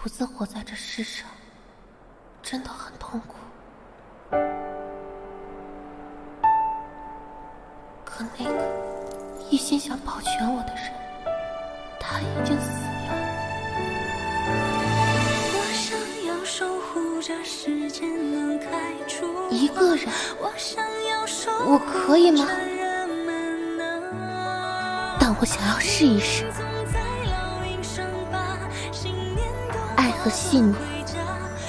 独自活在这世上，真的很痛苦。可那个一心想保全我的人，他已经死了。我想要守护着时间能开出一个人，我可以吗？但我想要试一试。爱和信念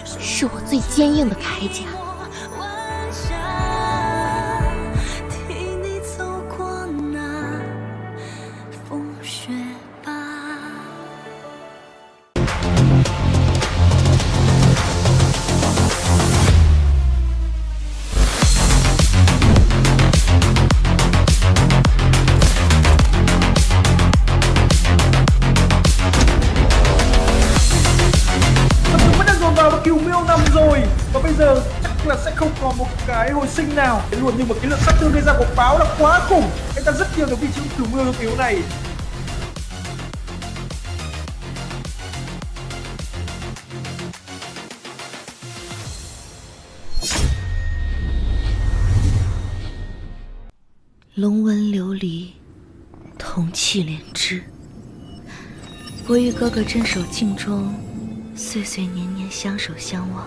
是我最坚硬的铠甲。Kill Mill 5 rồi và bây giờ chắc là sẽ không còn một cái hồi sinh nào luôn, nhưng mà cái lượng sát thương gây ra của pháo là quá khủng. Anh ta rất nhiều được vị trí của Kill Mill trong yếu này.龙纹流离，铜器连枝。我与哥哥镇守境中，岁岁年年相守相望，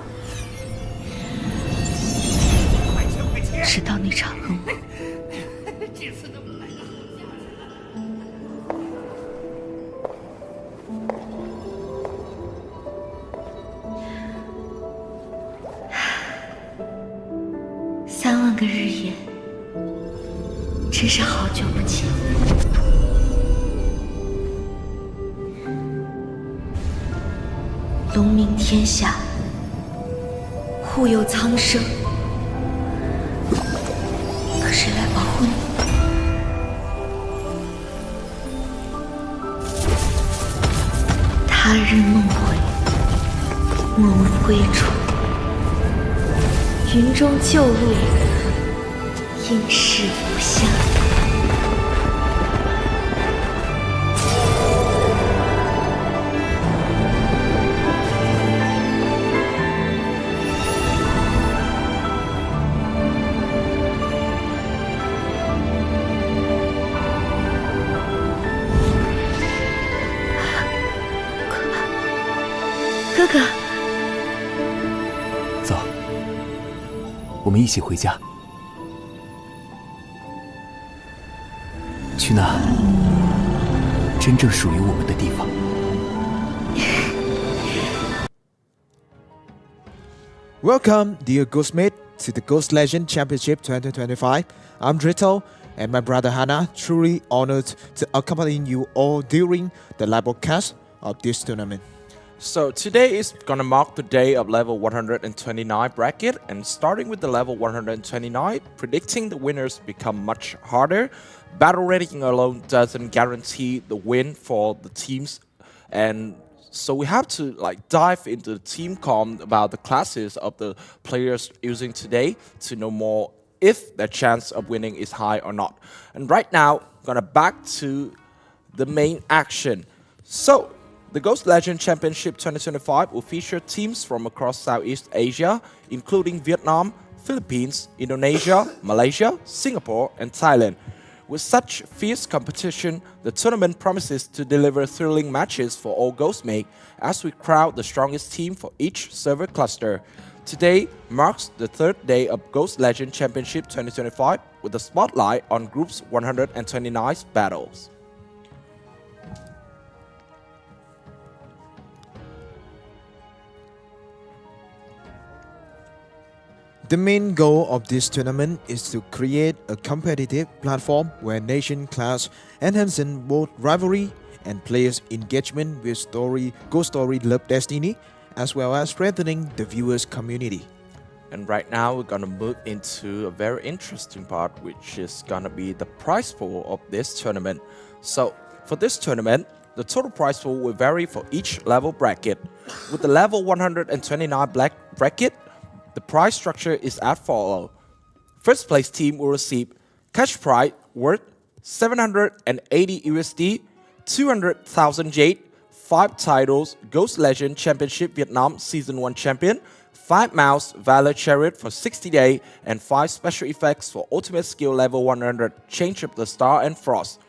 直到那场噩梦。3万个日夜，真是好久不见。龙鸣天下，护佑苍生。可谁来保护你？他日梦回，莫问归处。云中旧路，应是无相。哥哥，走，我们一起回家，去那真正属于我们的地方。Welcome, dear Ghostmate, to the Ghost Legend Championship 2025. I'm Drito, and my brother Hannah, truly honored to accompany you all during the live broadcast of this tournament. So today is gonna mark the day of level 129 bracket, and starting with the level 129, predicting the winners become much harder. Battle rating alone doesn't guarantee the win for the teams, and so we have to dive into the team comp about the classes of the players using today to know more if their chance of winning is high or not. And right now, gonna back to the main action. So the Ghost Legend Championship 2025 will feature teams from across Southeast Asia, including Vietnam, Philippines, Indonesia, Malaysia, Singapore, and Thailand. With such fierce competition, the tournament promises to deliver thrilling matches for all Ghostmates as we crown the strongest team for each server cluster. Today marks the third day of Ghost Legend Championship 2025 with the spotlight on Groups 129 battles. The main goal of this tournament is to create a competitive platform where nation clash enhances both rivalry and players' engagement with Ghost Story Love Destiny, as well as strengthening the viewers' community. And right now we're gonna move into a very interesting part, which is gonna be the prize pool of this tournament. So for this tournament, the total prize pool will vary for each level bracket. With the level 129 bracket, the prize structure is as follows. First place team will receive cash prize worth 780 USD, 200,000 jade, 5 titles, Ghost Legend Championship Vietnam Season 1 Champion, 5 Mouse Valor Chariot for 60 Day, and 5 special effects for Ultimate Skill Level 100 Change of the Star and Frost.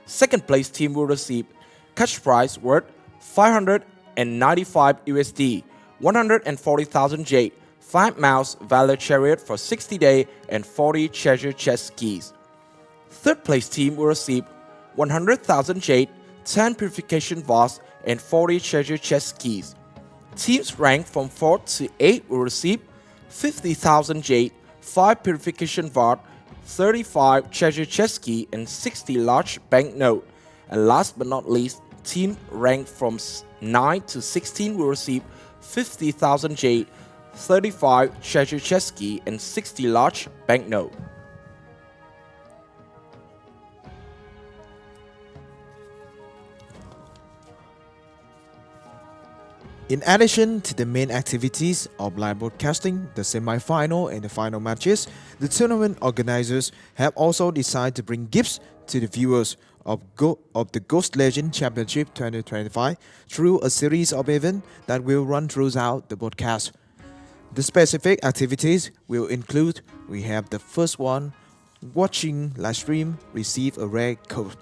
Second place team will receive cash prize worth 595 USD, 140,000 Jade, 5 Mouse Valor Chariot for 60 Day, and 40 treasure chest keys. Third place team will receive 100,000 Jade, 10 Purification Vase, and 40 treasure chest keys. Teams ranked from 4th to 8th will receive 50,000 Jade, 5 Purification Vase, 35 treasure chest key, and 60 large banknote. And last but not least, team ranked from 9 to 16 will receive 50,000 Jade, 35 treasure chest key, and 60 large banknote. In addition to the main activities of live broadcasting, the semi-final and the final matches, the tournament organizers have also decided to bring gifts to the viewers of the Ghost Legend Championship 2025 through a series of events that will run throughout the broadcast. The specific activities will include, we have the first one, watching live stream, receive a rare code.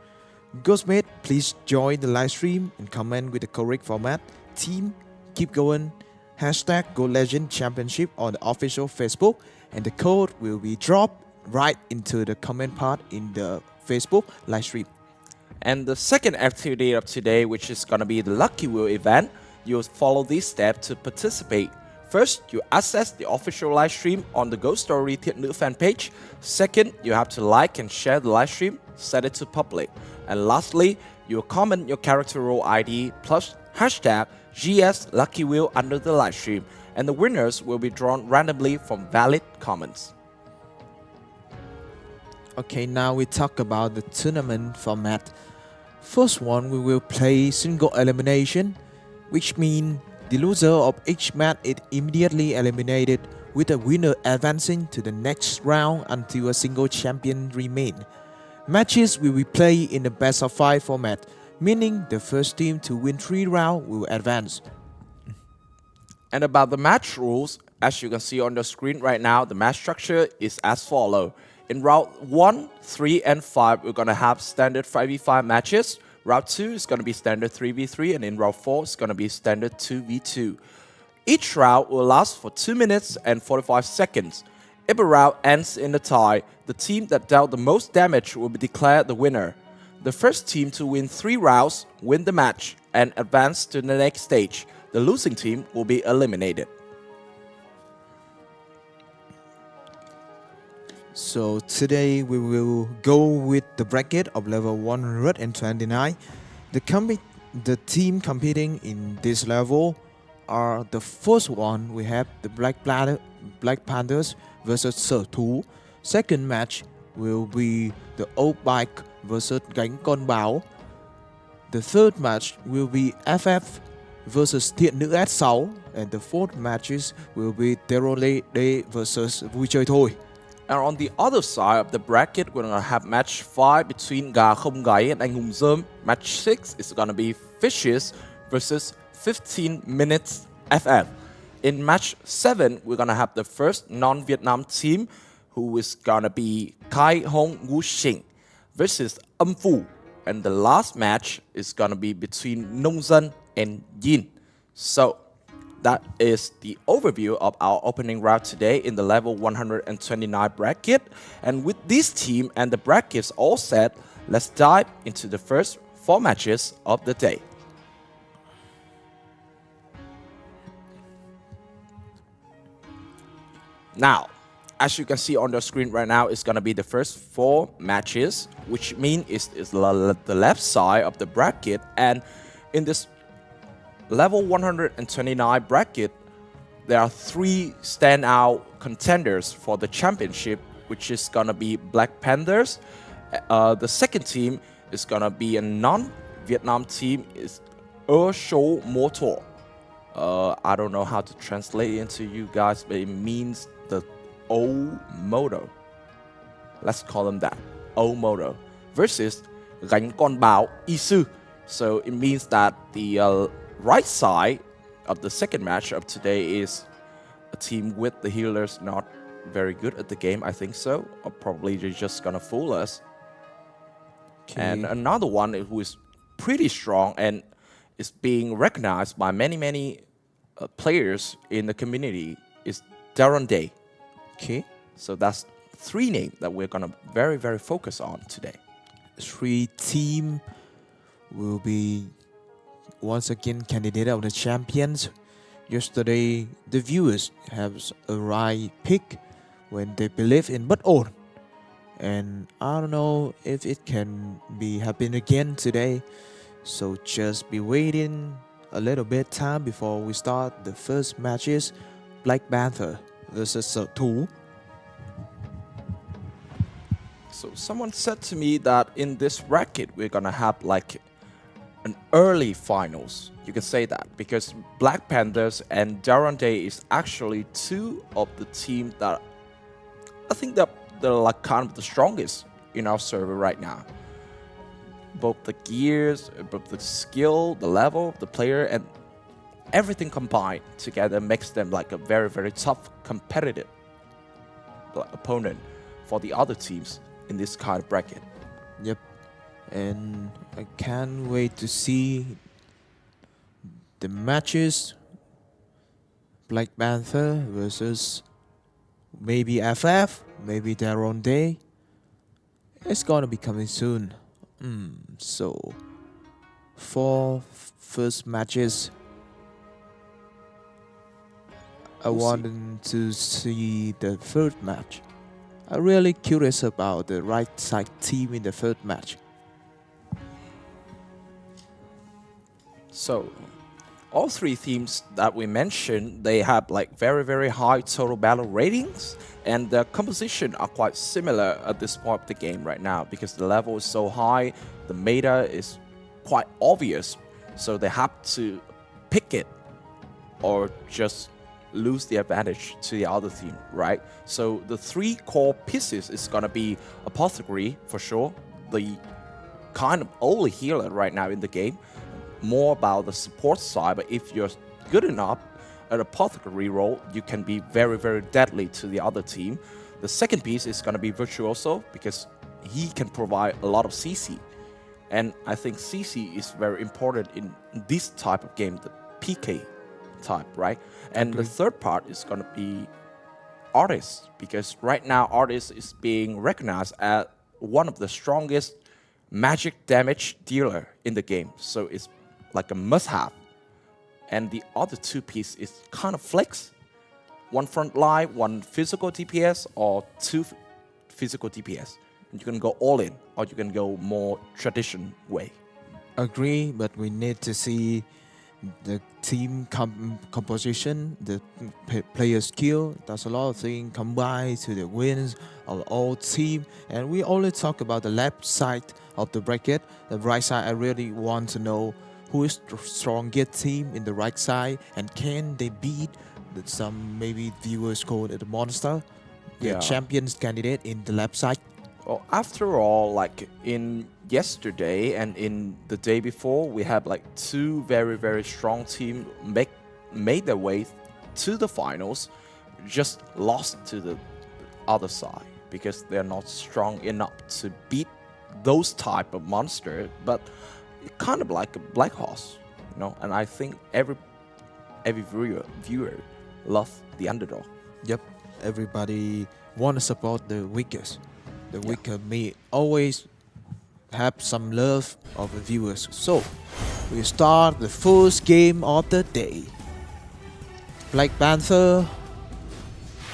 Ghostmates, please join the live stream and comment with the correct format. Team, keep going. Hashtag Go Legend Championship on the official Facebook, and the code will be dropped right into the comment part in the Facebook live stream. And the second activity of today, which is going to be the Lucky Wheel event, you'll follow these steps to participate. First, you access the official live stream on the Ghost Story Thiện Nữ fan page. Second, you have to like and share the live stream, set it to public. And lastly, you comment your character role ID plus hashtag GS Lucky Wheel under the live stream, and the winners will be drawn randomly from valid comments. Okay, now we talk about the tournament format. First one, we will play single elimination, which means the loser of each match is immediately eliminated, with the winner advancing to the next round until a single champion remains. Matches will be played in the best of 5 format, meaning the first team to win 3 rounds will advance. And about the match rules, as you can see on the screen right now, the match structure is as follows. In round 1, 3, and 5, we're going to have standard 5v5 matches. Round 2 is going to be standard 3v3, and in round 4, it's going to be standard 2v2. Each round will last for 2 minutes and 45 seconds. If a round ends in a tie, the team that dealt the most damage will be declared the winner. The first team to win 3 rounds win the match and advance to the next stage. The losing team will be eliminated. So today we will go with the bracket of level 129. The team competing in this level are the first one, we have the Black Panthers versus Sở Thú. Second match will be the Old Bike versus Gánh Con Báo. The third match will be FF versus Thiện Nữ S6, and the fourth matches will be Terole Day versus Vui Chơi Thôi. And on the other side of the bracket, we're going to have match 5 between Gà Không Gáy and Anh Hùng Dơm. Match 6 is going to be Fishes versus 15 Minutes FF. In match 7, we're going to have the first non-Vietnam team, who is going to be Khai Hong Ngu Xing versus Âm Phu. And the last match is going to be between Nông Dân and Yin. So that is the overview of our opening round today in the level 129 bracket. And with this team and the brackets all set, let's dive into the first 4 matches of the day. Now, as you can see on the screen right now, it's going to be the first 4 matches, which means it's the left side of the bracket. And in this level 129 bracket, there are 3 standout contenders for the championship, which is gonna be Black Panthers. The second team is gonna be a non-Vietnam team, is Show Motor. I don't know how to translate it into you guys, but it means the old moto. Let's call them that, old moto. Versus Gánh Con Báo Y Sư. So it means that the right side of the second match of today is a team with the healers not very good at the game, I think so. Or probably they're just gonna fool us. Okay. And another one who is pretty strong and is being recognized by many players in the community is Darren Day. Okay. So that's 3 names that we're gonna very focus on today. 3 team will be once again candidate of the champions. Yesterday, the viewers have a right pick when they believe in but own. And I don't know if it can be happen again today. So just be waiting a little bit time before we start the first matches. Black Panther versus Sở Thú. So someone said to me that in this bracket we're gonna have like an early finals. You can say that because Black Panthers and Darren Day is actually 2 of the teams that I think that they're like kind of the strongest in our server right now. Both the gears, both the skill, the level of the player, and everything combined together makes them like a very tough, competitive opponent for the other teams in this kind of bracket. Yep. And I can't wait to see the matches. Black Panther versus maybe FF, maybe their own day. It's gonna be coming soon. So 4 first matches. I wanted to see the third match. I'm really curious about the right side team in the third match. So all 3 teams that we mentioned, they have like very high total battle ratings, and their composition are quite similar at this point of the game right now because the level is so high, the meta is quite obvious, so they have to pick it or just lose the advantage to the other team, right? So the 3 core pieces is gonna be Apothecary for sure, the kind of only healer right now in the game. More about the support side, but if you're good enough at Apothecary role, you can be very deadly to the other team. The second piece is gonna be Virtuoso because he can provide a lot of CC. And I think CC is very important in this type of game, the PK type, right? And the third part is going to be Artist, because right now Artist is being recognized as one of the strongest magic damage dealer in the game. So it's like a must-have. And the other 2 pieces is kind of flex. 1 front line, 1 physical DPS, or 2 physical DPS. You can go all in, or you can go more traditional way. Agree, but we need to see the team composition, the player skill. There's a lot of things combined to the wins of all team. And we only talk about the left side of the bracket. The right side, I really want to know who is the strongest team in the right side, and can they beat some maybe viewers call it a monster, the champions candidate in the left side. Well, after all, like in yesterday and in the day before, we have like 2 very strong teams made their way to the finals, just lost to the other side because they're not strong enough to beat those type of monster. But kind of like a black horse, you know. And I think every viewer loves the underdog. Yep, everybody want to support the weakest. The weaker may always have some love of the viewers. So we start the first game of the day. Black Panther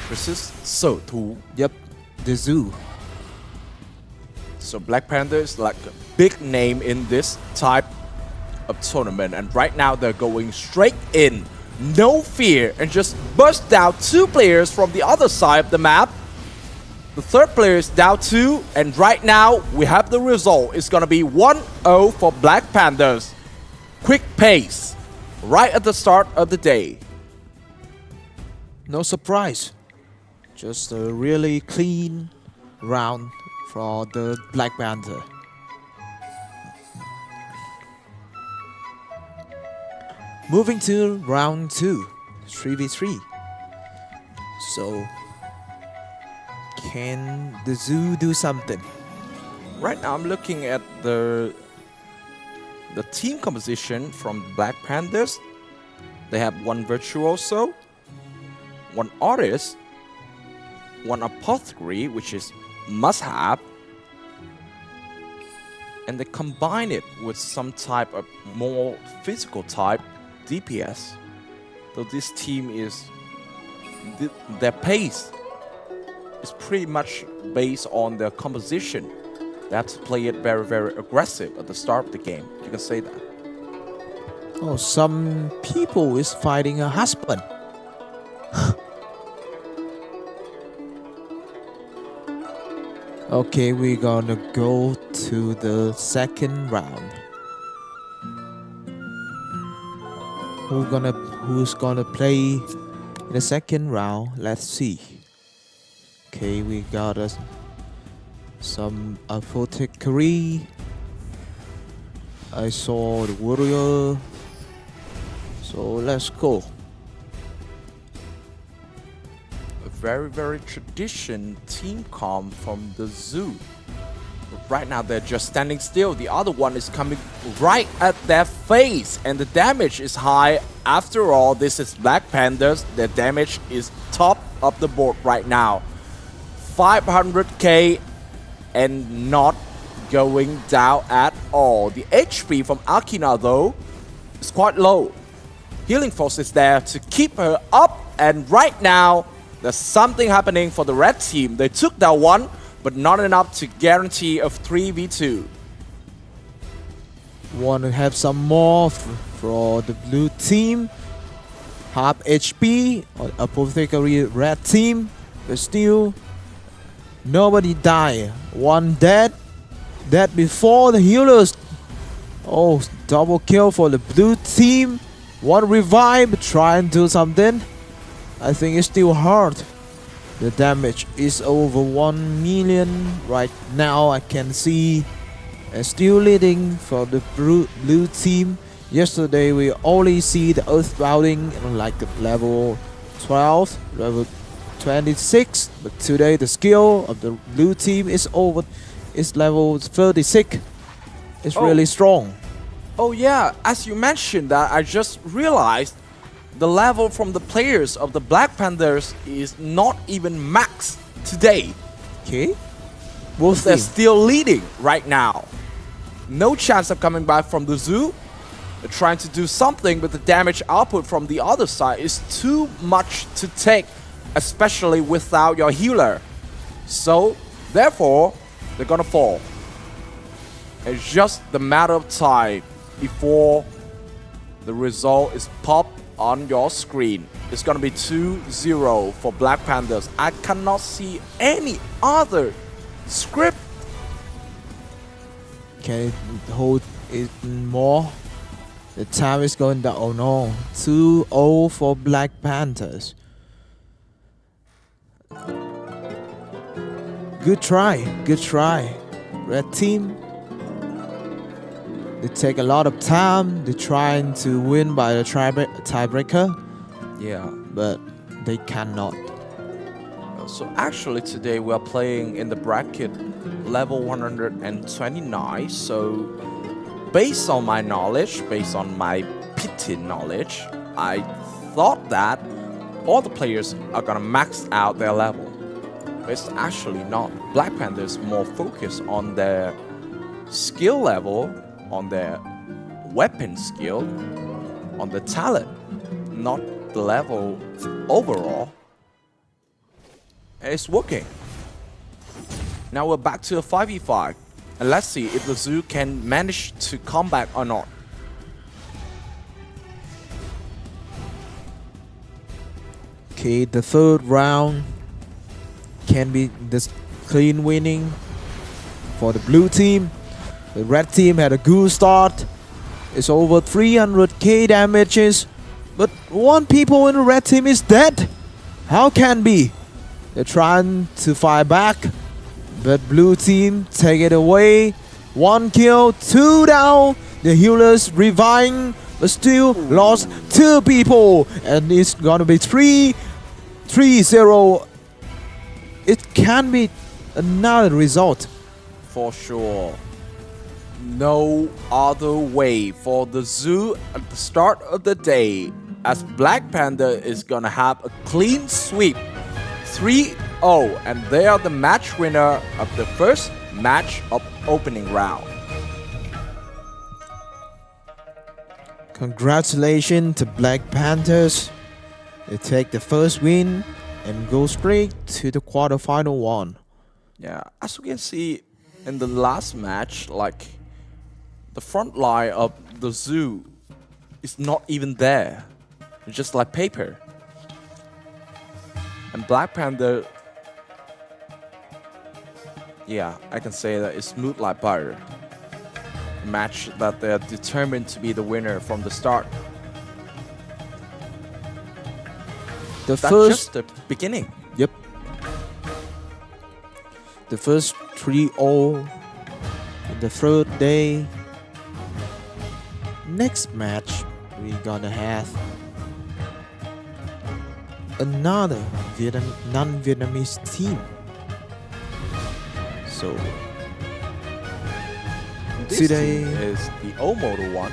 versus Sở Thú. Yep, the zoo. So Black Panther is like a big name in this type of tournament, and right now they're going straight in, no fear, and just burst down 2 players from the other side of the map. The third player is down 2, and right now we have the result. It's gonna be 1-0 for Black Panthers. Quick pace, right at the start of the day. No surprise, just a really clean round for the Black Panther. Moving to round 2, 3v3. So, can the zoo do something? Right now, I'm looking at the team composition from Black Panthers. They have one virtuoso, one artist, one apothecary, which is must-have, and they combine it with some type of more physical type DPS. So this team is their pace is pretty much based on their composition. They have to play it very, very aggressive at the start of the game. You can say that. Oh, some people is fighting a husband. Okay, we're gonna go to the second round. Who's gonna play in the second round? Let's see. Okay, we got some apothecary. I saw the warrior. So let's go. A very, very tradition team comp from the zoo. But right now they're just standing still. The other one is coming right at their face, and the damage is high. After all, this is Black Panthers. Their damage is top of the board right now. 500k and not going down at all. The HP from Akina though is quite low. Healing Force is there to keep her up, and right now there's something happening for the red team. They took that one, but not enough to guarantee a 3v2. Want to have some more for the blue team. Half HP on apothecary red team, but still nobody died. One dead. Dead before the healers. Oh, double kill for the blue team. One revive, try and do something. I think it's still hard. The damage is over 1 million right now. I can see still leading for the blue team. Yesterday we only see the earthbounding like level 12, level 26, but today the skill of the blue team is over. It's level 36. It's really strong. Oh yeah, as you mentioned that, I just realized the level from the players of the Black Panthers is not even max today. Okay. They're still leading right now. No chance of coming back from the zoo. They're trying to do something, but the damage output from the other side is too much to take, especially without your healer. So, therefore, they're gonna fall. It's just the matter of time before the result is popped on your screen. It's gonna be 2-0 for Black Panthers. I cannot see any other script. Can it hold it more? The time is going down. Oh no. 2-0 for Black Panthers. Good try. Good try. Red team. They take a lot of time. They're trying to win by the tiebreaker. Yeah. But they cannot. So actually today we are playing in the bracket level 129. So based on my knowledge, based on my pity knowledge, I thought that all the players are gonna max out their level. But it's actually not. Black Panthers more focused on their skill level, on their weapon skill, on the talent, not the level overall. And it's working. Now we're back to a 5v5. And let's see if the zoo can manage to come back or not. Okay, the third round can be this clean winning for the blue team. The red team had a good start. It's over 300k damages, but one people in the red team is dead. How can be? They're trying to fight back, but blue team take it away. 1 kill, 2 down. The healers reviving. but still lost 2 people, and it's gonna be 3-0. It can be another result. For sure. No other way for the zoo at the start of the day, as Black Panther is gonna have a clean sweep 3-0, and they are the match winner of the first match of opening round. Congratulations to Black Panthers. They take the first win and go straight to the quarterfinal one. Yeah, as we can see in the last match, like the front line of the zoo is not even there. It's just like paper. And Black Panther, yeah, I can say that it's smooth like butter. A match that they're determined to be the winner from the start. The That's first, just the beginning. yep. The first 3-0 in the third day. Next match, we're gonna have another non-Vietnamese team. So This today team is the O-Moto one.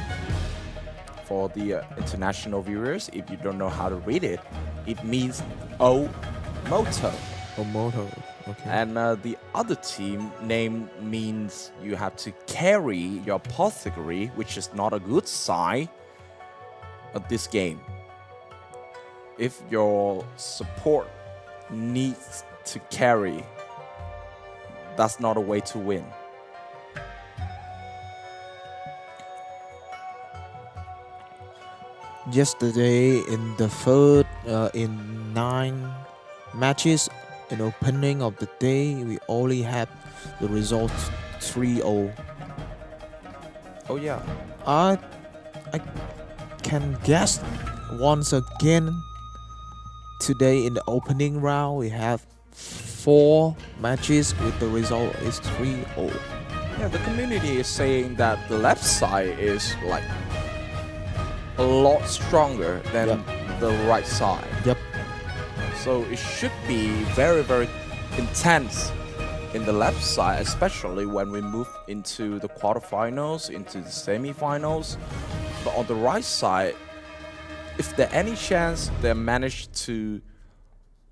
For the international viewers, if you don't know how to read it, it means O-Moto. Omoto. Okay. And the other team name means you have to carry your apothecary, which is not a good sign of this game. If your support needs to carry, that's not a way to win. Yesterday in the third, in 9 matches, in opening of the day, we only had the result 3-0. Oh yeah. I can guess once again. Today in the opening round, we have 4 matches with the result is 3-0. Yeah, the community is saying that the left side is like a lot stronger than the right side. Yep. So it should be very, very intense in the left side, especially when we move into the quarterfinals, into the semifinals. But on the right side, if there any chance they manage to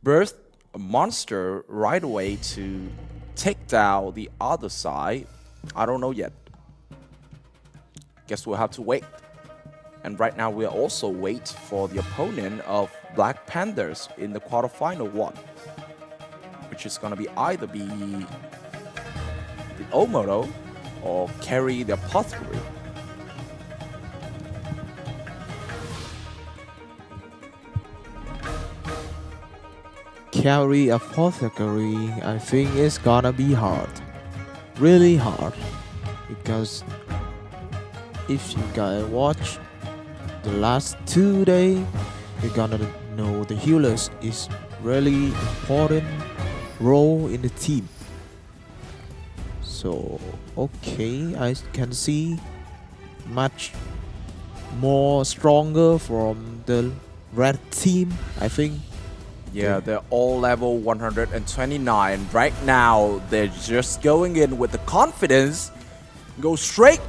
birth a monster right away to take down the other side, I don't know yet. Guess we'll have to wait. And right now we also wait for the opponent of Black Panthers in the quarterfinal one, which is gonna be either be the O-Moto or carry the apothecary. Carry apothecary, I think it's gonna be hard. Really hard. Because if you guys watch the last 2 days, you're gonna know the healers is really important role in the team. So okay, I can see much more stronger from the red team, I think. Yeah, they're all level 129. Right now, they're just going in with the confidence, go straight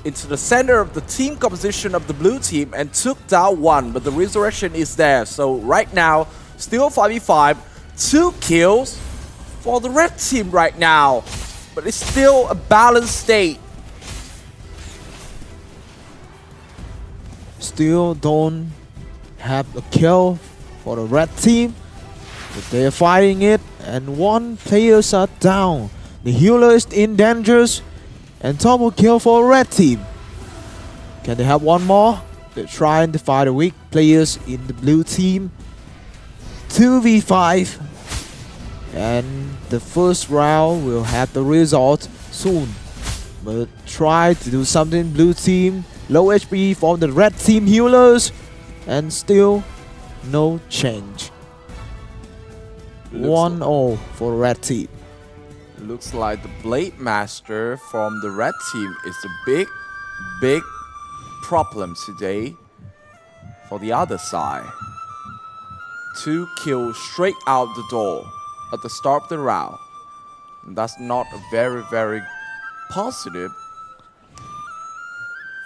into the center of the team composition of the blue team and took down one, but the resurrection is there. So right now, still 5v5, 2 kills for the red team right now, but it's still a balanced state. Still don't have a kill for the red team, but they are fighting it, and 1 player are down. The healer is in danger, and double kill for red team. Can they have one more? They're trying to fight the weak players in the blue team. 2v5, and the first round will have the result soon. But try to do something blue team. Low HP from the red team healers, and still no change. 1-0 for red team. Looks like the Blade Master from the red team is a big problem today for the other side. 2 kills straight out the door at the start of the round. And that's not very, very positive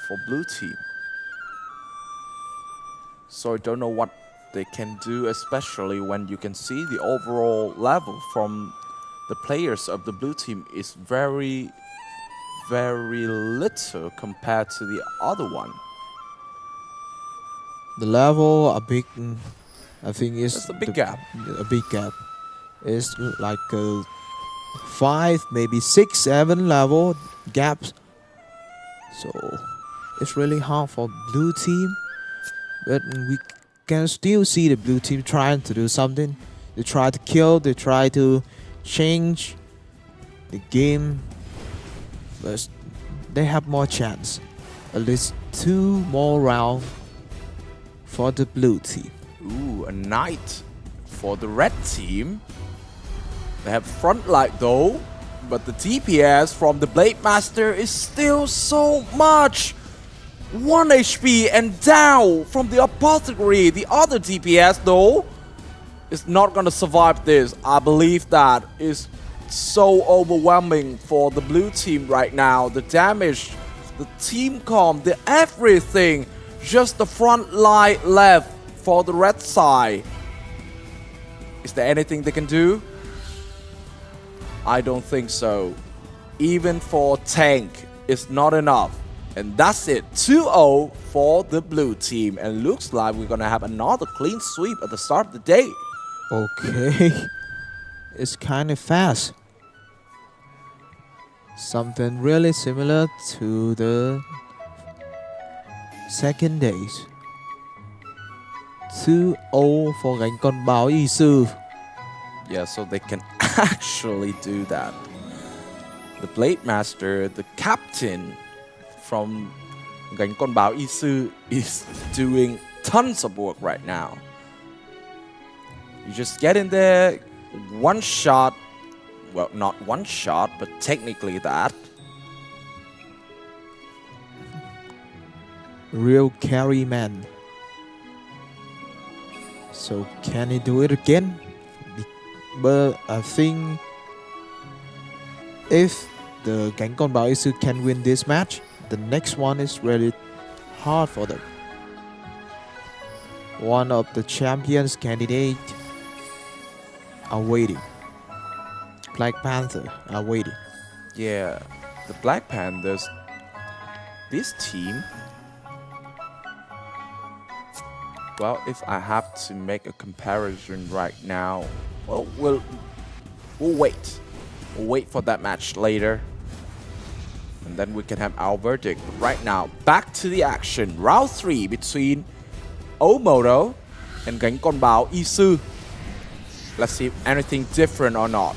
for blue team. So I don't know what they can do, especially when you can see the overall level from the players of the blue team is very, very little compared to the other one. The level a big, I think is It's a big gap. A big gap. It's like 5, maybe 6, 7 level gaps. So it's really hard for blue team, but we can still see the blue team trying to do something. They try to kill, they try to change the game, but they have more chance. At least 2 more rounds for the blue team. Ooh, a knight for the red team. They have front light though, but the DPS from the Blade Master is still so much. 1 HP and down from the apothecary. The other DPS though is not gonna survive this. I believe that is so overwhelming for the blue team right now. The damage, the team comp, the everything. Just the front line left for the red side. Is there anything they can do? I don't think so. Even for tank, it's not enough. And that's it. 2-0 for the blue team. And looks like we're gonna have another clean sweep at the start of the day. Okay. It's kind of fast. Something really similar to the second days. 2-0 for gánh con báo y sư. Yeah, so they can actually do that. The Blade Master, the captain from gánh con báo y sư, is doing tons of work right now. You just get in there, 1 shot. Well, not 1 shot, but technically that. Real carry man. So can he do it again? But I think if the gánh con báo y sư can win this match, the next one is really hard for them. One of the champions candidates are waiting. Black Panther are waiting. Yeah, the Black Panthers, this team. Well, if I have to make a comparison right now, well, we'll wait. We'll wait for that match later. And then we can have our verdict. But right now, back to the action. Round 3 between Omoto and gánh con báo y sư. Let's see if anything different or not.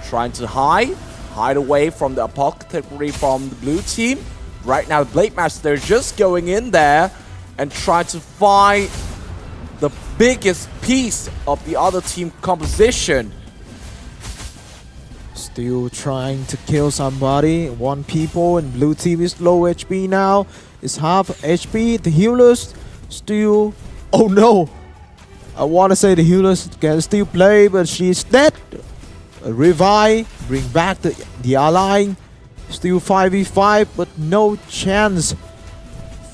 Trying to hide away from the apothecary from the blue team. Right now, Blade Master just going in there and trying to find the biggest piece of the other team composition. Still trying to kill somebody. 1 people and blue team is low HP now. It's half HP. The healers still... Oh no! I want to say the healers can still play, but she's dead. A revive. Bring back the ally. Still 5v5, but no chance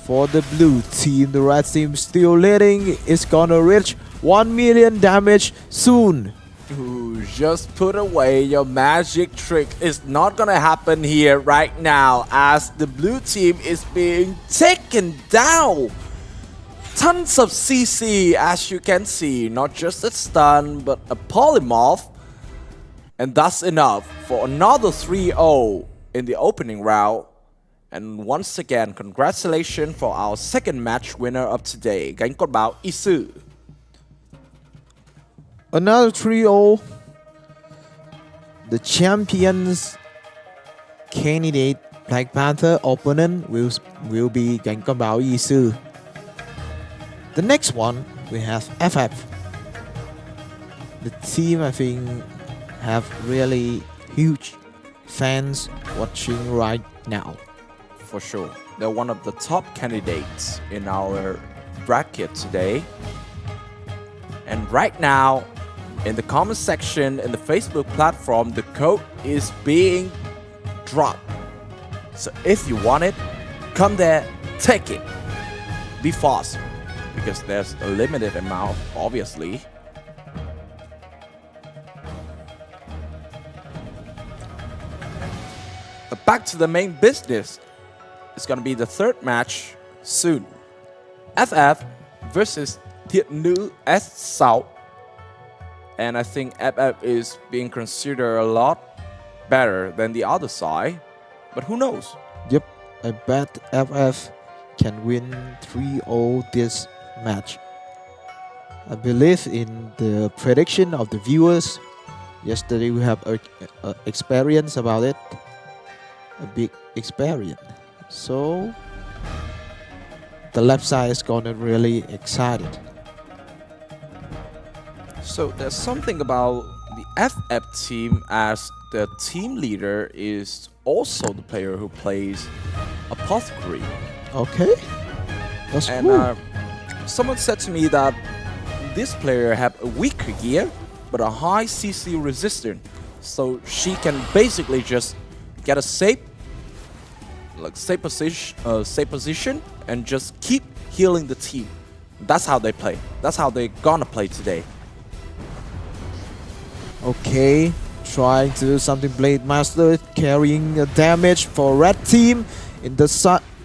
for the blue team. The red team still leading. It's gonna reach 1 million damage soon. Ooh, just put away your magic trick. It's not gonna happen here right now as the blue team is being taken down. Tons of CC as you can see. Not just a stun, but a polymorph. And that's enough for another 3-0 in the opening round. And once again, congratulations for our second match winner of today, gánh con báo y sư. Another 3-0. The champions candidate Black Panther opponent will be gánh con báo y sư. The next one we have FF. The team I think have really huge fans watching right now. for sure. They're one of the top candidates in our bracket today. And right now, in the comment section in the Facebook platform, the code is being dropped. So if you want it, come there, take it. Be fast, because there's a limited amount, obviously. But back to the main business. It's gonna be the third match soon. FF versus Thiện Nữ S South. And I think FF is being considered a lot better than the other side. But who knows? Yep, I bet FF can win 3-0 this match. I believe in the prediction of the viewers. Yesterday we have a experience about it. A big experience. So the left side is gonna really excited. So there's something about the FF team, as the team leader is also the player who plays Apothecary. Okay, that's And cool. someone said to me that this player have a weaker gear but a high CC resistance, so she can basically just get a safe position and just keep healing the team. That's how they play. That's how they're gonna play today. Okay, trying to do something. Blade Master carrying a damage for red team in the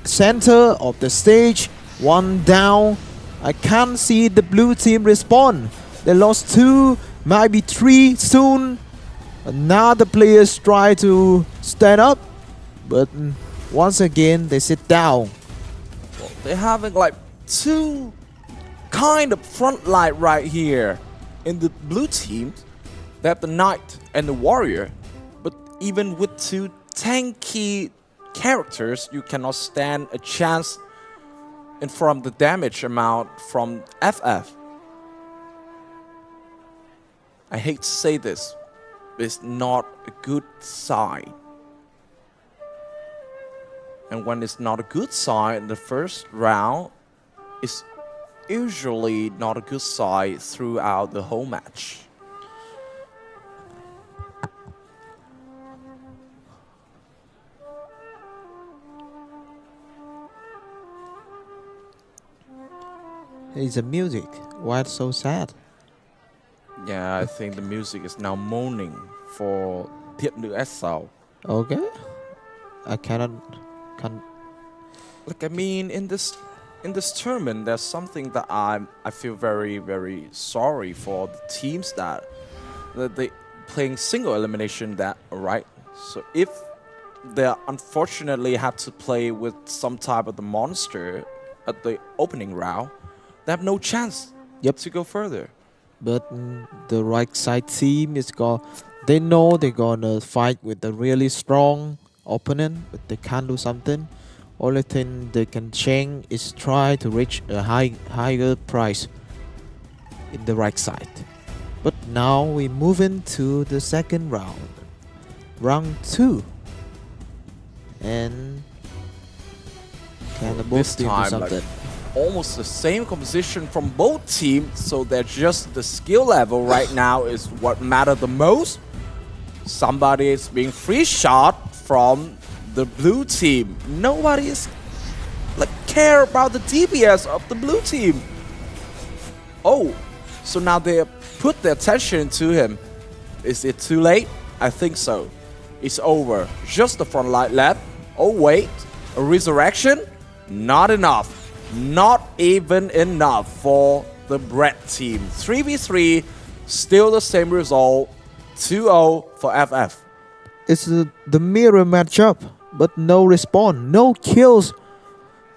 center of the stage. One down. I can't see the blue team respond. They lost 2, might be 3 soon. Another players try to stand up, but once again they sit down. Well, they're having like 2 kind of front line right here. In the blue team, they have the Knight and the Warrior, but even with 2 tanky characters, you cannot stand a chance in front of the damage amount from FF. I hate to say this, but it's not a good sign. And when it's not a good sign in the first round, it's usually not a good sign throughout the whole match. It's the music. Why it's so sad? Yeah, I think the music is now moaning for Thiện Nữ S South. Okay, I can't. Like, I mean, in this tournament, there's something that I feel very, very sorry for the teams that they playing single elimination, that right. So if they unfortunately have to play with some type of the monster at the opening round, they have no chance to go further. But the right side team is they know they're gonna fight with a really strong opponent, but they can't do something. Only thing they can change is try to reach a higher price in the right side. But now we move into the second round, round 2, and can Well, both this teams do time, something? Almost the same composition from both teams, so they're just the skill level right now is what matter the most. Somebody is being free shot from the blue team. Nobody is care about the DPS of the blue team. Oh, so now they put their attention to him. Is it too late? I think so. It's over. Just the front line left. Oh wait, a resurrection? Not enough. Not even enough for the Brett team. 3v3, still the same result. 2-0 for FF. It's the mirror matchup, but no response, no kills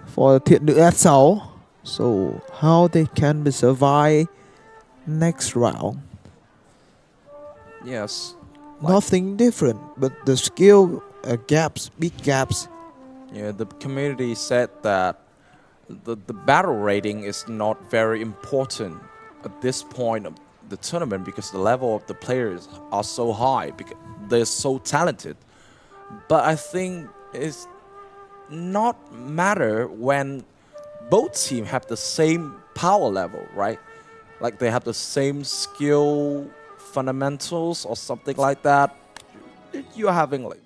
for Thiện Nữ S South. So how they can survive next round? Yes. Nothing different, but the skill gaps, big gaps. Yeah, the community said that the battle rating is not very important at this point of the tournament, because the level of the players are so high, because they're so talented. But I think it's not matter when both teams have the same power level, right? Like they have the same skill fundamentals or something like that. You're having like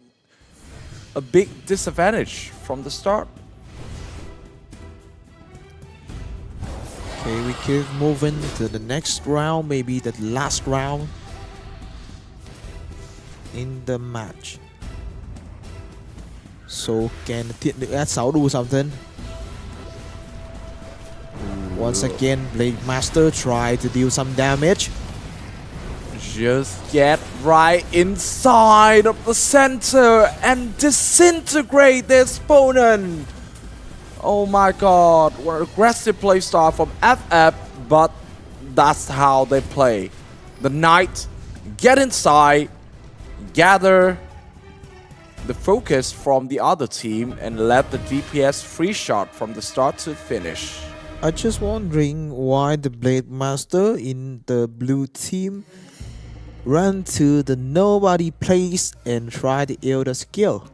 a big disadvantage from the start. Okay, we keep moving to the next round, maybe the last round in the match. So can Thiện Nữ S6 do something? Once again, Blade Master try to deal some damage. Just get right inside of the center and disintegrate the opponent. Oh my god, what aggressive playstyle from FF, but that's how they play. The Knight, get inside, gather the focus from the other team and let the DPS free shot from the start to finish. I'm just wondering why the Blade Master in the blue team run to the nobody place and try the Elder skill.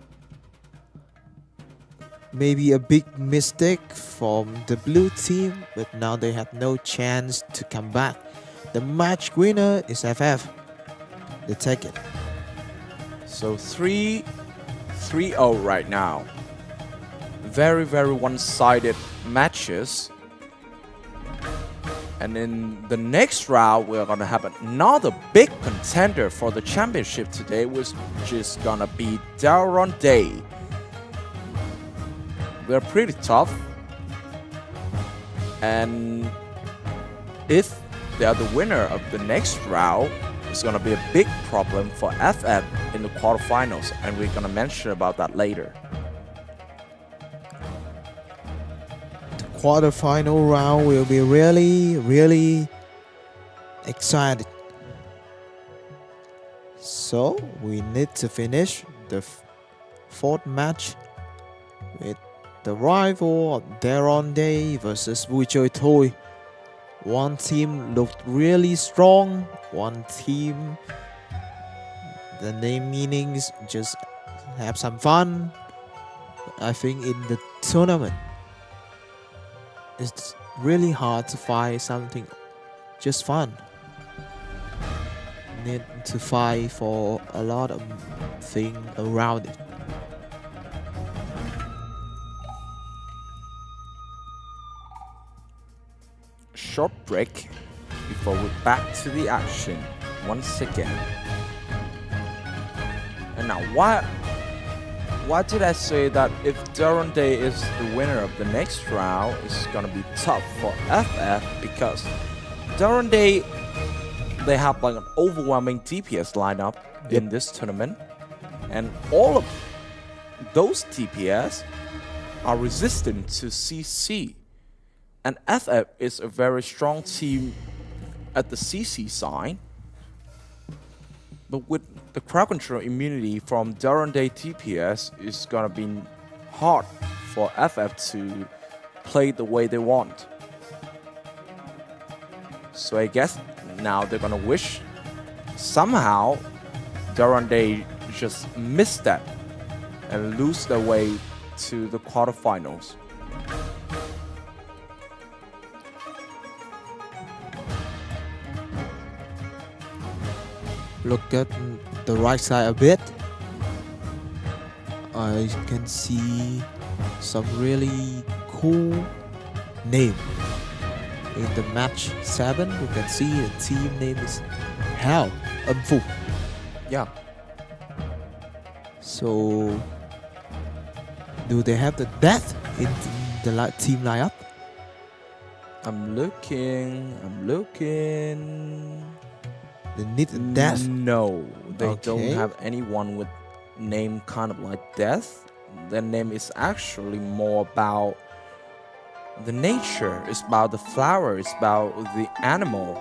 Maybe a big mistake from the blue team, but now they have no chance to come back. The match winner is FF. They take it. So 3-0 right now. Very, very one-sided matches. And in the next round, we're gonna have another big contender for the championship today, which is gonna be Daron Day. They're pretty tough. And if they are the winner of the next round, it's gonna be a big problem for FF in the quarterfinals, and we're gonna mention about that later. The quarterfinal round will be really excited. So we need to finish the fourth match with the rival of Daron Day versus Vui Chơi Thôi. One team looked really strong, one team, the name meanings just have some fun. I think in the tournament, it's really hard to find something just fun. Need to fight for a lot of things around it. Short break before we're back to the action once again. And now why did I say that if Daron Day is the winner of the next round, it's gonna be tough for FF? Because Daron Day, they have like an overwhelming DPS lineup in this tournament, and all of those DPS are resistant to CC. And FF is a very strong team at the CC side. But with the crowd control immunity from Daron Day DPS, it's gonna be hard for FF to play the way they want. So I guess now they're gonna wish somehow Daron Day just miss that and lose their way to the quarterfinals. Look at the right side a bit. I can see some really cool name. In the match 7, you can see the team name is Hell Âm Phủ. Yeah. So, do they have the death in the team lineup? I'm looking. They need the death. No, they Okay. don't have anyone with name kind of like Death. Their name is actually more about the nature. It's about the flower. It's about the animal.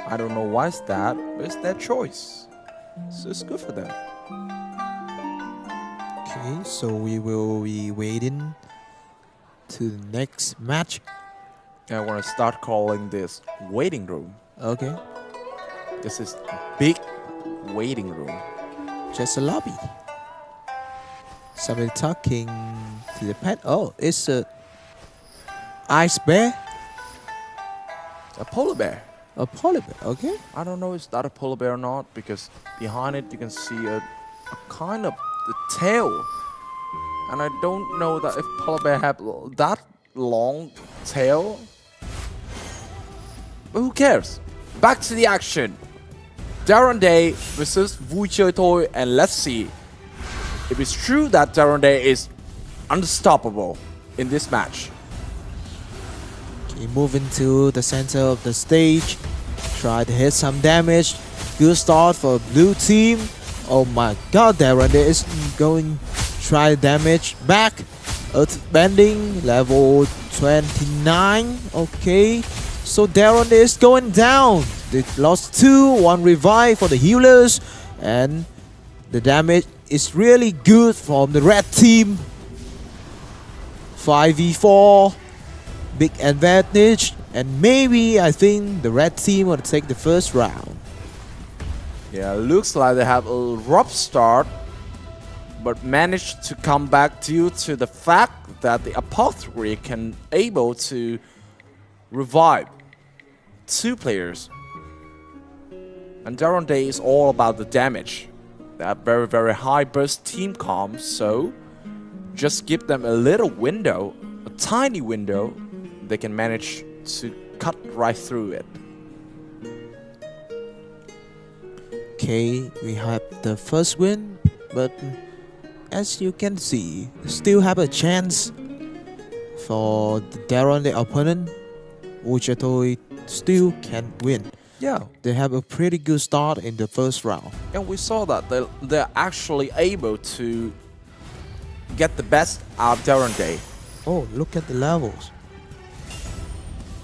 I don't know why it's that, but it's their choice. So it's good for them. Okay, so we will be waiting to the next match. I want to start calling this waiting room. Okay, This is big waiting room. just a lobby. Somebody talking to the pet. Oh, it's a ice bear. A polar bear. A polar bear. Okay. I don't know if that a polar bear or not, because behind it you can see a kind of the tail. And I don't know that if polar bear have that long tail. But who cares? Back to the action. Darren Day versus Vui Chơi Thôi, and let's see if it's true that Darren Day is unstoppable in this match. Okay, moving to the center of the stage. Try to hit some damage. Good start for blue team. Oh my god, Darren Day is going try damage back. Earth bending level 29. Okay. So Darren Day is going down. They lost 2, 1 revive for the healers, and the damage is really good from the red team. 5v4, big advantage, and maybe I think the red team will take the first round. Yeah, looks like they have a rough start, but managed to come back due to the fact that the apothecary can able to revive 2 players. And Darren Day is all about the damage. They have very, very high burst team comms, so just give them a little window, a tiny window, they can manage to cut right through it. Okay, we have the first win, but as you can see, still have a chance for the Darren Day opponent. Vui Chơi Thôi still can win. Yeah, They have a pretty good start in the first round. and we saw that they're actually able to get the best out of Darren Day. Oh, look at the levels.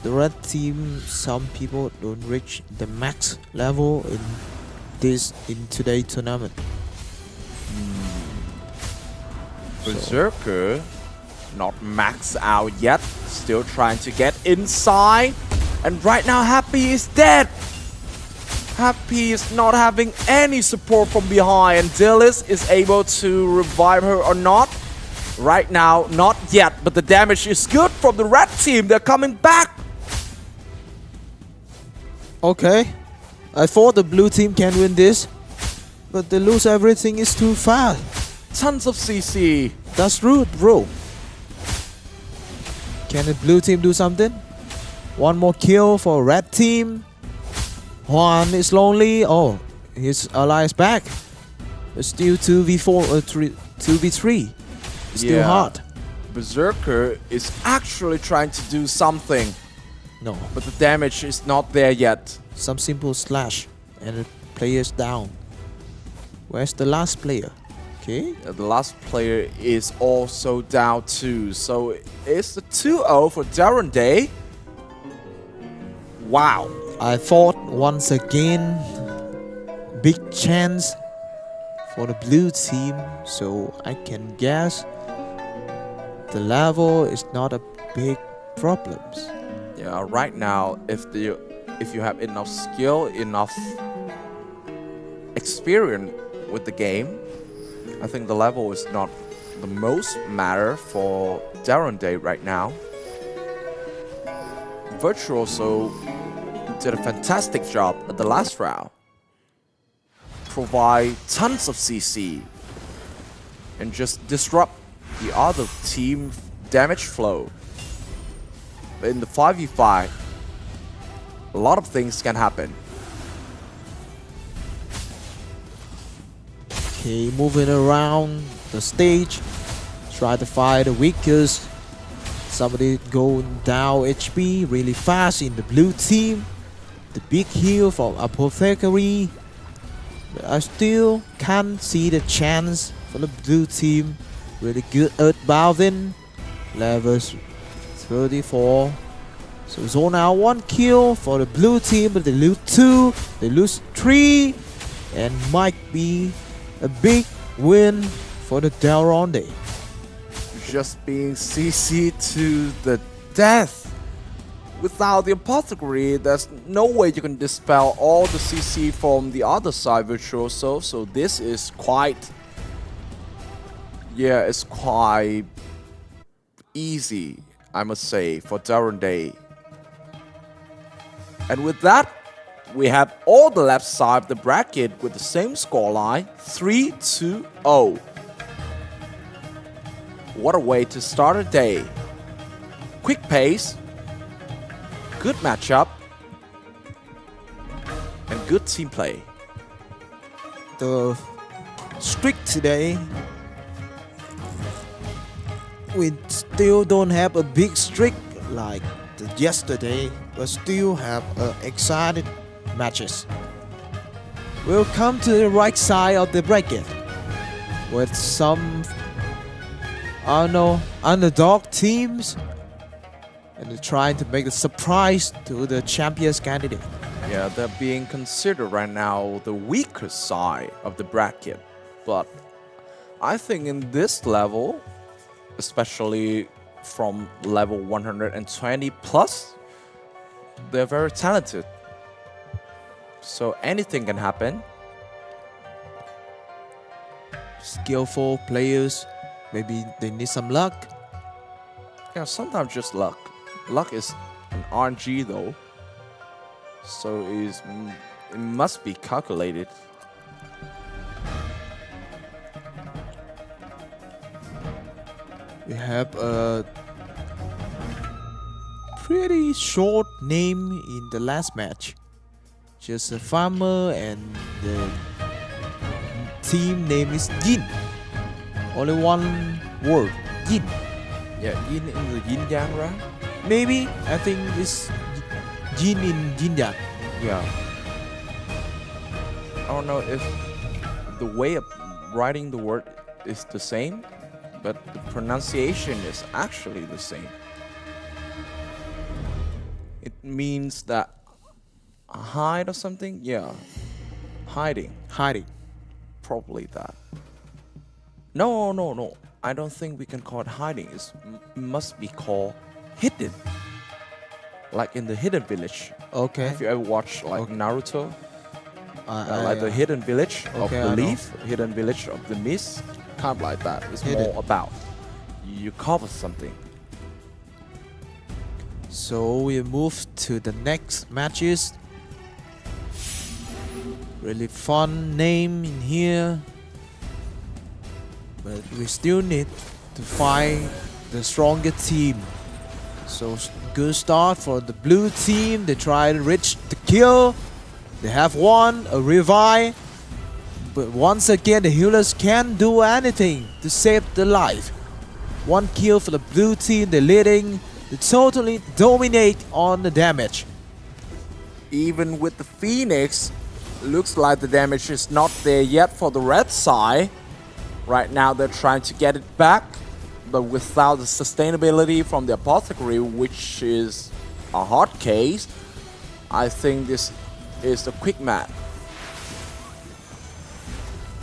The red team, some people don't reach the max level in today's tournament. Berserker not maxed out yet, still trying to get inside, and right now Happy is dead. Happy is not having any support from behind, and Dillis is able to revive her or not. Right now, not yet, but the damage is good from the red team. They're coming back. Okay, I thought the blue team can win this, but they lose everything is too fast. Tons of CC. That's rude, bro. Can the blue team do something? One more kill for red team. Juan is lonely. Oh, his ally is back. It's still 2v4 or 2v3. Still Yeah. hard. Berserker is actually trying to do something, No, but the damage is not there yet. some simple slash and the player's down. Where's the last player? Okay. The last player is also down too, so it's the 2-0 for Darren Day. Wow. I thought once again, big chance for the blue team, so I can guess the level is not a big problem. Yeah, right now, if you have enough skill, enough experience with the game, I think the level is not the most matter for Darren Day right now. Virtuoso did a fantastic job at the last round. Provide tons of CC and just disrupt the other team damage flow. In the 5v5, a lot of things can happen. Okay, moving around the stage, try to find the weakest. Somebody going down HP really fast in the blue team. The big heal from Apothecary. But I still can't see the chance for the blue team. Really good Earthbounding. Levels 34. So zone out 1 kill for the blue team, but they lose 2. They lose 3. And might be a big win for the Darren Day. Just being CC to the death. Without the apothecary, there's no way you can dispel all the CC from the other side, Virtuoso. So this is quite Yeah, it's quite easy, I must say, for Darren Day. And with that, we have all the left side of the bracket with the same scoreline, 3-2-0. What a way to start a day. Quick pace, good matchup, and good team play. The streak today, we still don't have a big streak like yesterday, but still have excited matches. We'll come to the right side of the bracket with some, I don't know, underdog teams, and they're trying to make a surprise to the champions candidate. Yeah, they're being considered right now the weaker side of the bracket. But I think in this level, especially from level 120 plus, they're very talented. So anything can happen. Skillful players, maybe they need some luck. Yeah, sometimes just luck. Luck is an RNG though. So it must be calculated. We have a pretty short name in the last match. Just a farmer and the team name is Yin. Only one word, Yin. Yeah, yin in the yin yang, right? Maybe, I think it's Yin in Yin Yang. Yeah. I don't know if the way of writing the word is the same, but the pronunciation is actually the same. It means that hide or something? Yeah. Hiding. Hiding. Probably that. No. I don't think we can call it hiding. It must be called hidden. Like in the Hidden Village. Okay. Have you ever watched like Okay. Naruto? Like the Hidden Village of Okay, the I know. leaf, Hidden Village of the mist, kind of like that. It's Hidden. more about you cover something. So we move to the next matches. Really fun name in here. But we still need to find the stronger team. So good start for the blue team. They try to reach the kill. They have won a revive. But once again the healers can't do anything to save the life. One kill for the blue team. They're leading. They totally dominate on the damage. Even with the Phoenix, looks like the damage is not there yet for the red side. Right now they're trying to get it back, but without the sustainability from the apothecary, which is a hard case, I think this is a quick map.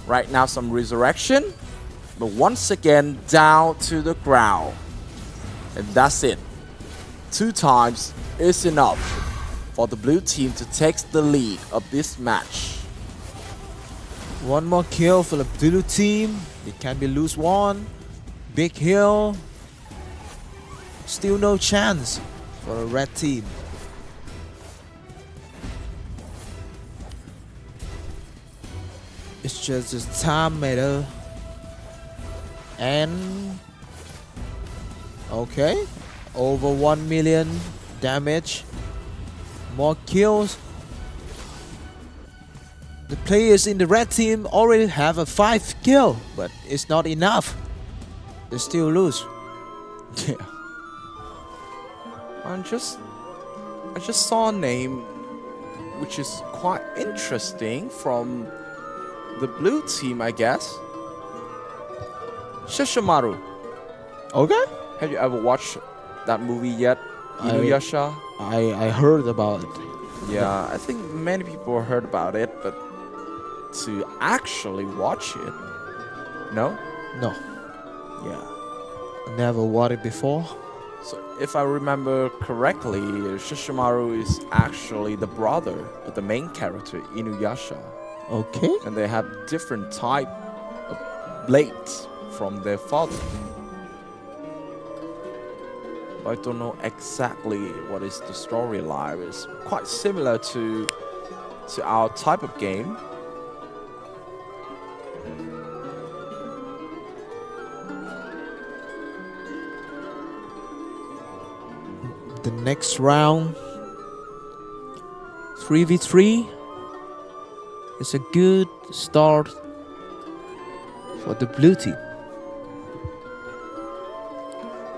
Right now some resurrection, but once again down to the ground. And that's it. 2 times is enough for the blue team to take the lead of this match. One more kill for the blue team. It can be lose one. Big hill. Still no chance for the red team. It's just a time matter. And okay, over 1 million damage. More kills. The players in the red team already have a 5 kill, but it's not enough. They still lose. Yeah. I just saw a name which is quite interesting from the blue team, I guess. Shishimaru. Okay. Have you ever watched that movie yet? Inuyasha? I heard about it. Yeah, I think many people heard about it, but to actually watch it, no? No, Yeah. never watched it before. So if I remember correctly, Shishimaru is actually the brother of the main character, Inuyasha. Okay. And they have different type of blades. from their father. I don't know exactly what is the storyline. It's quite similar to our type of game. The next round, 3v3, is a good start for the blue team.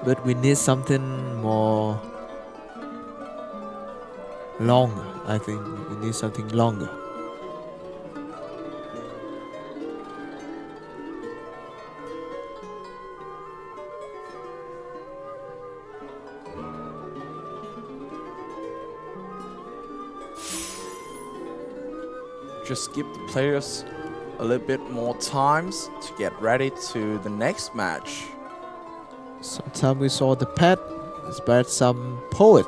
But we need something more longer. I think we need something longer. Just give the players a little bit more times to get ready to the next match. Sometimes we saw the pet, inspired some poet.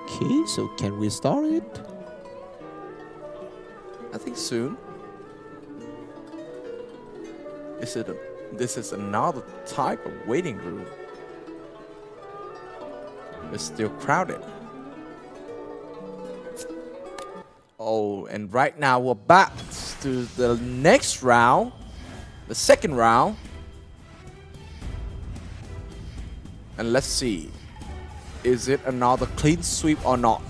Okay, so can we start it? I think soon. This is another type of waiting room. It's still crowded. Oh, and right now we're back to the next round, the second round. And let's see, is it another clean sweep or not?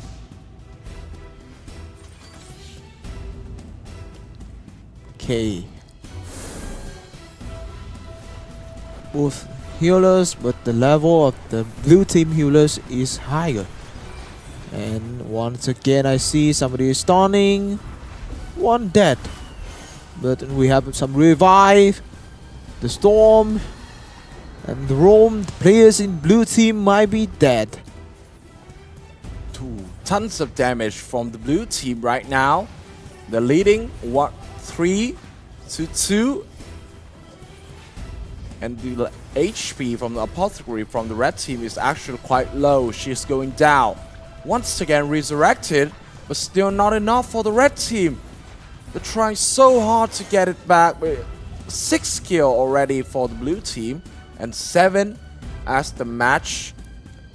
Okay. Both healers, but the level of the blue team healers is higher. And once again I see somebody is stunning, one dead, but we have some revive, the storm and the roam. The players in blue team might be dead. Tons of damage from the blue team right now. They're leading 3-2, and the HP from the apothecary from the red team is actually quite low. She's going down. Once again resurrected, but still not enough for the red team. They're trying so hard to get it back. 6 kill already for the blue team, and 7 as the match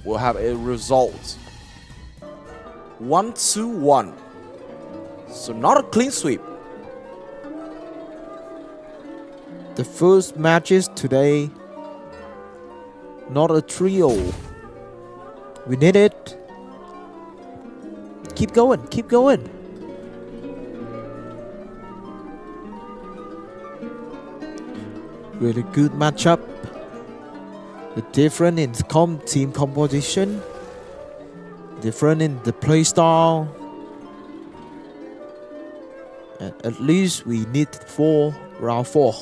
will have a result. 1-1. So not a clean sweep. The first matches today, not a trio. We need it. Keep going, keep going. Really good matchup. The different in team composition, different in the play style. And at least we need round 4.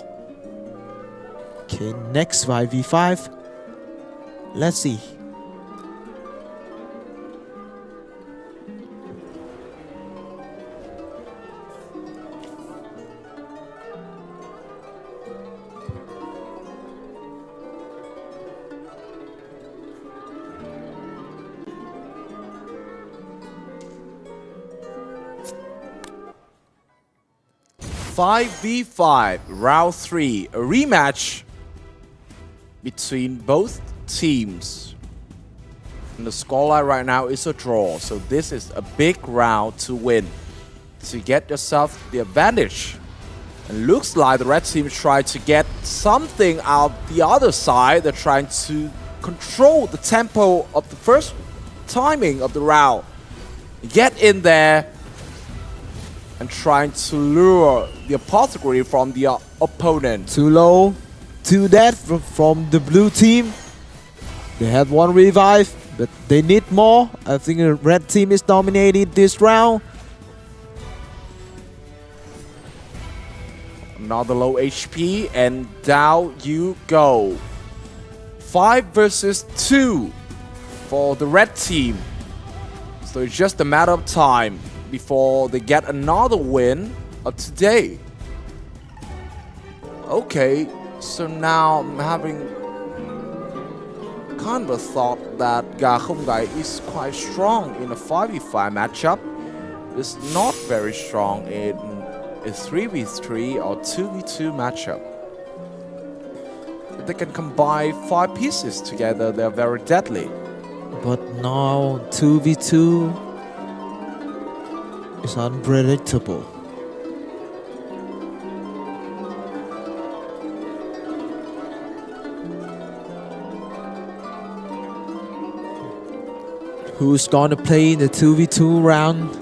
Okay, next 5v5. Let's see. .5v5 round 3, a rematch between both teams. And the scoreline right now is a draw, so this is a big round to win, to get yourself the advantage. And looks like the red team tried to get something out the other side. They're trying to control the tempo of the first timing of the round, get in there and trying to lure the apothecary from the opponent. Too low, too dead from the blue team. They had 1 revive, but they need more. I think the red team is dominating this round. Another low HP, and down you go. 5 versus 2 for the red team. So it's just a matter of time before they get another win of today. Okay, so now I'm having kind of a thought that Gà Không Gai is quite strong in a 5v5 matchup. is not very strong in a 3v3 or 2v2 matchup. If they can combine 5 pieces together, they are very deadly. But now 2v2 is unpredictable. Who's gonna play in the 2v2 round?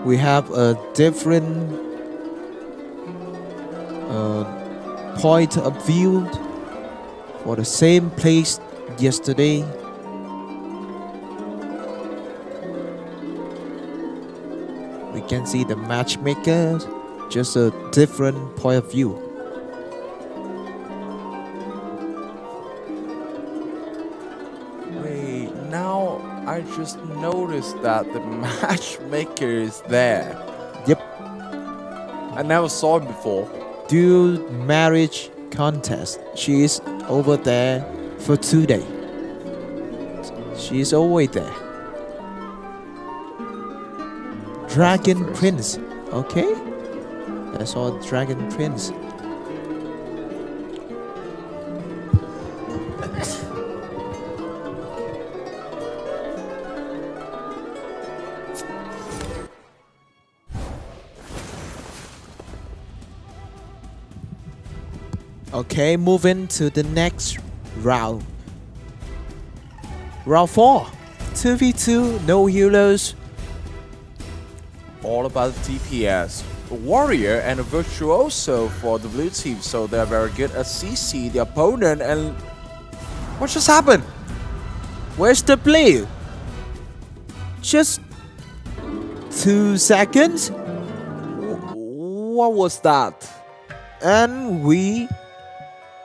We have a different point of view for the same place yesterday. We can see the matchmaker, just a different point of view. Wait, now I just noticed that the matchmaker is there. Yep. I never saw him before. Dual marriage contest. She is over there for 2 days. She is always there. Dragon Prince. Okay. That's all Dragon Prince. Okay, moving to the next round. Round 4. 2v2, no healers. All about DPS. A warrior and a virtuoso for the blue team, so they're very good at CC the opponent. And what just happened? Where's the play? Just 2 seconds, What was that? and we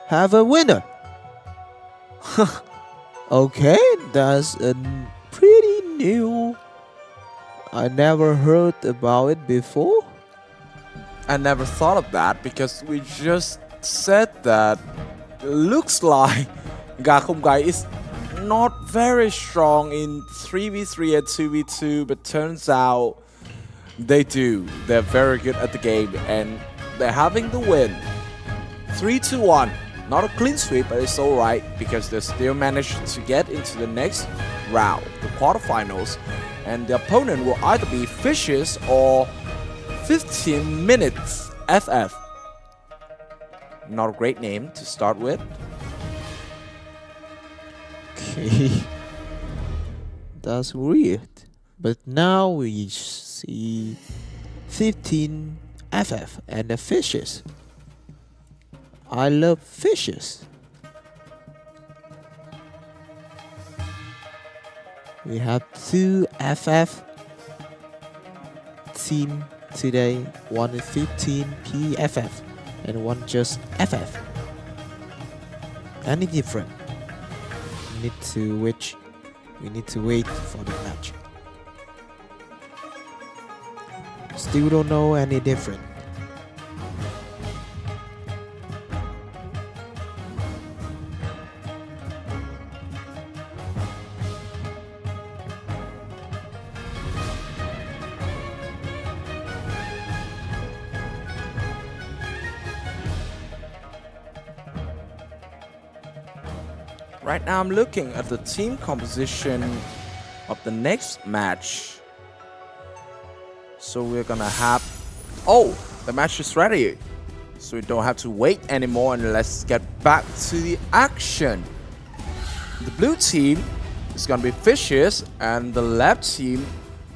have a winner. Okay, that's a pretty new. I never heard about it before. I never thought of that because we just said that looks like Gà Không Gai is not very strong in 3v3 and 2v2, but turns out they do. They're very good at the game and they're having the win. 3-1. Not a clean sweep, but it's alright because they still managed to get into the next round, the quarterfinals. And the opponent will either be Fishes or 15 Minutes FF. Not a great name to start with. Okay. That's weird. But now we see 15 FF and the Fishes. I love fishes. We have 2 FF team today. One is 15 PFF and one just FF. Any different? We need to wait for the match. Still don't know any different. Right now I'm looking at the team composition of the next match. So we're gonna have... Oh, the match is ready. So we don't have to wait anymore and let's get back to the action. The blue team is gonna be Fishes and the left team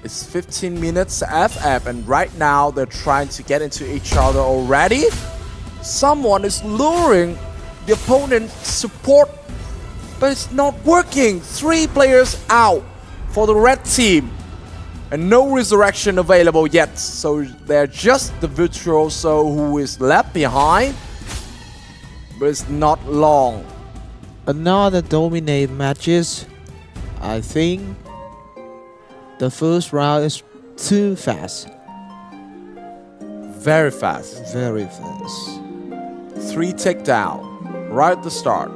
is 15 Minutes FF, and right now they're trying to get into each other already. Someone is luring the opponent's support, but it's not working. 3 players out for the red team. And no resurrection available yet. So they're just the virtuoso who is left behind. But it's not long. Another dominate matches. I think the first round is too fast. very fast. Very fast. 3 takedown right at the start.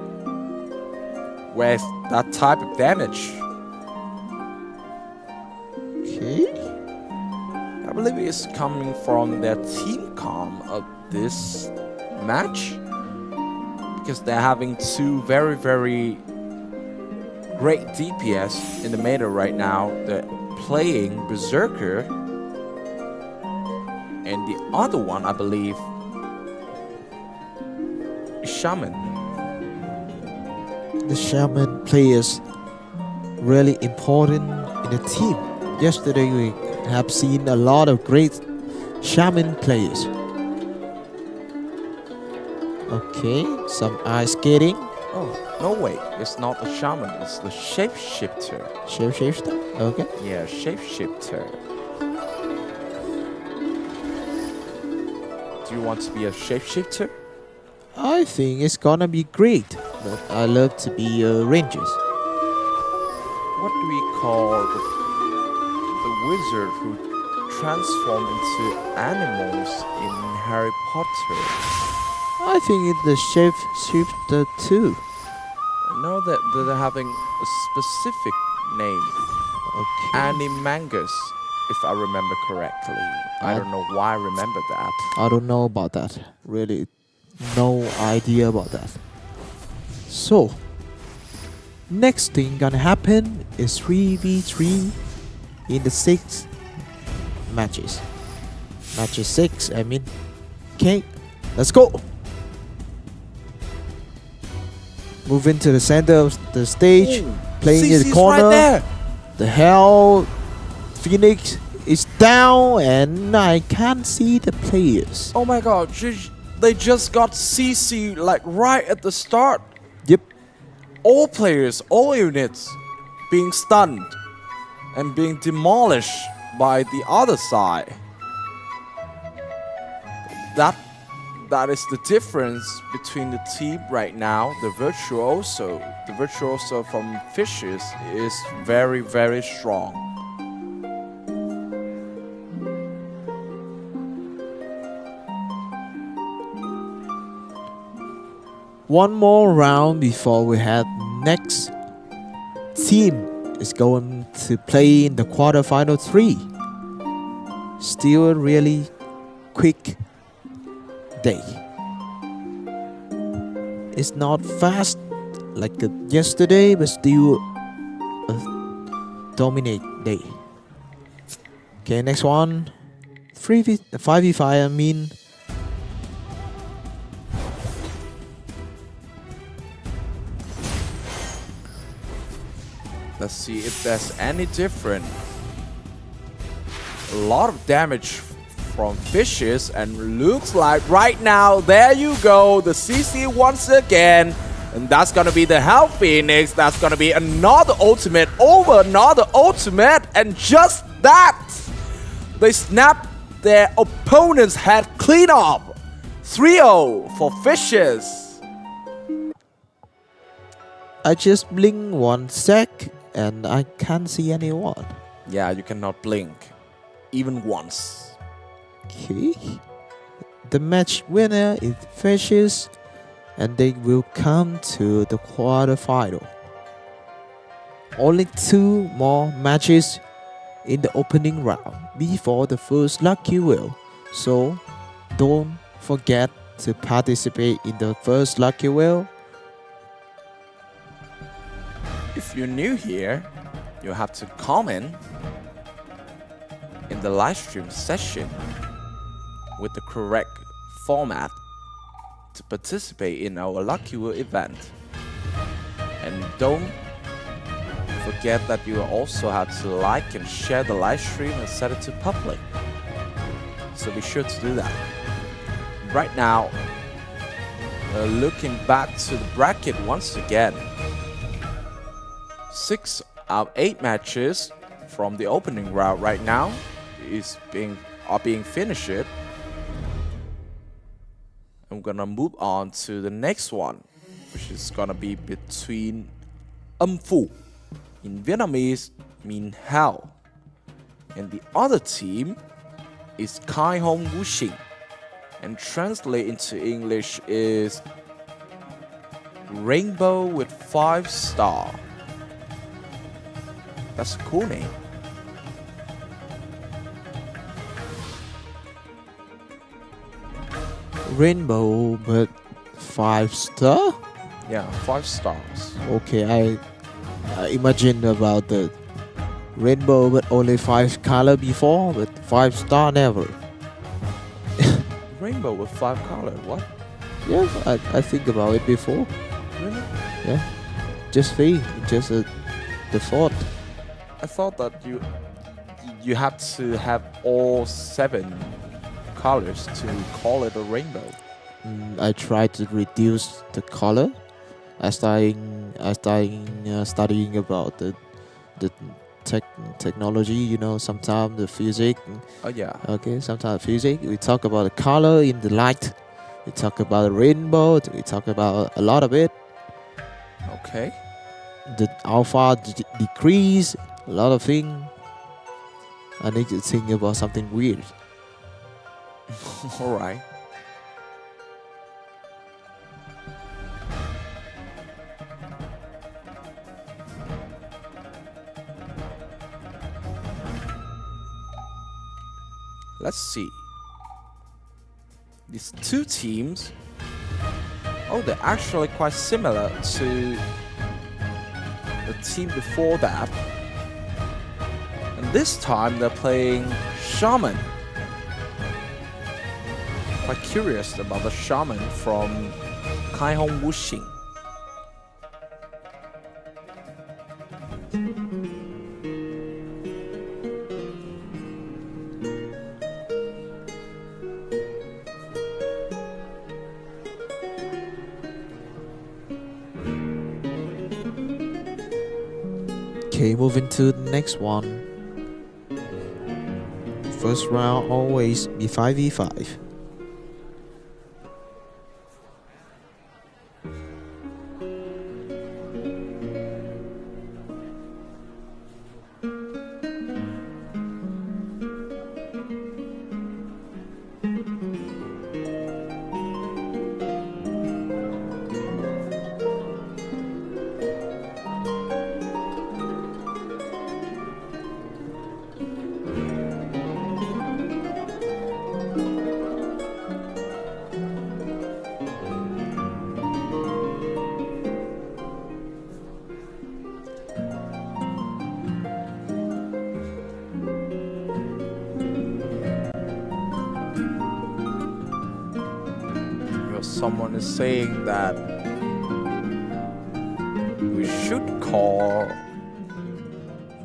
With that type of damage. Okay. I believe it's coming from their team comm of this match. Because they're having 2 very, very great DPS in the meta right now. They're playing Berserker. And the other one, I believe, is Shaman. The Shaman players really important in the team. Yesterday we have seen a lot of great Shaman players. Okay, some ice skating. Oh, no wait, it's not the Shaman, it's the Shapeshifter. Shapeshifter? Okay. Yeah, Shapeshifter. Do you want to be a Shapeshifter? I think it's gonna be great, but I love to be rangers. What do we call the wizard who transformed into animals in Harry Potter? I think it's the Shapeshifter too. I know that they're having a specific name. Okay. Animangus, if I remember correctly. I don't know why I remember that. I don't know about that. Really, no idea about that. So, next thing gonna happen is 3v3 in the 6 matches. Matches 6, I mean. Okay, let's go. Move into the center of the stage, Ooh, playing in the CC's corner. right there. The hell, Phoenix is down, and I can't see the players. Oh my god, they just got CC like right at the start. Yep. All players, all units being stunned and being demolished by the other side. That is the difference between the team right now. The virtuoso from Fishes is very, very strong. One more round before we head next. Team is going to play in the quarterfinal 3. Still a really quick day. It's not fast like yesterday, but still a dominate day. Okay, next one. 5v5, I mean. Let's see if there's any different. A lot of damage from Fishes, and looks like right now, there you go, the CC once again. And that's gonna be the Hell Phoenix. That's gonna be another ultimate over another ultimate. And just that, they snapped their opponent's head clean up. 3-0 for Fishes. I just blink 1 sec and I can't see anyone. Yeah, you cannot blink even once. Okay. The match winner is Fishes, and they will come to the quarterfinal. Only 2 more matches in the opening round before the first Lucky Wheel. So don't forget to participate in the first Lucky Wheel. If you're new here, you have to comment in the live stream session with the correct format to participate in our Lucky Wheel event. And don't forget that you also have to like and share the live stream and set it to public. So be sure to do that. Right now, looking back to the bracket once again. 6 out of 8 matches from the opening round right now are being finished. I'm gonna move on to the next one, which is gonna be between Phu, in Vietnamese mean hell, and the other team is Kai Hong Wuxing, and translate into English is Rainbow with 5 star. That's a cool name. Rainbow, but 5 star? Yeah, 5 stars. Okay, I imagine about the rainbow, but only 5 color before, but 5 star never. Rainbow with 5 color, what? Yeah, I think about it before. Really? Yeah, just a default. I thought that you had to have all 7 colors to call it a rainbow. I try to reduce the color. I studying about the technology. You know, sometimes the physics. Oh yeah. Okay, sometimes physics. We talk about the color in the light. We talk about the rainbow. We talk about a lot of it. Okay. The alpha decrease. A lot of things. I need to think about something weird. All right. Let's see. These 2 teams. Oh, they're actually quite similar to the team before that. And this time they're playing Shaman. Quite curious about the Shaman from Kaihong Wuxing. Okay, moving to the next one. First round always be 5v5. Someone is saying that we should call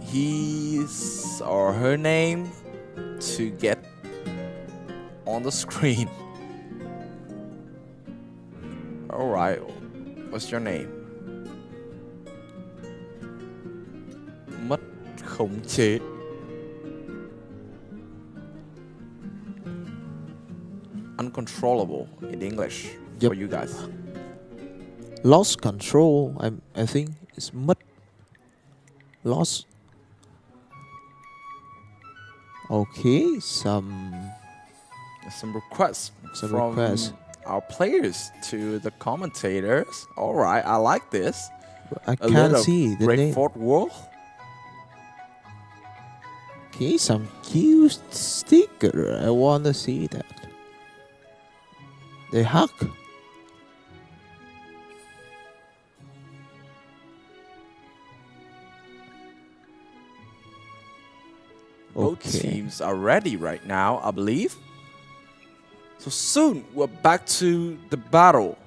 his or her name to get on the screen. Alright, what's your name? Mất khống chế. Uncontrollable in English for you guys. Lost control, I think it's mất. Lost. Okay, some requests from our players to the commentators. Alright, I like this. I can't see the name. Fort World. Okay, some cute sticker. I wanna see that. They hack. Both teams are ready right now, I believe. So soon we're back to the battle.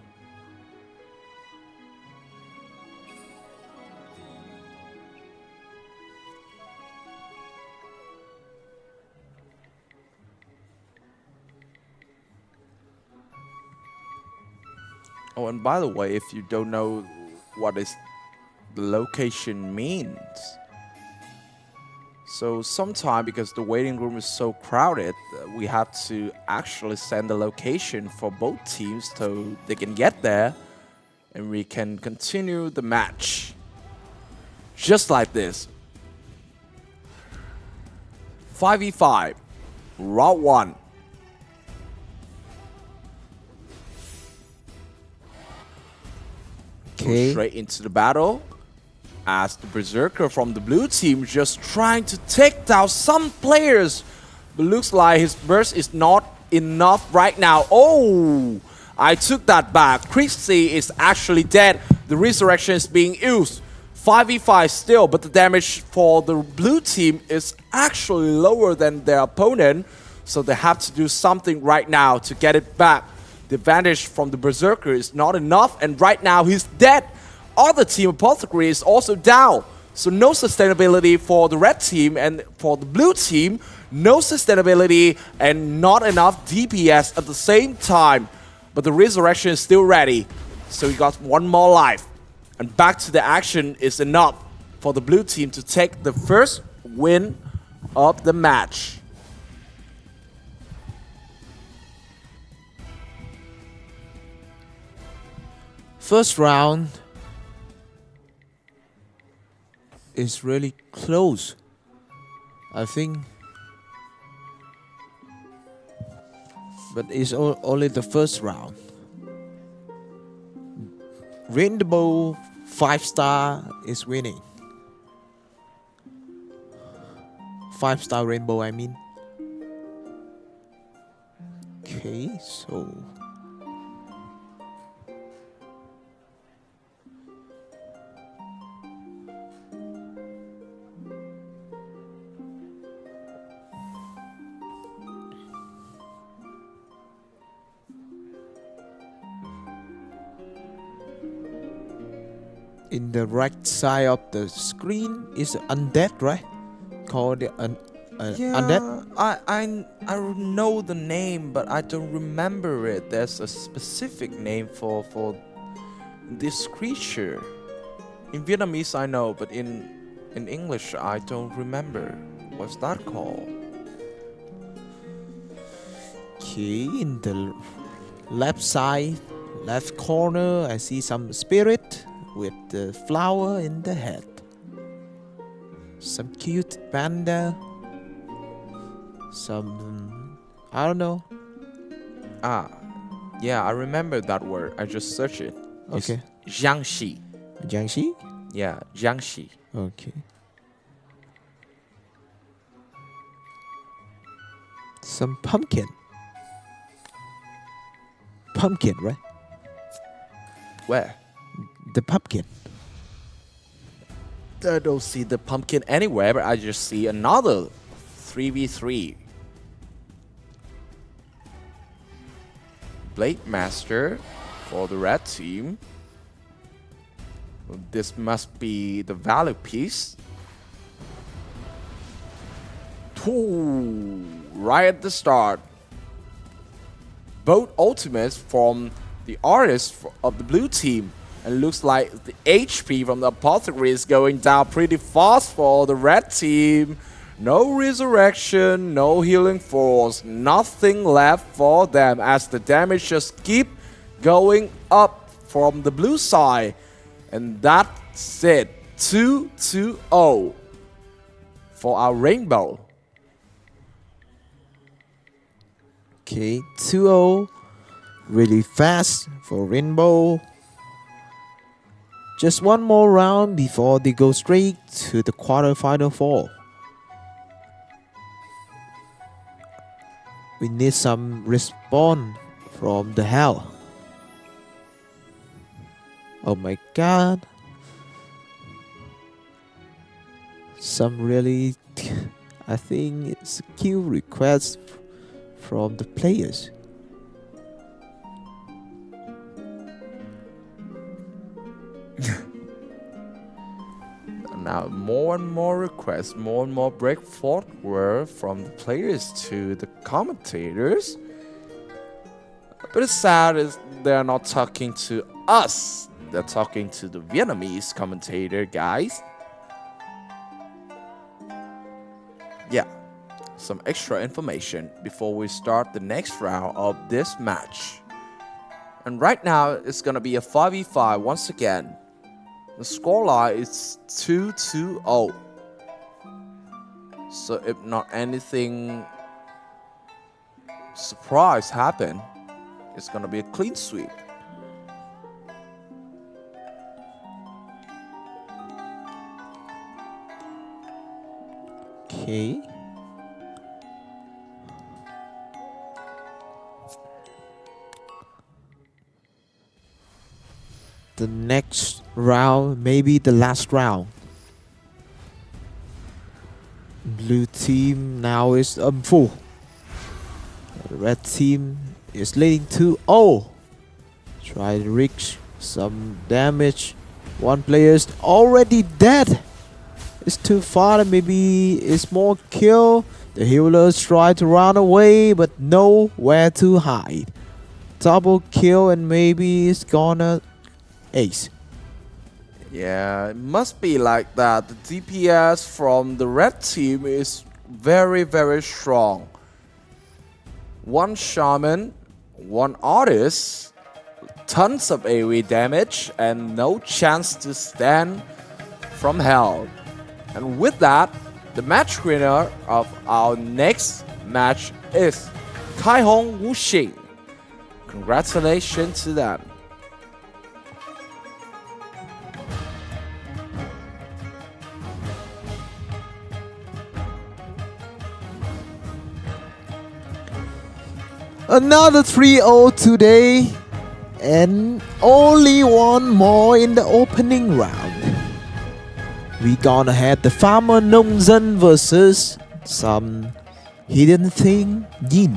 Oh, and by the way, if you don't know what is the location means, so sometime because the waiting room is so crowded, we have to actually send the location for both teams so they can get there and we can continue the match. Just like this. 5v5, round 1. Okay. straight into the battle as the Berserker from the blue team just trying to take down some players. But looks like his burst is not enough right now. Oh, I took that back. Chrissy is actually dead. The resurrection is being used. 5v5 still, but the damage for the blue team is actually lower than their opponent. So they have to do something right now to get it back. The advantage from the Berserker is not enough, and right now he's dead. Other team Apothecary is also down. So no sustainability for the red team, and for the blue team, no sustainability and not enough DPS at the same time. But the resurrection is still ready. So he got one more life. And back to the action is enough for the blue team to take the first win of the match. First round is really close. I think. But it's only the first round. Rainbow 5-star is winning. 5-star Rainbow, I mean. Okay, so. In the right side of the screen is undead, right? Called undead. I know the name, but I don't remember it. There's a specific name for this creature. In Vietnamese I know, but in English I don't remember. What's that called? Okay, in the left side, left corner, I see some spirit with the flower in the head. Some cute panda. Some, I don't know. Ah, yeah, I remember that word. I just searched it. Okay. It's Jiangxi. Jiangxi? Yeah, Jiangxi. Okay. Some pumpkin. Pumpkin, right? Where? The pumpkin. I don't see the pumpkin anywhere, but I just see another 3v3. Blade Master for the red team. This must be the value piece. Ooh, right at the start. Both ultimates from the artist of the blue team. And looks like the HP from the Apothecary is going down pretty fast for the red team. No resurrection, no healing force, nothing left for them as the damage just keep going up from the blue side. And that's it. 2-2-0 for our Rainbow. Okay, 2-0. Really fast for Rainbow. Just one more round before they go straight to the quarterfinal 4. We need some response from the hell. Oh my god. Some really, I think it's a kill request from the players. Now more and more requests, more and more break forward from the players to the commentators. But it's sad is they're not talking to us. They're talking to the Vietnamese commentator guys. Yeah, some extra information before we start the next round of this match. And right now it's gonna be a 5v5 once again. The scoreline is 2-2-0. So if not anything surprise happen, it's gonna be a clean sweep. Okay. The next round, maybe the last round. Blue team now is full. The red team is leading 2-0. Try to reach some damage. One player is already dead. It's too far, maybe it's more kill. The healers try to run away, but nowhere to hide. Double kill and maybe it's gonna ace. Yeah, it must be like that. The DPS from the red team is very, very strong. One shaman, one artist, tons of AoE damage, and no chance to stand from hell. And with that, the match winner of our next match is Kaihong Wuxing. Congratulations to them. Another 3-0 today, and only one more in the opening round. We gonna have the farmer nông dân versus some hidden thing Yin.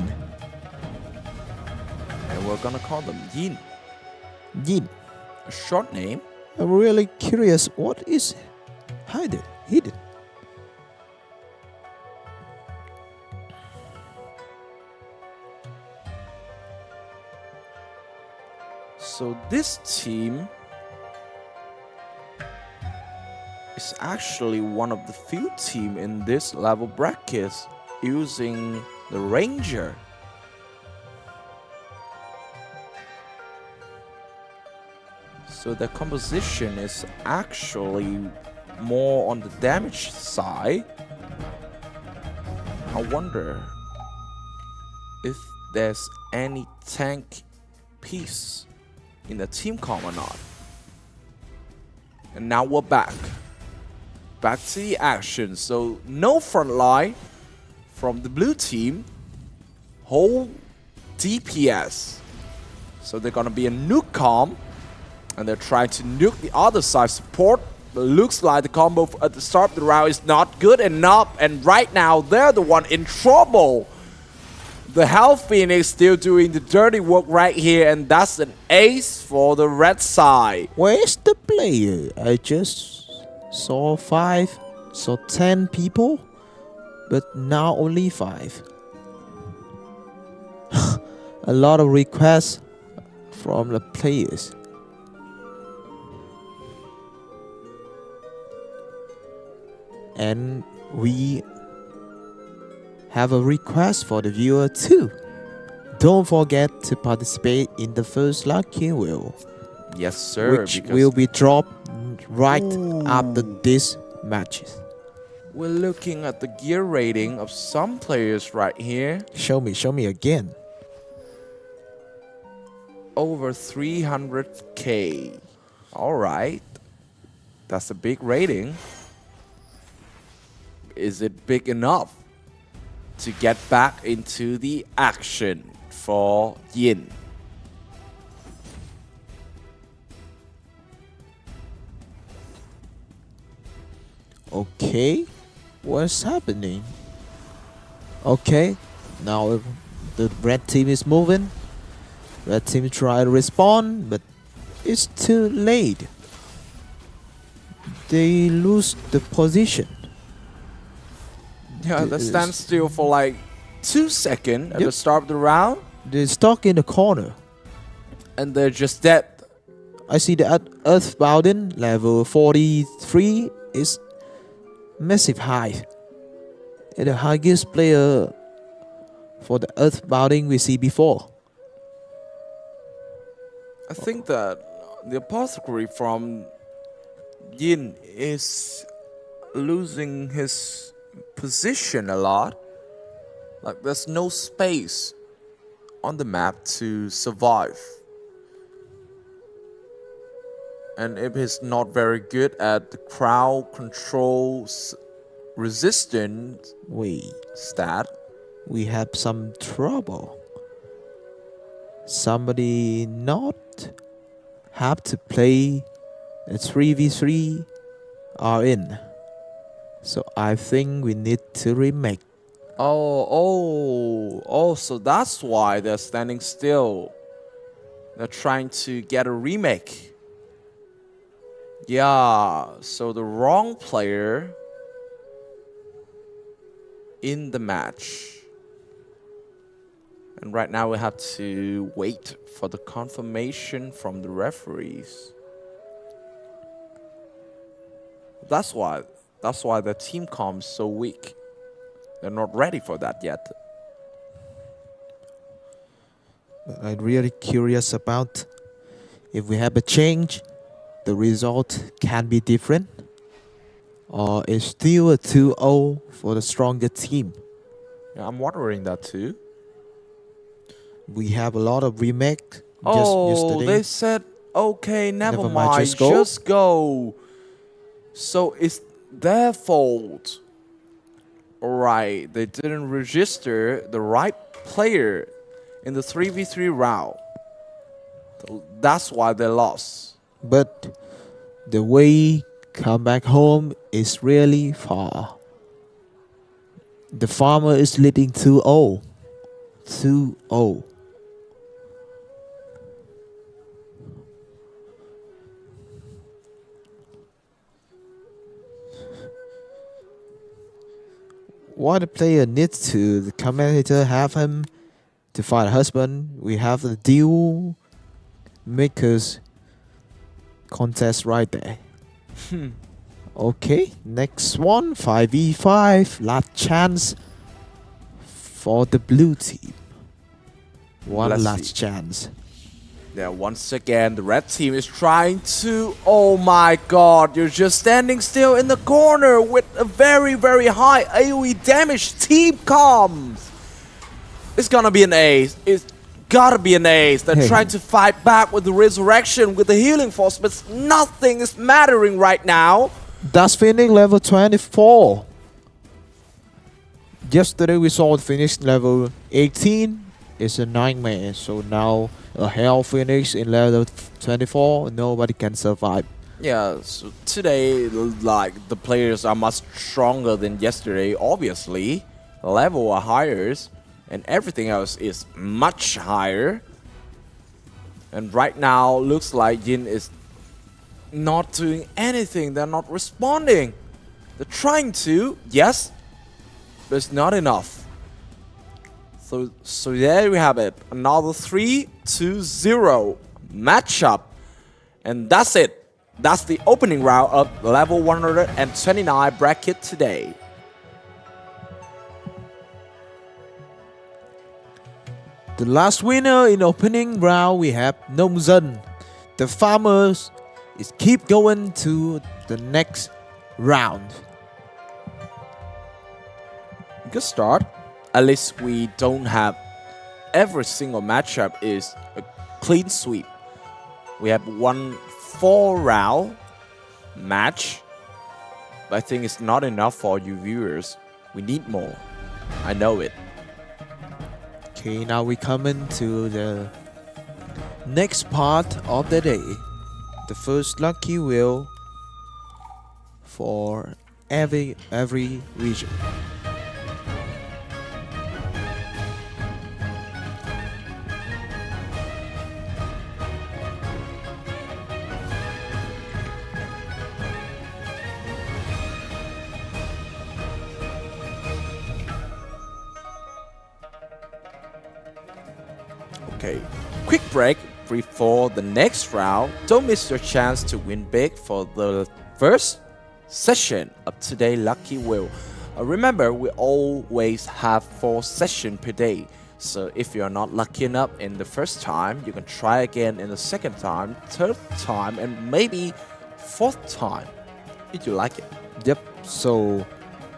And we're gonna call them Yin. Yin. A short name. I'm really curious, what is hidden? So this team is actually one of the few teams in this level bracket using the Ranger. So the composition is actually more on the damage side. I wonder if there's any tank piece in the team comp or not. And now we're back to the action. So no front line from the blue team, whole DPS. So they're gonna be a nuke comp, and they're trying to nuke the other side support. But looks like the combo at the start of the round is not good enough, and right now they're the one in trouble. The Hell Phoenix still doing the dirty work right here, and that's an ace for the red side. Where's the player? I just saw 10 people, but now only 5. A lot of requests from the players. And we have a request for the viewer too. Don't forget to participate in the first lucky wheel, Yes, sir. which will be dropped right after this matches. We're looking at the gear rating of some players right here. Show me again. Over 300k. Alright. That's a big rating. Is it big enough to get back into the action for Yin? Okay, what's happening? Okay, now the red team is moving. Red team try to respond, but it's too late. They lose the position. Yeah, that stands still for like 2 seconds at Yep. the start of the round, They're stuck in the corner. and they're just dead. I see the Earthbounding level 43 is massive high. And the highest player for the Earthbounding we see before. I think that the apothecary from Yin is losing his position a lot. Like there's no space on the map to survive. And if he's not very good at the crowd controls Resistance Wait, stat. we have some trouble. Somebody not have to play a 3v3 are in. So I think we need to remake. Oh, so that's why they're standing still. They're trying to get a remake. Yeah, so the wrong player in the match. And right now we have to wait for the confirmation from the referees. That's why the team comm is so weak. They're not ready for that yet. I'm really curious about if we have a change, the result can be different, or it's still a 2-0 for the stronger team. Yeah, I'm wondering that too. We have a lot of remakes Oh, yesterday. they said, okay, never Never mind, mind, just go. So it's their fault. Alright, they didn't register the right player in the 3v3 round. That's why they lost. But the way come back home is really far. The farmer is leading 2-0. 2-0. Why the player needs to, the commentator have him to find a husband. We have the deal makers contest right there. Okay, next one, 5v5, last chance for the blue team. One Let's last see. chance. Yeah, once again, the red team is trying to... Oh my god, you're just standing still in the corner with a very, very high AoE damage. Team comms. It's gonna be an ace. It's gotta be an ace. They're Hey. trying to fight back with the resurrection, with the healing force, but nothing is mattering right now. That's Phoenix level 24. Yesterday we saw Phoenix level 18. It's a nightmare. So now a Hell Phoenix in level 24, nobody can survive. Yeah, so today, like, the players are much stronger than yesterday, obviously. The level are higher, and everything else is much higher. And right now, looks like Yin is not doing anything. They're not responding. They're trying to, yes, but it's not enough. So there we have it. Another 3-0 matchup. And that's it. That's the opening round of level 129 bracket today. The last winner in opening round we have Nông. The farmers is keep going to the next round. Good start. At least we don't have every single matchup is a clean sweep. We have 1 4-round match, but I think it's not enough for you viewers. We need more. I know it. Okay, now we come into the next part of the day. The first lucky wheel for every region. Okay, quick break before the next round. Don't miss your chance to win big for the first session of today's Lucky Wheel. Remember, we always have 4 sessions per day. So if you're not lucky enough in the first time, you can try again in the second time, third time, and maybe 4th time, if you like it. Yep, so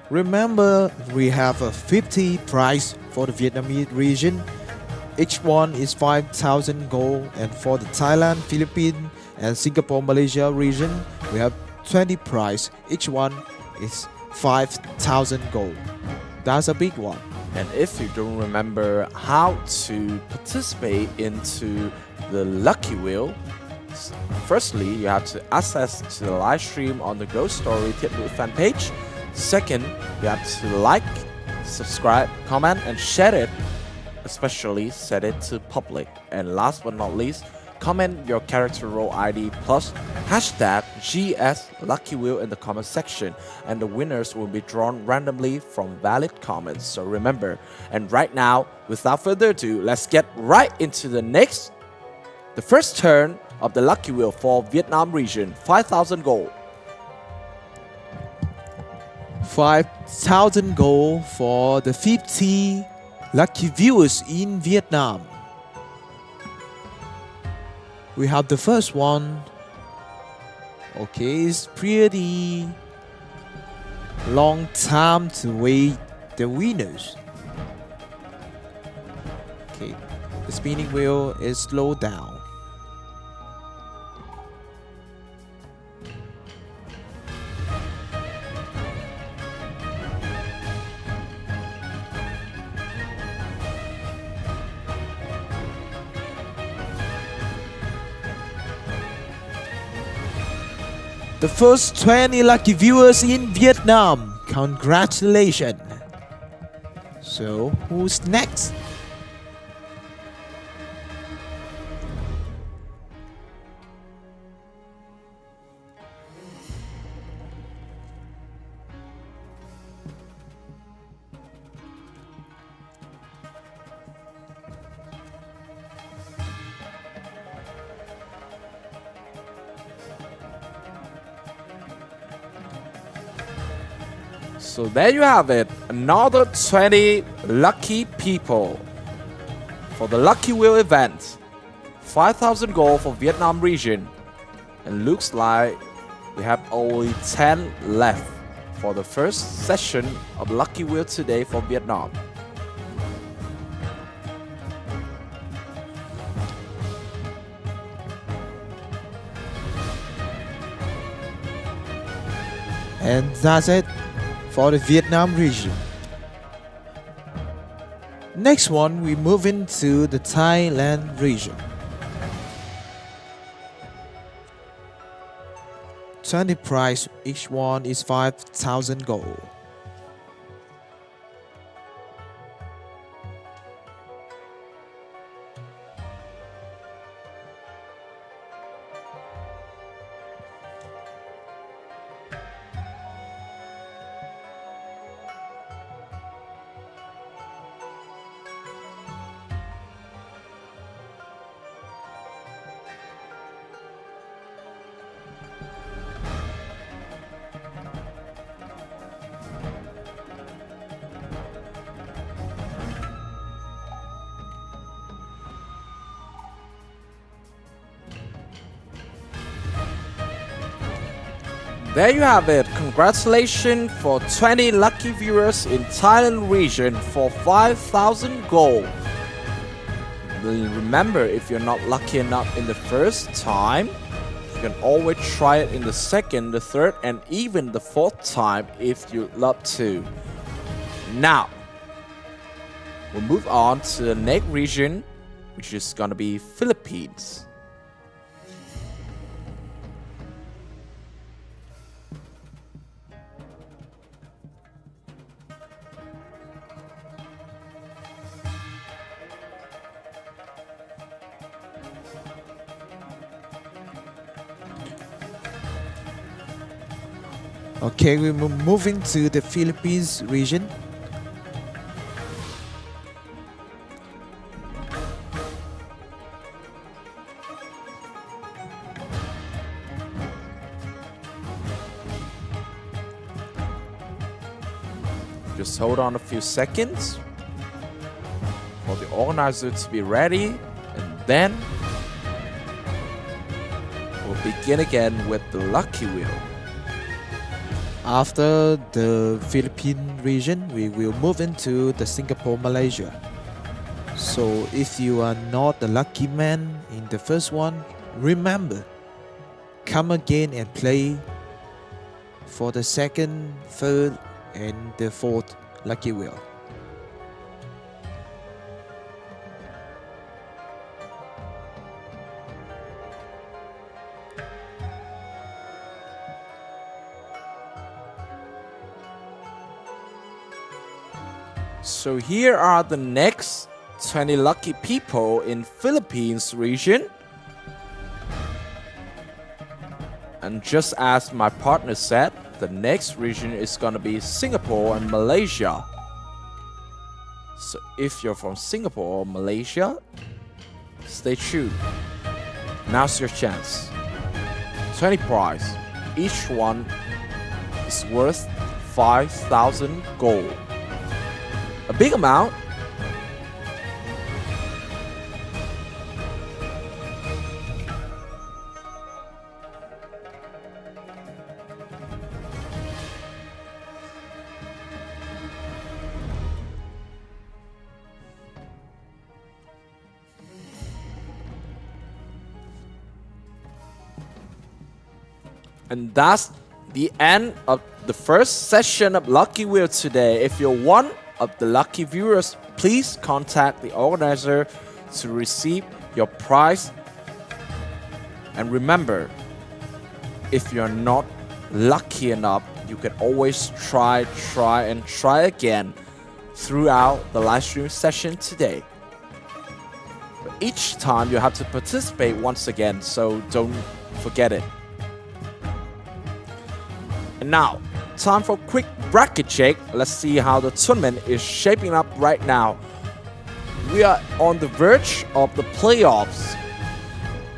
remember we have a 50 prize for the Vietnamese region. Each one is 5,000 gold, and for the Thailand, Philippines, and Singapore, Malaysia region, we have 20 prize. Each one is 5,000 gold. That's a big one. And if you don't remember how to participate into the lucky wheel, firstly, you have to access to the live stream on the Ghost Story Thietmu fan page. Second, you have to like, subscribe, comment, and share it. Especially set it to public. And last but not least, comment your character role ID plus hashtag GSLuckyWheel in the comment section, and the winners will be drawn randomly from valid comments. So remember, and right now, without further ado, let's get right into the first turn of the Lucky Wheel for Vietnam region, 5,000 gold. 5,000 gold for the 50 lucky viewers in Vietnam. We have the first one. Okay, it's pretty long time to wait the winners. Okay, the spinning wheel is slowed down. The first 20 lucky viewers in Vietnam. Congratulations. So, who's next? So there you have it, another 20 lucky people for the Lucky Wheel event. 5,000 gold for Vietnam region. And looks like we have only 10 left for the first session of Lucky Wheel today for Vietnam. And that's it for the Vietnam region. Next one, we move into the Thailand region. 20 prize, each one is 5,000 gold. There you have it. Congratulations for 20 lucky viewers in Thailand region for 5,000 gold. Remember, if you're not lucky enough in the first time, you can always try it in the second, the third, and even the fourth time if you'd love to. Now, we'll move on to the next region, which is gonna be Philippines. Okay, we're moving to the Philippines region. Just hold on a few seconds for the organizer to be ready, and then we'll begin again with the Lucky Wheel. After the Philippine region, we will move into the Singapore, Malaysia. So if you are not the lucky man in the first one, remember, come again and play for the second, third, and the fourth lucky wheel. So here are the next 20 lucky people in Philippines region. And just as my partner said, the next region is gonna be Singapore and Malaysia. So if you're from Singapore or Malaysia, stay tuned. Now's your chance. 20 prize. Each one is worth 5,000 gold. A big amount. And that's the end of the first session of Lucky Wheel today. If you're one of the lucky viewers, please contact the organizer to receive your prize. And remember, if you're not lucky enough, you can always try again throughout the live stream session today. But each time you have to participate once again, so don't forget it. And now, time for a quick bracket check. Let's see how the tournament is shaping up right now. We are on the verge of the playoffs.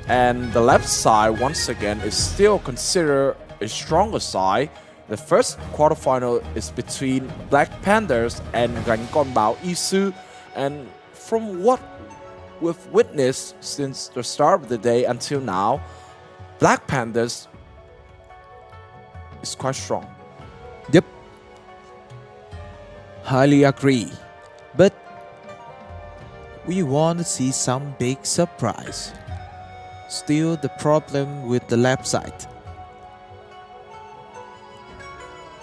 And the left side, once again, is still considered a stronger side. The first quarterfinal is between Black Panthers and Gankonbao Isu. And from what we've witnessed since the start of the day until now, Black Panthers is quite strong. Yep. Highly agree. But we want to see some big surprise. Still the problem with the left side.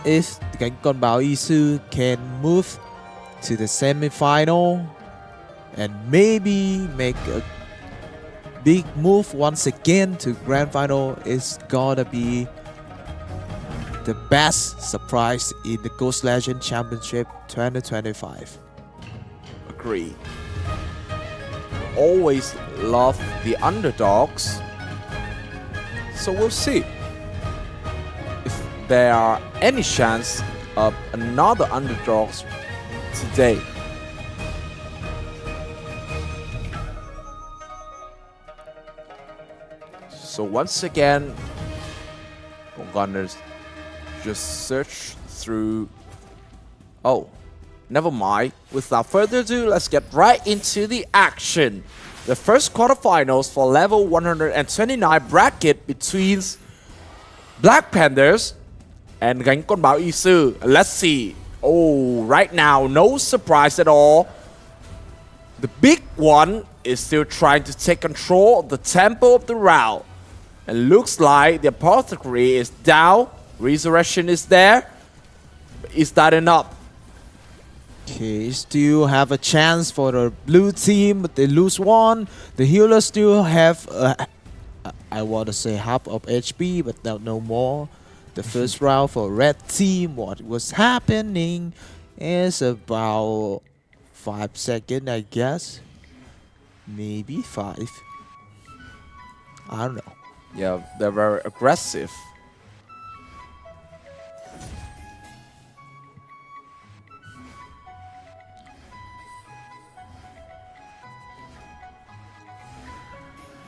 If Gankonbao Isu can move to the semi-final and maybe make a big move once again to grand final, it's gonna be the best surprise in the Ghost Legend Championship 2025. Agree. Always love the underdogs. So we'll see if there are any chance of another underdogs today. So once again, we're gonna just search through. Oh, never mind. Without further ado, let's get right into the action. The first quarterfinals for level 129 bracket between Black Panthers and Gankonbao Isu. Let's see. Oh, right now, no surprise at all. The big one is still trying to take control of the tempo of the round. And looks like the apothecary is down. Resurrection is there. Is that enough? Okay, still have a chance for the blue team, but they lose one. The healers still have, I want to say half of HP, but no more. The first round for red team, what was happening is about 5 seconds, I guess. Maybe 5. I don't know. Yeah, they're very aggressive.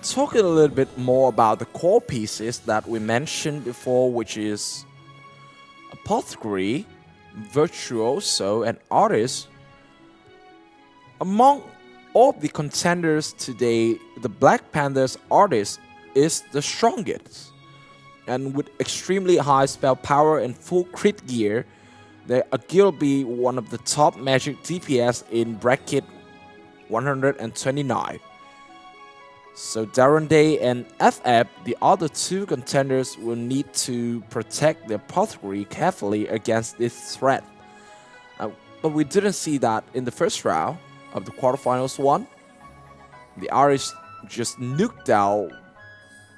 Talking a little bit more about the core pieces that we mentioned before, which is Apothecary, Virtuoso, and Artist. Among all the contenders today, the Black Panthers Artist is the strongest. And with extremely high spell power and full crit gear, they arguably one of the top magic DPS in bracket 129. So Darren Day and FF, the other two contenders, will need to protect their apothecary carefully against this threat. But we didn't see that in the first round of the quarterfinals one. The Irish just nuked out,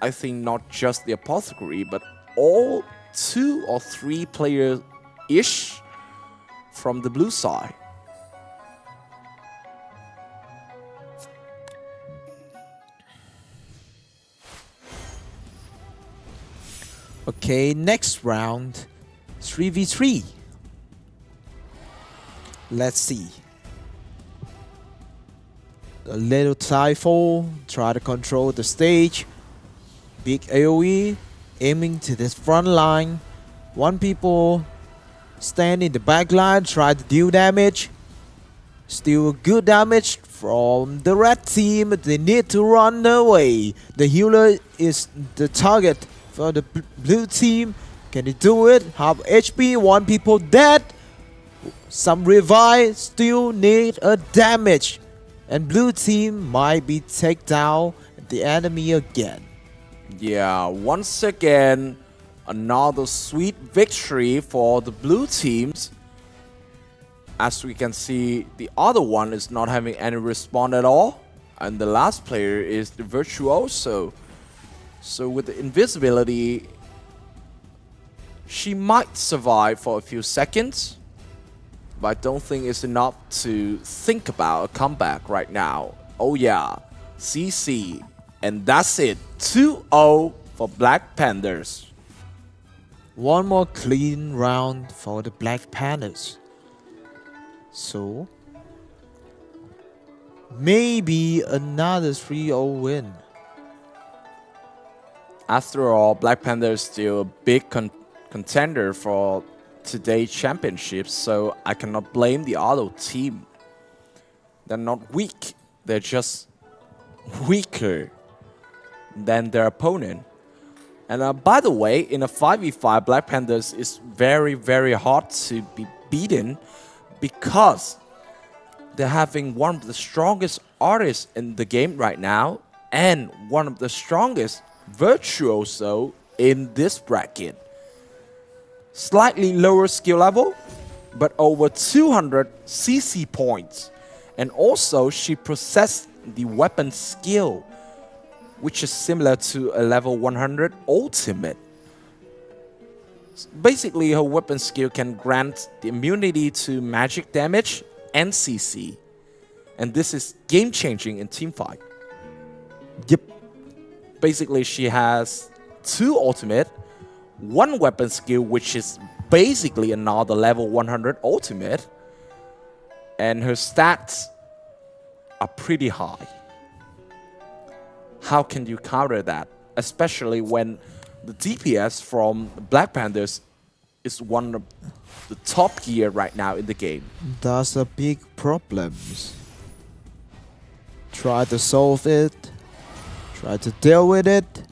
I think, not just the apothecary, but all 2 or 3 players-ish from the blue side. Okay, next round, 3v3. Let's see. A little Typhoon, try to control the stage. Big AoE, aiming to this front line. 1 people stand in the back line, try to deal damage. Still good damage from the red team, they need to run away. The healer is the target for the blue team. Can he do it? Half HP, 1 people dead. Some revive, still need a damage. And blue team might be take down the enemy again. Yeah, once again, another sweet victory for the blue teams. As we can see, the other one is not having any respawn at all. And the last player is the Virtuoso. So with the invisibility, she might survive for a few seconds. But I don't think it's enough to think about a comeback right now. Oh yeah, CC. And that's it. 2-0 for Black Panthers. 1 more clean round for the Black Panthers. So, maybe another 3-0 win. After all, Black Panther is still a big contender for today's championships, so I cannot blame the other team. They're not weak, they're just weaker than their opponent. And by the way, in a 5v5, Black Panthers is very, very hard to be beaten because they're having one of the strongest artists in the game right now and one of the strongest virtuoso in this bracket. Slightly lower skill level, but over 200 CC points. And also she possessed the weapon skill, which is similar to a level 100 ultimate. Basically, her weapon skill can grant the immunity to magic damage and CC. And this is game-changing in teamfight. Yep. Basically, she has 2 ultimate, 1 weapon skill, which is basically another level 100 ultimate. And her stats are pretty high. How can you counter that? Especially when the DPS from Black Panthers is one of the top gear right now in the game. That's a big problem. Try to solve it. Try to deal with it.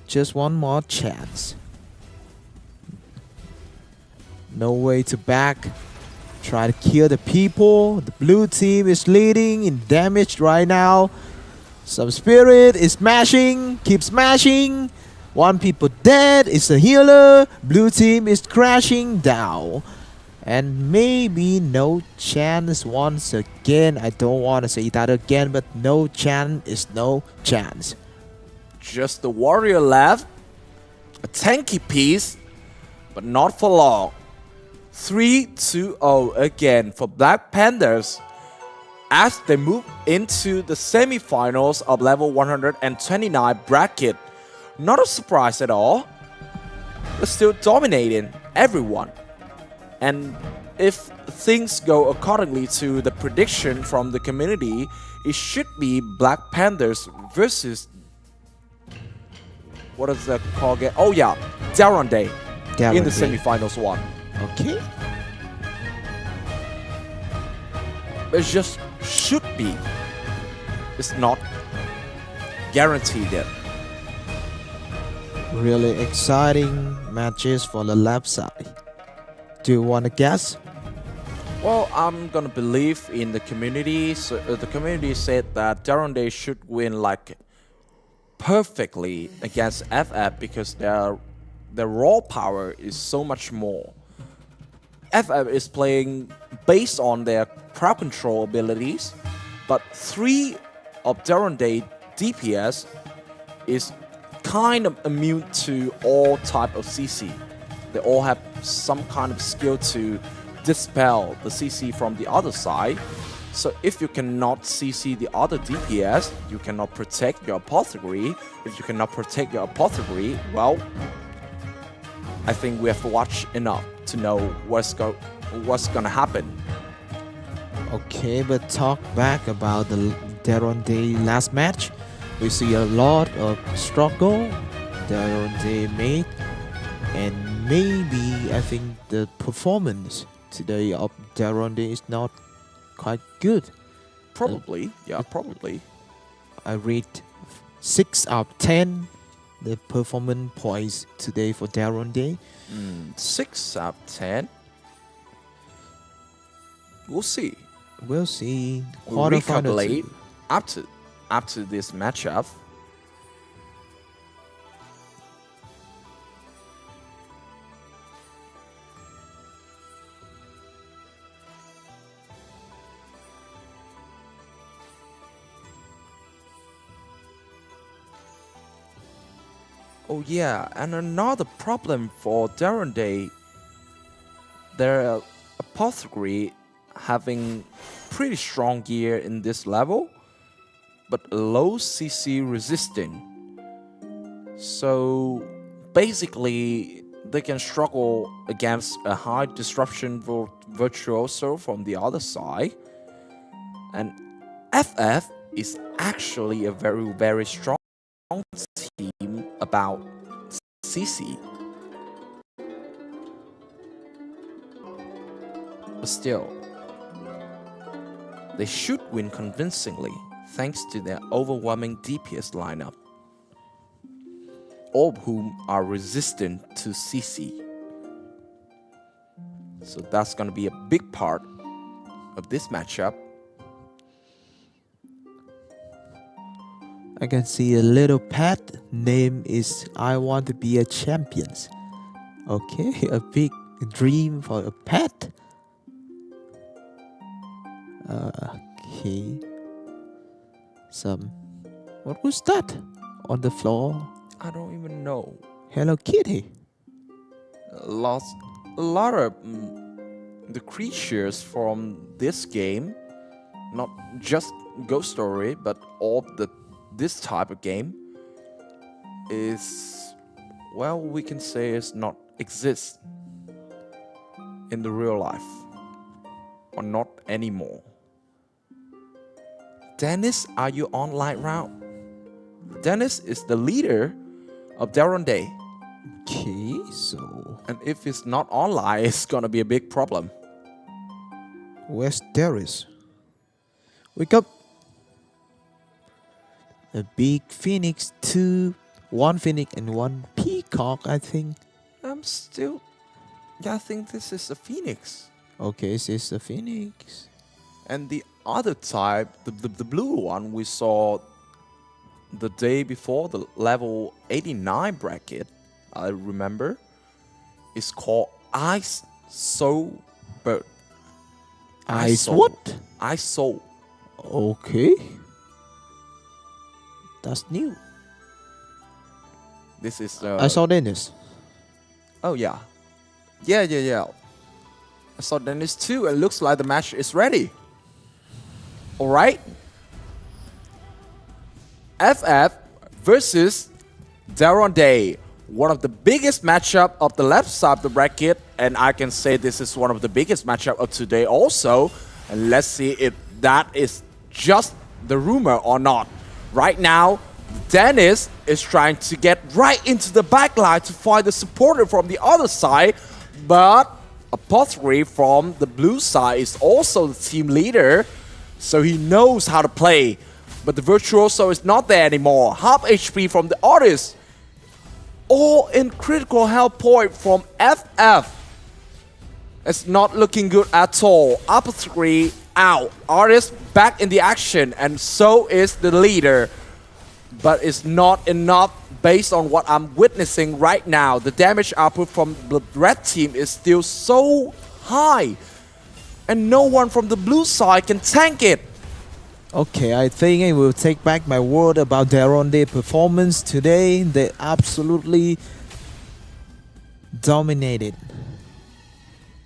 Just 1 more chance. No way to back. Try to kill the people. The blue team is leading in damage right now. Some spirit is smashing. Keep smashing. 1 people dead. It's a healer. Blue team is crashing down. And maybe no chance once again. I don't want to say that again, but no chance is no chance. Just the warrior left. A tanky piece, but not for long. 3-2-0 again for Black Panthers as they move into the semi-finals of level 129 bracket. Not a surprise at all. They're still dominating everyone. And if things go accordingly to the prediction from the community, it should be Black Panthers versus... what is that called again? Oh yeah, Darren Day in the semi-finals one. Okay. It just should be. It's not guaranteed yet. Really exciting matches for the left side. Do you want to guess? Well, I'm gonna believe in the community. So the community said that Day should win like perfectly against FF because their raw power is so much more. FF is playing based on their crowd control abilities, but 3 of Day DPS is kind of immune to all type of CC. They all have some kind of skill to dispel the CC from the other side. So if you cannot CC the other DPS, you cannot protect your apothecary. If you cannot protect your apothecary, well, I think we have watched enough to know what's gonna happen. Okay, but talk back about the Day last match. We see a lot of struggle Day made, and maybe I think the performance today of Day is not quite good. Probably, yeah, probably. I rate 6 out of 10 the performance points today for Day. 6 out of 10. We'll see. We'll see. We'll recalculate after this matchup. Oh yeah, and another problem for Day, their apothecary having pretty strong gear in this level, but low CC resistant. So basically, they can struggle against a high disruption virtuoso from the other side. And FF is actually a very, very strong team about CC. But still, they should win convincingly thanks to their overwhelming DPS lineup, all of whom are resistant to CC. So that's gonna be a big part of this matchup. I can see a little pet name is I want to be a champion. Okay, a big dream for a pet. Okay. What was that on the floor? I don't even know. Hello Kitty. A lot of the creatures from this game, not just Ghost Story, but all this type of game is, well, we can say is not exist in the real life, or not anymore. Dennis, are you online round? Dennis is the leader of Day. Okay, so And if it's not online, it's gonna be a big problem. where's Darius? Wake up. A big phoenix, 1 phoenix and 1 peacock, I think. I think this is a Phoenix. Okay, this is a phoenix. And the other type, the blue one we saw the day before, the level 89 bracket, I remember, is called Ice Soul Bird. Ice Soul. what? Ice Soul. Okay. That's new. This is I saw Dennis. Oh yeah. Yeah. I saw Dennis too, and looks like the match is ready. Alright. FF versus Day. One of the biggest matchup of the left side of the bracket, and I can say this is one of the biggest matchup of today also. And let's see if that is just the rumor or not. Right now, Dennis is trying to get right into the backline to find the supporter from the other side, but Apothecary from the blue side is also the team leader, so he knows how to play. But the Virtuoso is not there anymore. Half HP from the artist. All in critical health point from FF. It's not looking good at all. Upper 3 out. Artist back in the action, and so is the leader. But it's not enough based on what I'm witnessing right now. The damage output from the red team is still so high. And no one from the blue side can tank it. Okay, I think I will take back my word about Daronde performance today. They absolutely dominated.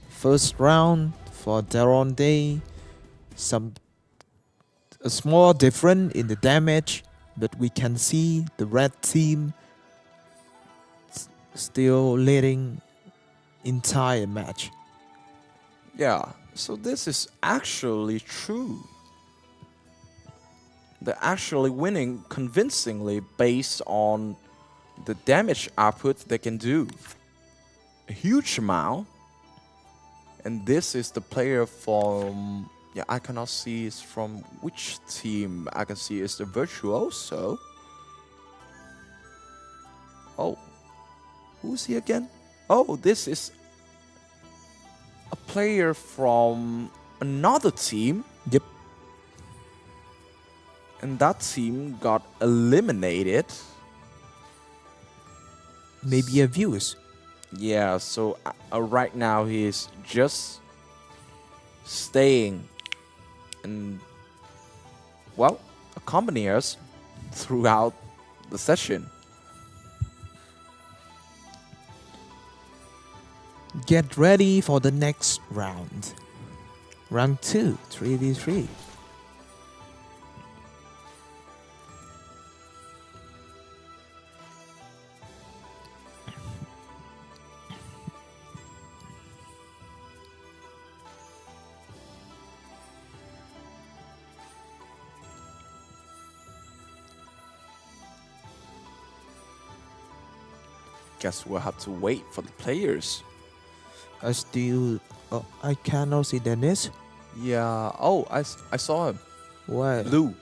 First round for Daronde, a small difference in the damage, but we can see the red team still leading entire match. Yeah, so this is actually true. They're actually winning convincingly based on the damage output they can do. A huge amount. And this is the player from... Yeah, I cannot see it's from which team. I can see it's the Virtuoso. Oh. Who's he again? Oh, this is a player from another team. Yep. And that team got eliminated. Maybe a viewers. Yeah, so right now he's just staying and, well, accompany us throughout the session. Get ready for the next round. Round 2, 3v3. Guess we'll have to wait for the players. I cannot see Dennis. Yeah, oh, I saw him. What? Blue.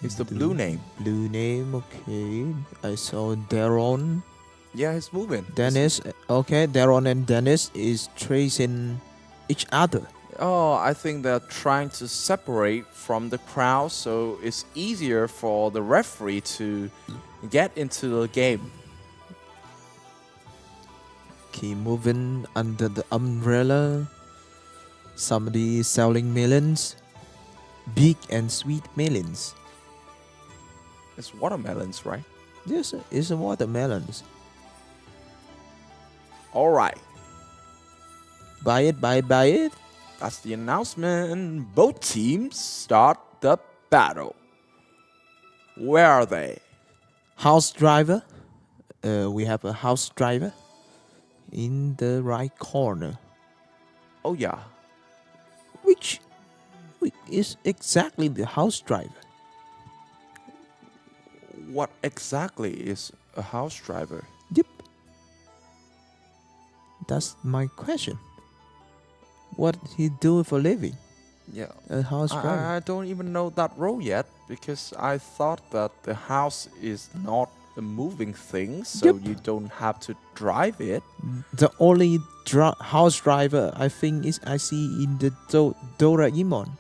It's the blue name. Blue name, okay. I saw Daron. Yeah, he's moving. Dennis, okay. Daron and Dennis is tracing each other. Oh, I think they're trying to separate from the crowd, so it's easier for the referee to get into the game. Keep moving under the umbrella. Somebody selling melons. Big and sweet melons. It's watermelons, right? Yes, it's a watermelons. Alright, Buy it. that's the announcement. Both teams start the battle. Where are they? House driver. We have a house driver in the right corner. Oh yeah. Which is exactly the house driver. What exactly is a house driver? Yep. That's my question. What he do for living? Yeah. A house driver. I don't even know that role yet, because I thought that the house is not a moving thing, so Yep. you don't have to drive it. The only house driver I think is I see in the Doraemon.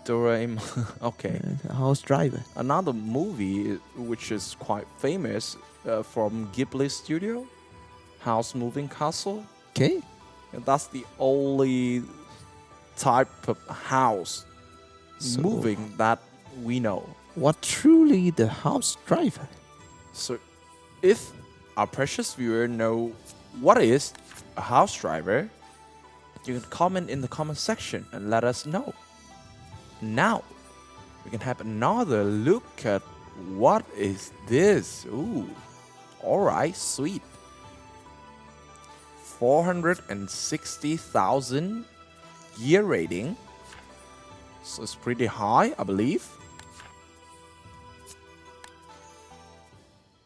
Doraemon. Okay. The house driver. Another movie which is quite famous from Ghibli Studio, House Moving Castle. Okay. And that's the only type of house So- moving that we know. What truly the house driver? So if our precious viewer know what is a house driver, you can comment in the comment section and let us know. Now we can have another look at what is this. Ooh, alright, sweet. 460,000 year rating, so it's pretty high, I believe.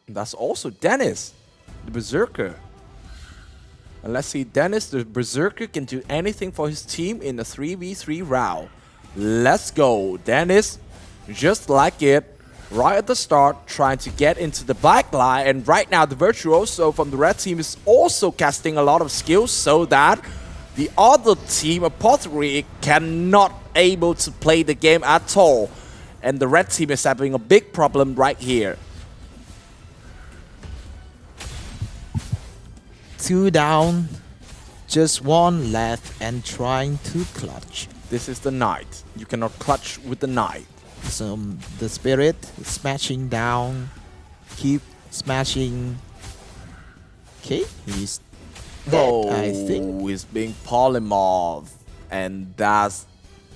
That's also Dennis, the Berserker. And let's see, Dennis, the Berserker, can do anything for his team in a 3v3 round. Let's go. Dennis, just like it, right at the start, trying to get into the black line. And right now, the Virtuoso from the red team is also casting a lot of skills so that The other team, Apothecary, cannot able to play the game at all. And the red team is having a big problem right here. 2 down, just 1 left and trying to clutch. This is the knight. You cannot clutch with the knight. So the spirit is smashing down, keep smashing. Okay, he's dead, I think. He's being polymorphed. And that's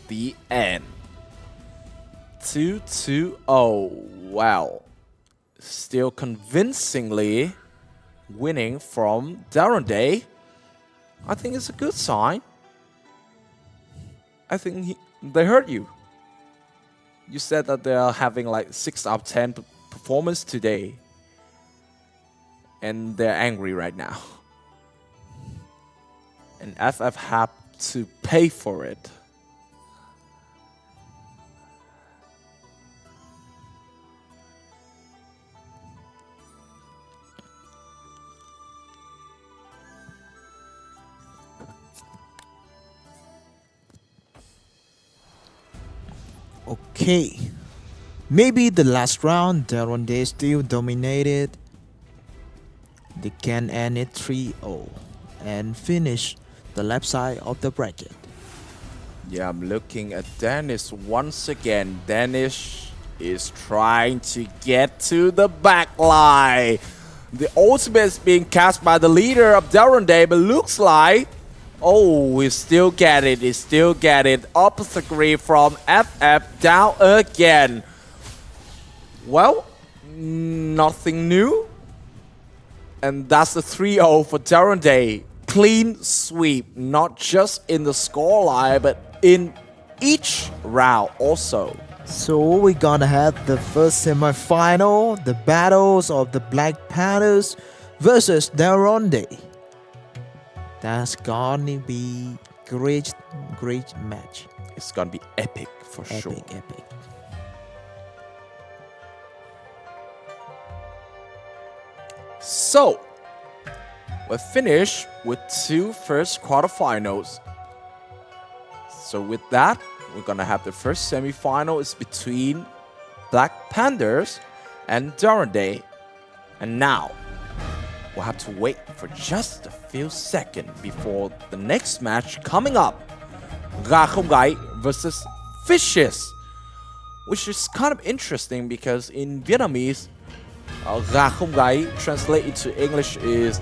the end. 2-2-0. Wow. Still convincingly winning from Darren. I think it's a good sign. I think they heard you. You said that they are having like 6 out of 10 performance today. And they're angry right now. And FF have to pay for it. Okay, maybe the last round, Darren still dominated. They can end it 3-0 and finish the left side of the bracket. Yeah, I'm looking at Dennis once again. Dennis is trying to get to the back line. The ultimate is being cast by the leader of Darren, but looks like, oh, we still get it. He still get it. Obstacle from FF down again. Well, nothing new. And that's the 3-0 for Darren. Clean sweep, not just in the scoreline, but in each round also. So we're gonna have the first semi-final, the battles of the Black Panthers versus Darren. That's gonna be great match. It's gonna be epic for sure. Epic. So, we're finished with 2 first quarterfinals. So with that, we're gonna have the first semi-final is between Black Panthers and Darren. And now, we'll have to wait for just a few seconds before the next match coming up. Gà không gáy versus Fishes. Which is kind of interesting because in Vietnamese, gà không gáy translate into English is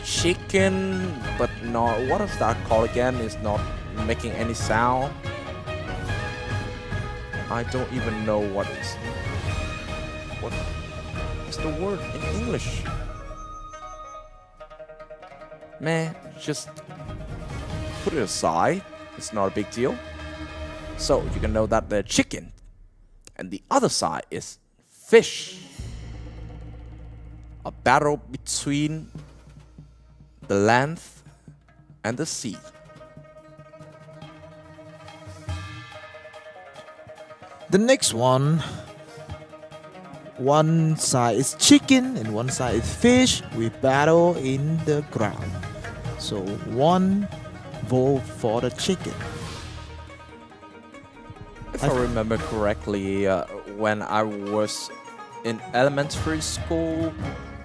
chicken, but not, what is that called again? It's not making any sound. I don't even know what is the word in English. Man, just put it aside. It's not a big deal. So you can know that they're chicken. And the other side is fish. A battle between the land and the sea. The next one side is chicken and one side is fish. We battle in the ground. So one vote for the chicken. If I remember correctly, when I was in elementary school,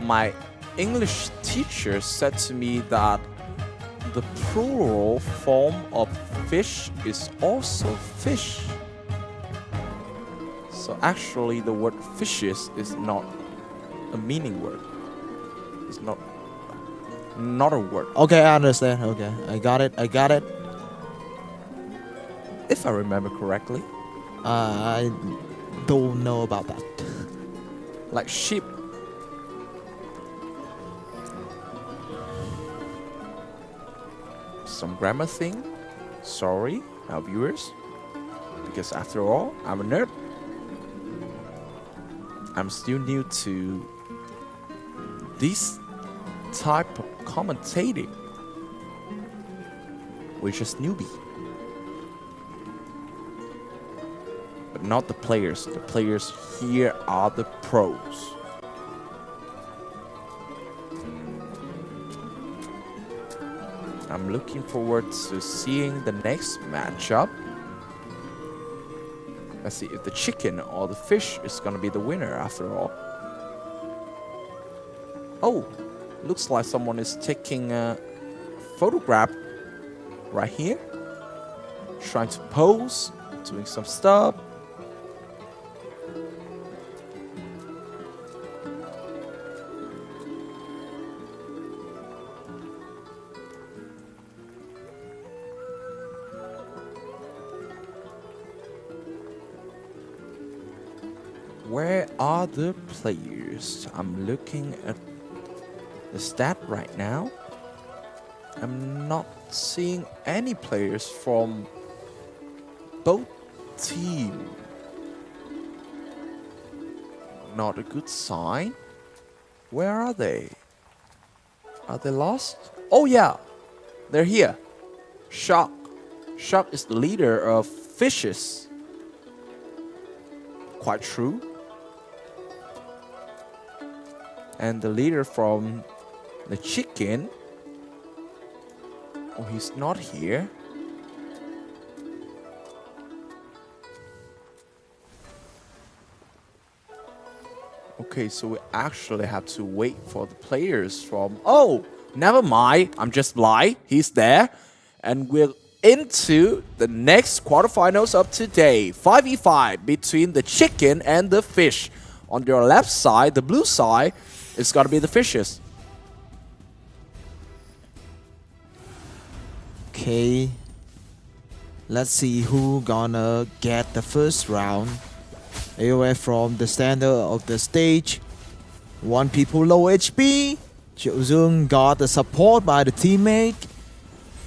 my English teacher said to me that the plural form of fish is also fish. So actually the word fishes is not a meaning word. It's not a word. Okay, I understand. Okay, I got it. If I remember correctly. I don't know about that. Like sheep. Some grammar thing. Sorry, our viewers. Because after all, I'm a nerd. I'm still new to this type of commentating. We're just newbie. But not the players. The players here are the pros. I'm I'm looking forward to seeing the next matchup. Let's see if the chicken or the fish is gonna be the winner after all. Oh, looks like someone is taking a photograph right here. Trying to pose, doing some stuff. Where are the players? I'm looking at the stat right now. I'm not seeing any players from both teams. Not a good sign. Where are they? Are they lost? Oh yeah, they're here. Shark. Shark is the leader of fishes. Quite true. And the leader from the chicken. Oh, he's not here. Okay, so we actually have to wait for the players from... Oh, never mind. I'm just lying. He's there. And we're into the next quarterfinals of today. 5v5 between the chicken and the fish. On your left side, the blue side, it's gotta be the fishes. Okay. Let's see who gonna get the first round. AOF from the center of the stage. One people low HP. Triệu Dương got the support by the teammate.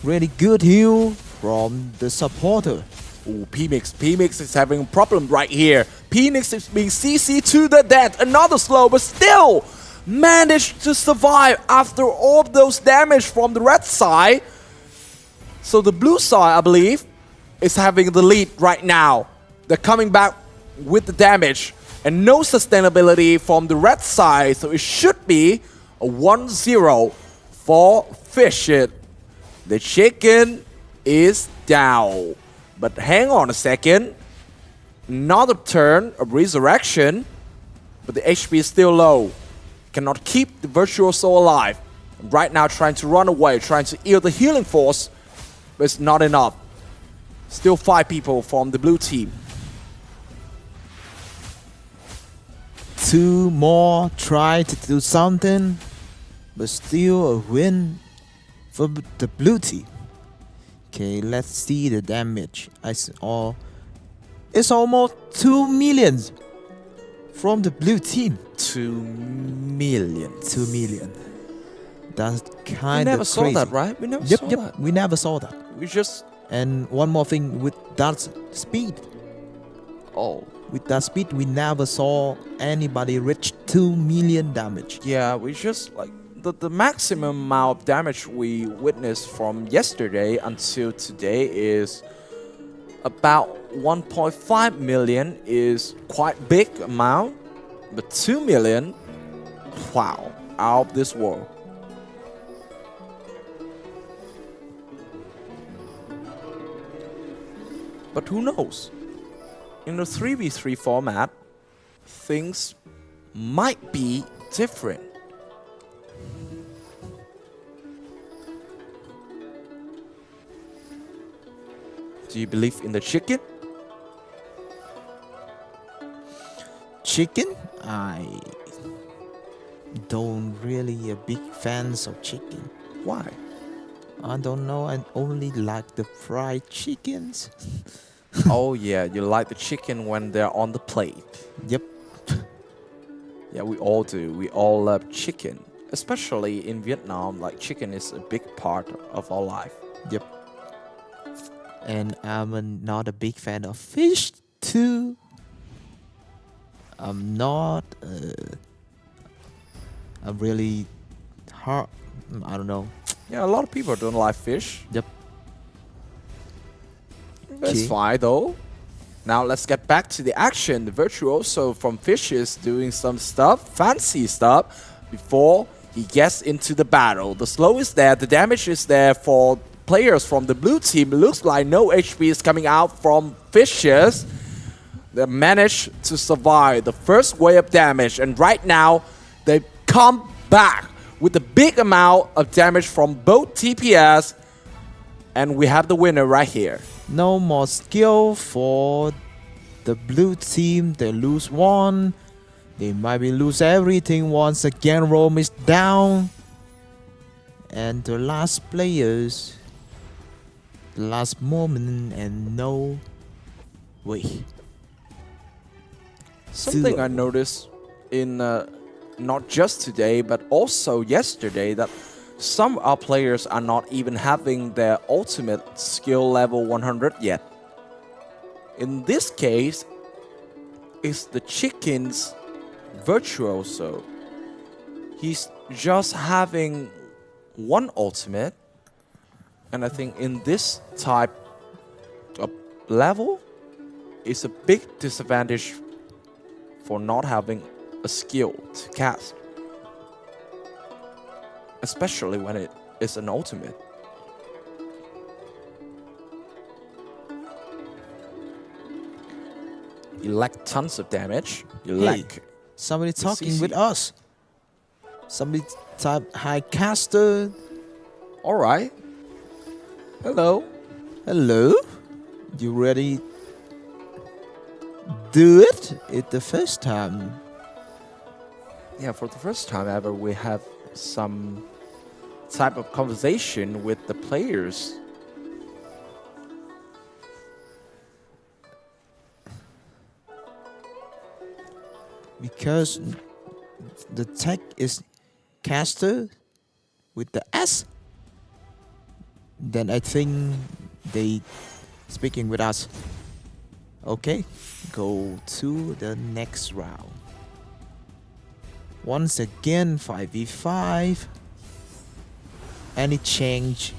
Really good heal from the supporter. Ooh, P-Mix. P-Mix is having a problem right here. P-Mix is being CC to the death. Another slow, but still managed to survive after all of those damage from the red side. So the blue side, I believe, is having the lead right now. They're coming back with the damage and no sustainability from the red side. So it should be a 1-0 for Fish It. The chicken is down. But hang on a second. Another turn of resurrection. But the HP is still low. Cannot keep the virtuoso alive. Right now trying to run away, trying to yield the healing force. But it's not enough. Still 5 people from the blue team. 2 more try to do something. But still a win for the blue team. Okay, let's see the damage. It's almost 2 million from the blue team. 2 million. 2 million. That's kind of crazy. We never saw that, right? We never saw that. We never saw that. We just... And one more thing with that speed. Oh. With that speed, we never saw anybody reach 2 million damage. Yeah, we just like... The maximum amount of damage we witnessed from yesterday until today is about 1.5 million is quite big amount, but 2 million, wow, out of this world. But who knows? In the 3v3 format, things might be different. Do you believe in the chicken? Chicken? I don't really a big fans of chicken. Why? I don't know. I only like the fried chickens. Oh yeah, you like the chicken when they're on the plate. Yep. Yeah, we all do. We all love chicken. Especially in Vietnam, like chicken is a big part of our life. Yep. And I'm not a big fan of fish too. I'm not I'm really hard. I don't know. Yeah, a lot of people don't like fish. Yep. That's fine though. Now let's get back to the action. The virtuoso from Fish is doing some stuff, fancy stuff, before he gets into the battle. The slow is there, the damage is there for players from the blue team. Looks like no HP is coming out from Fishes. They managed to survive the first wave of damage, and right now they come back with a big amount of damage from both TPS, and we have the winner right here. No more skill for the blue team. They lose one. They might be lose everything once again. Rome is down. And the last players, the last moment, and no way. Something I noticed in not just today but also yesterday, that some of our players are not even having their ultimate skill level 100 yet. In this case, it's the chicken's virtuoso. He's just having one ultimate, and I think in this type of level, it's a big disadvantage for not having a skill to cast, especially when it is an ultimate. You lack tons of damage. You Hey, lack somebody talking CC. with us. Somebody type hi caster. all right. Hello. Hello? You ready? Do it? It's the first time. Yeah, for the first time ever, we have some type of conversation with the players. Because the tech is caster with the S. Then I think they speaking with us. Okay, go to the next round. Once again, 5v5. Any change?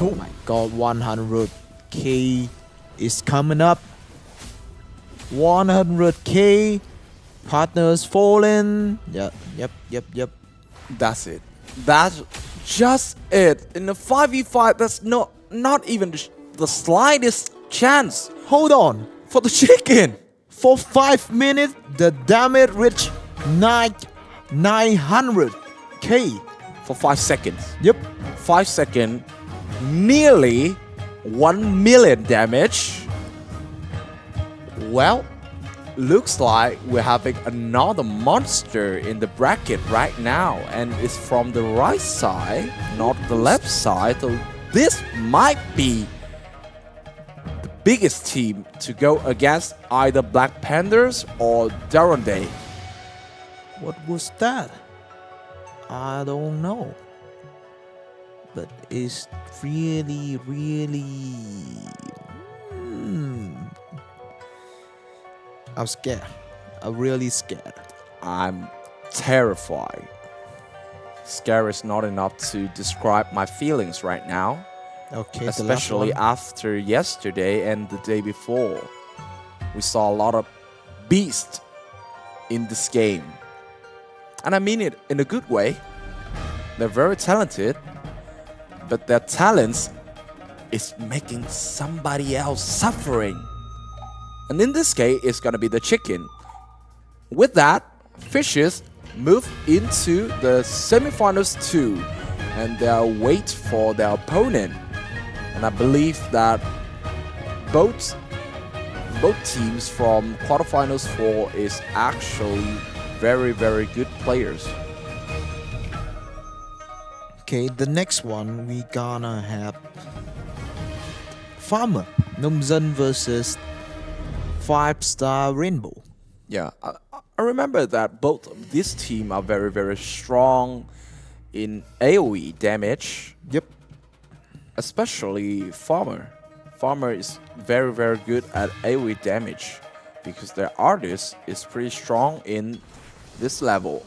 Oh my god, 100k is coming up. 100k. Partners fallen. Yep. That's it. That's just it. In the 5v5, that's not even the slightest chance Hold on. for the chicken. For 5 minutes, the damage reached 900k. For 5 seconds. Yep. 5 seconds, nearly 1 million damage. Well, looks like we're having another monster in the bracket right now, and it's from the right side, not the left side. So this might be the biggest team to go against either Black Panthers or Durande. What was that? I don't know. But it's really. I'm scared. I'm really scared. I'm terrified. Scare is not enough to describe my feelings right now, Okay, especially after yesterday and the day before. We saw a lot of beasts in this game. And I mean it in a good way. They're very talented, but their talents is making somebody else suffering. And in this case, it's gonna be the chicken. With that, Fishes move into the semifinals too, and they'll wait for their opponent. And I believe that both teams from quarterfinals 4 is actually very good players. Okay, the next one we gonna have Farmer Nông Dân versus 5-star Rainbow. Yeah, I remember that both of these teams are very strong in AoE damage, Yep. especially Farmer. Farmer is very good at AoE damage because their artist is pretty strong in this level.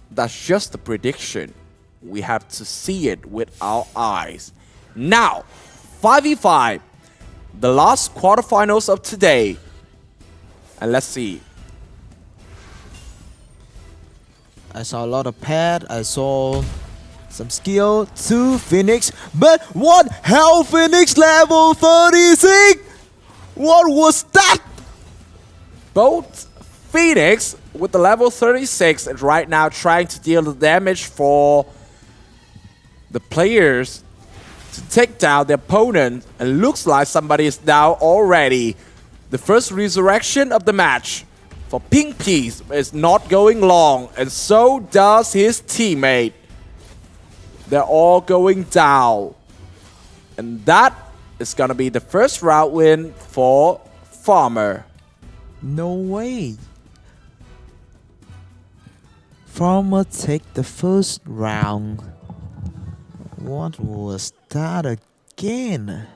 That's just the prediction. We have to see it with our eyes. Now, 5v5, the last quarterfinals of today. And let's see. I saw a lot of pad. I saw Some skill to Phoenix, but what hell, Phoenix level 36? What was that? Both Phoenix with the level 36 is right now trying to deal the damage for the players to take down the opponent, and looks like somebody is down already. The first resurrection of the match for Pink Peas is not going long, and so does his teammate. They're all going down. And that is gonna be the first round win for Farmer. No way. Farmer take the first round. What was that again?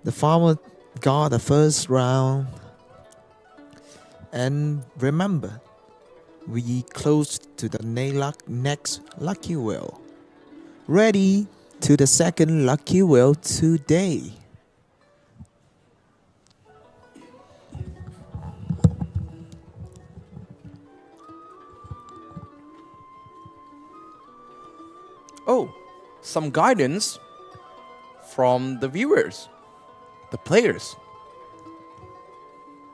The Farmer got the first round. And remember, we close to the next lucky wheel. Ready to the second lucky wheel today. Oh, some guidance from the viewers, the players.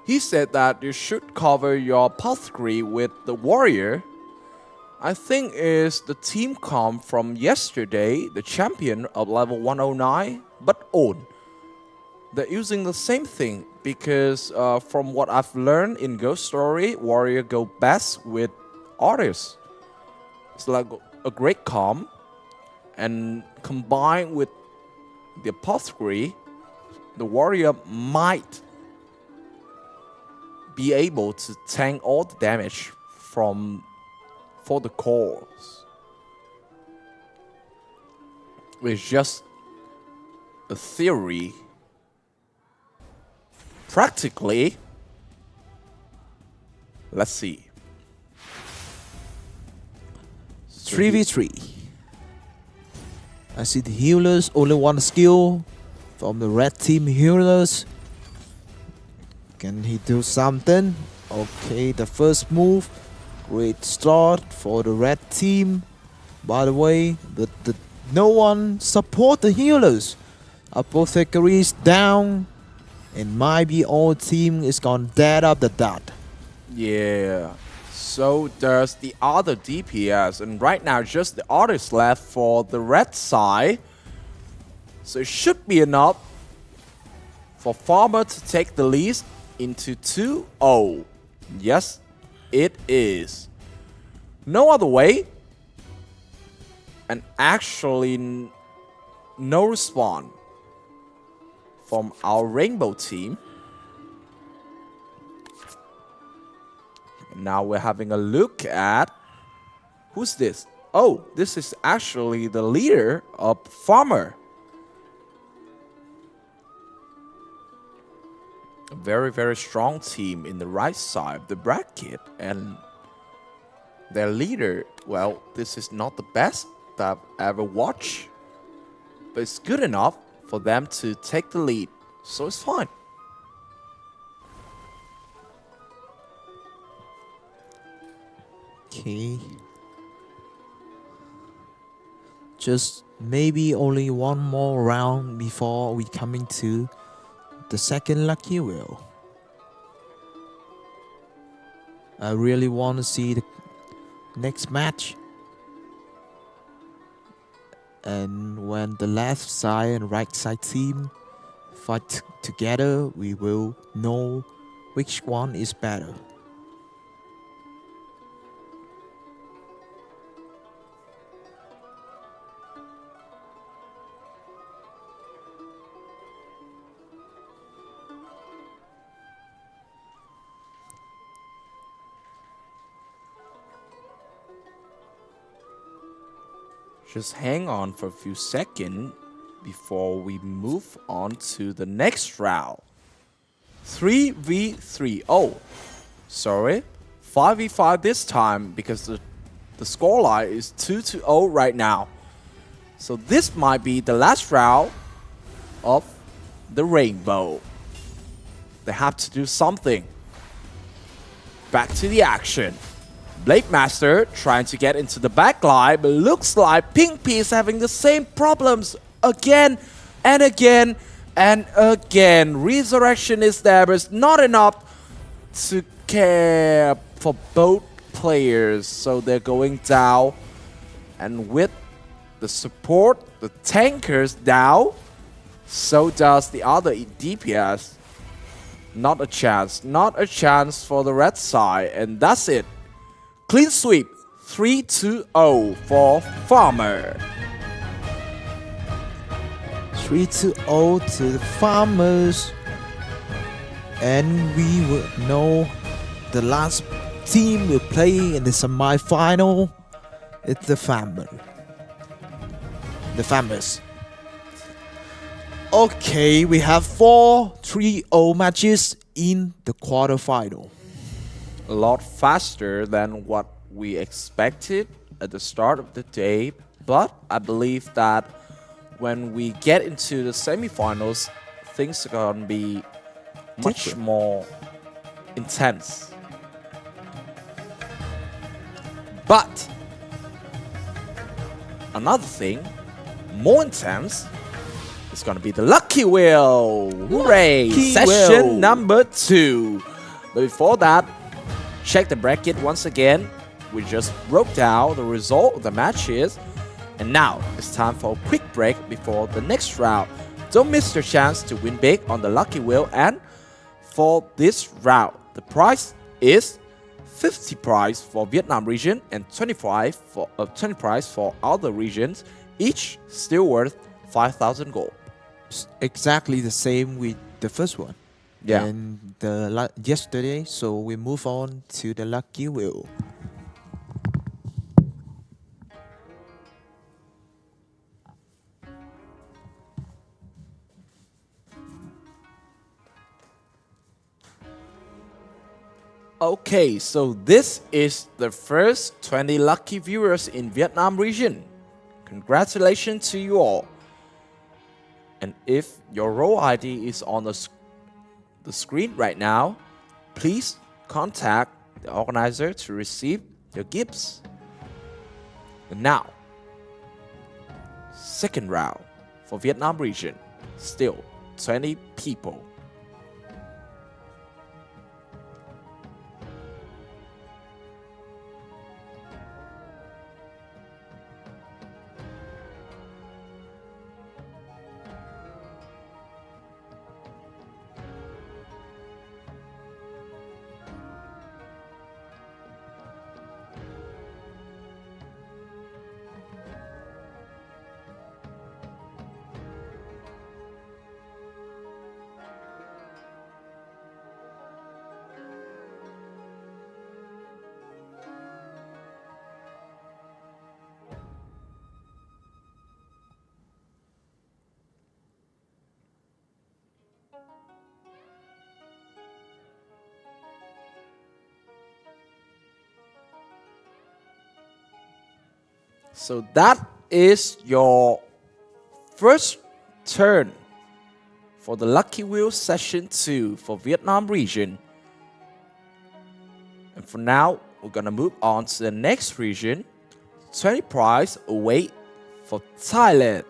He said that you should cover your apothecary with the warrior. I think is the team comp from yesterday, the champion of level 109, but own. They're using the same thing because from what I've learned in Ghost Story, warrior go best with artists. It's like a great comp, and combined with the apothecary, the warrior might be able to tank all the damage for the cores. It's just a theory. Practically, let's see. 3v3. I see the healers, only one skill from the red team healers. Can he do something? Okay, the first move. Great start for the red team. By the way, no one support the healers. Apothecary is down. And maybe all team is gonna dead up the dot. Yeah, so does the other DPS, and right now just the artist left for the red side. So it should be enough for Farmer to take the lead into 2-0. Yes, it is. No other way. And actually no response from our rainbow team. Now we're having a look at who's this? Oh, this is actually the leader of Farmer. A very, very strong team in the right side of the bracket, and their leader, well, this is not the best that I've ever watched, but it's good enough for them to take the lead, so it's fine. Okay. Just maybe only one more round before we coming to the second lucky wheel. I really want to see the next match. And when the left side and right side team fight together, we will know which one is better. Just hang on for a few seconds before we move on to the next round. 3v3. Oh, sorry. 5v5 this time because the scoreline is 2-0 right now. So this might be the last round of the rainbow. They have to do something. Back to the action. Blade Master trying to get into the backline, but looks like Pink P is having the same problems again and again and again. Resurrection is there, but it's not enough to care for both players, so they're going down. And with the support, the tankers down, so does the other DPS. Not a chance. Not a chance for the red side. And that's it. Clean sweep. 3-2-0 for Farmer. 3-0 to the Farmers. And we will know the last team will play in the semi-final. It's the Farmers. Okay, we have 4 3-0 matches in the quarterfinal. A lot faster than what we expected at the start of the day, but I believe that when we get into the semifinals, things are gonna be much more intense. But another thing, more intense, is gonna be the Lucky Wheel. Hooray! Session number 2. But before that, check the bracket once again. We just broke down the result of the matches. And now it's time for a quick break before the next round. Don't miss your chance to win big on the Lucky Wheel. And for this round, the prize is 50 prize for Vietnam region and 20 prize for other regions, each still worth 5,000 gold. Exactly the same with the first one. Yeah. And yesterday, so we move on to the Lucky Wheel. Okay, so this is the first 20 lucky viewers in Vietnam region. Congratulations to you all. And if your role ID is on the screen right now, please contact the organizer to receive your gifts. And now, second round for Vietnam region, still 20 people. So that is your first turn for the Lucky Wheel Session 2 for Vietnam region. And for now, we're gonna move on to the next region. 20 prize await for Thailand.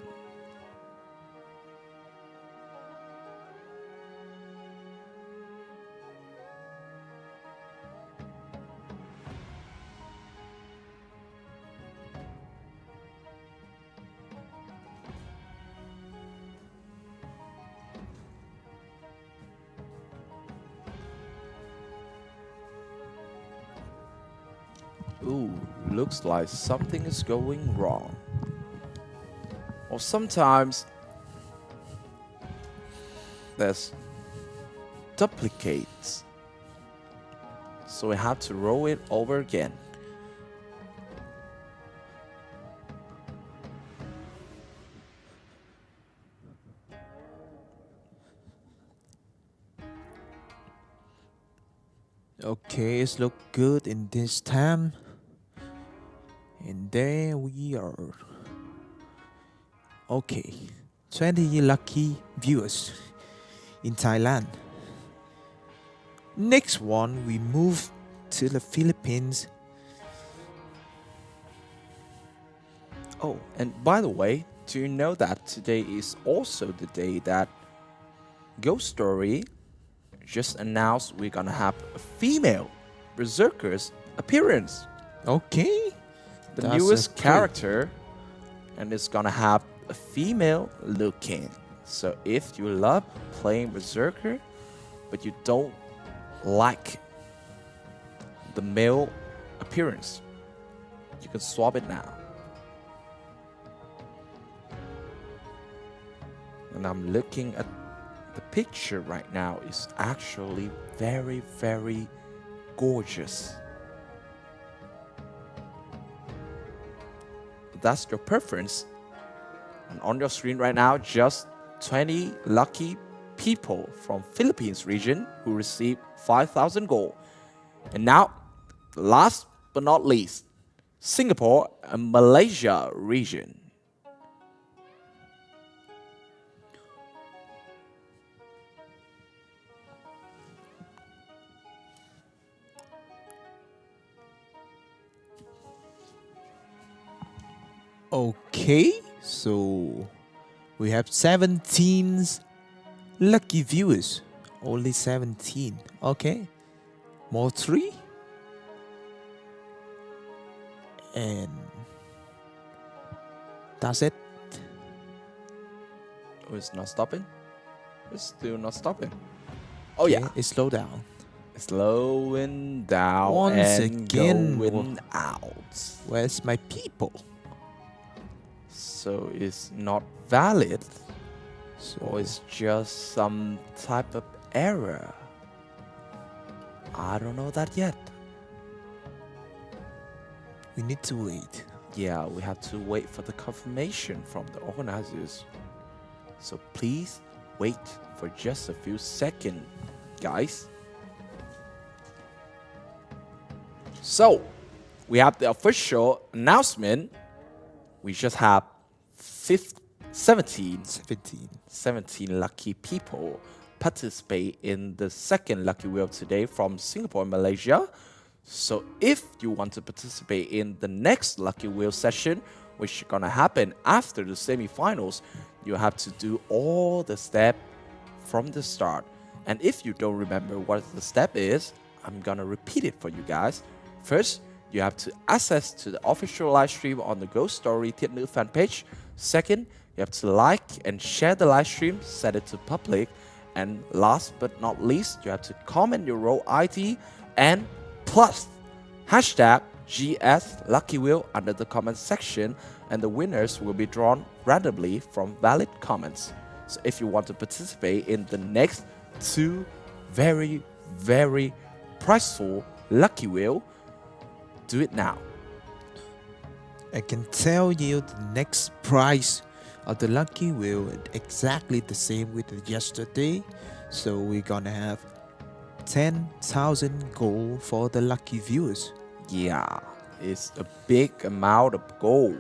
Ooh, looks like something is going wrong. Or sometimes there's duplicates. So we have to roll it over again. Okay, it's look good in this time. And there we are. Okay, 20 lucky viewers in Thailand. Next one, we move to the Philippines. Oh, and by the way, do you know that today is also the day that Ghost Story just announced we're gonna have a female Berserker's appearance. Okay. The That's newest great. character, and it's gonna have a female looking. So if you love playing Berserker, but you don't like the male appearance, you can swap it now. And I'm looking at the picture right now. Is actually very, very gorgeous. That's your preference. And on your screen right now, just 20 lucky people from Philippines region who received 5,000 gold. And now, last but not least, Singapore and Malaysia region. Okay, so we have 17 lucky viewers. Only 17. Okay. More 3. And that's it. Oh, it's not stopping? It's still not stopping. Oh yeah, Okay, it's slow down. slowing down Once and again, going out. Where's my people? So it's not valid, So or it's just some type of error. I don't know that yet. we need to wait. Yeah, we have to wait for the confirmation from the organizers. So please wait for just a few seconds, guys. So we have the official announcement. We just have 17 lucky people participate in the second lucky wheel today from Singapore and Malaysia. So if you want to participate in the next lucky wheel session, which is gonna happen after the semi-finals, you have to do all the steps from the start. And if you don't remember what the step is, I'm gonna repeat it for you guys. First, you have to access to the official live stream on the Ghost Story Thiện Nữ fan page. Second, you have to like and share the live stream, set it to public. And last but not least, you have to comment your role ID and plus hashtag GS Lucky Wheel under the comment section, and the winners will be drawn randomly from valid comments. So if you want to participate in the next 2 very, very prizeful Lucky Wheel, do it now. I can tell you the next prize of the lucky wheel is exactly the same with yesterday. So we're gonna have 10,000 gold for the lucky viewers. Yeah, it's a big amount of gold.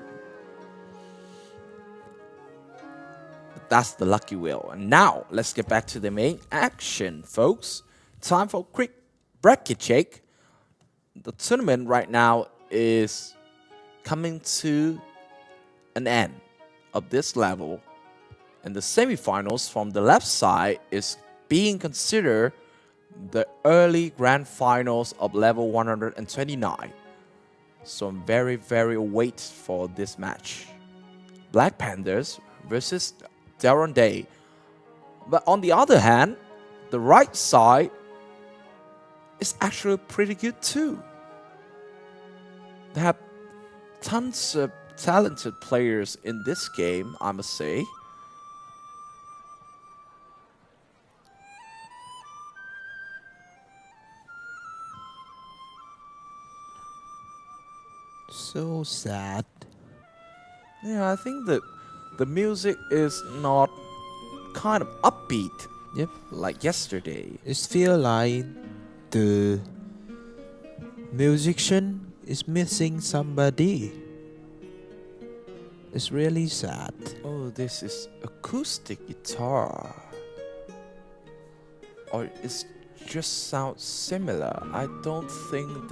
But that's the lucky wheel. And now let's get back to the main action, folks. Time for a quick bracket check. The tournament right now is coming to an end of this level, and the semifinals from the left side is being considered the early grand finals of level 129. So I'm very, very wait for this match. Black Panthers versus Darren Day. But on the other hand, the right side is actually pretty good too. They have tons of talented players in this game, I must say. So sad. Yeah, I think that the music is not kind of upbeat. Yep. Like yesterday. It feels like the musician is missing somebody. It's really sad. Oh, this is acoustic guitar. Or it's just sound similar. I don't think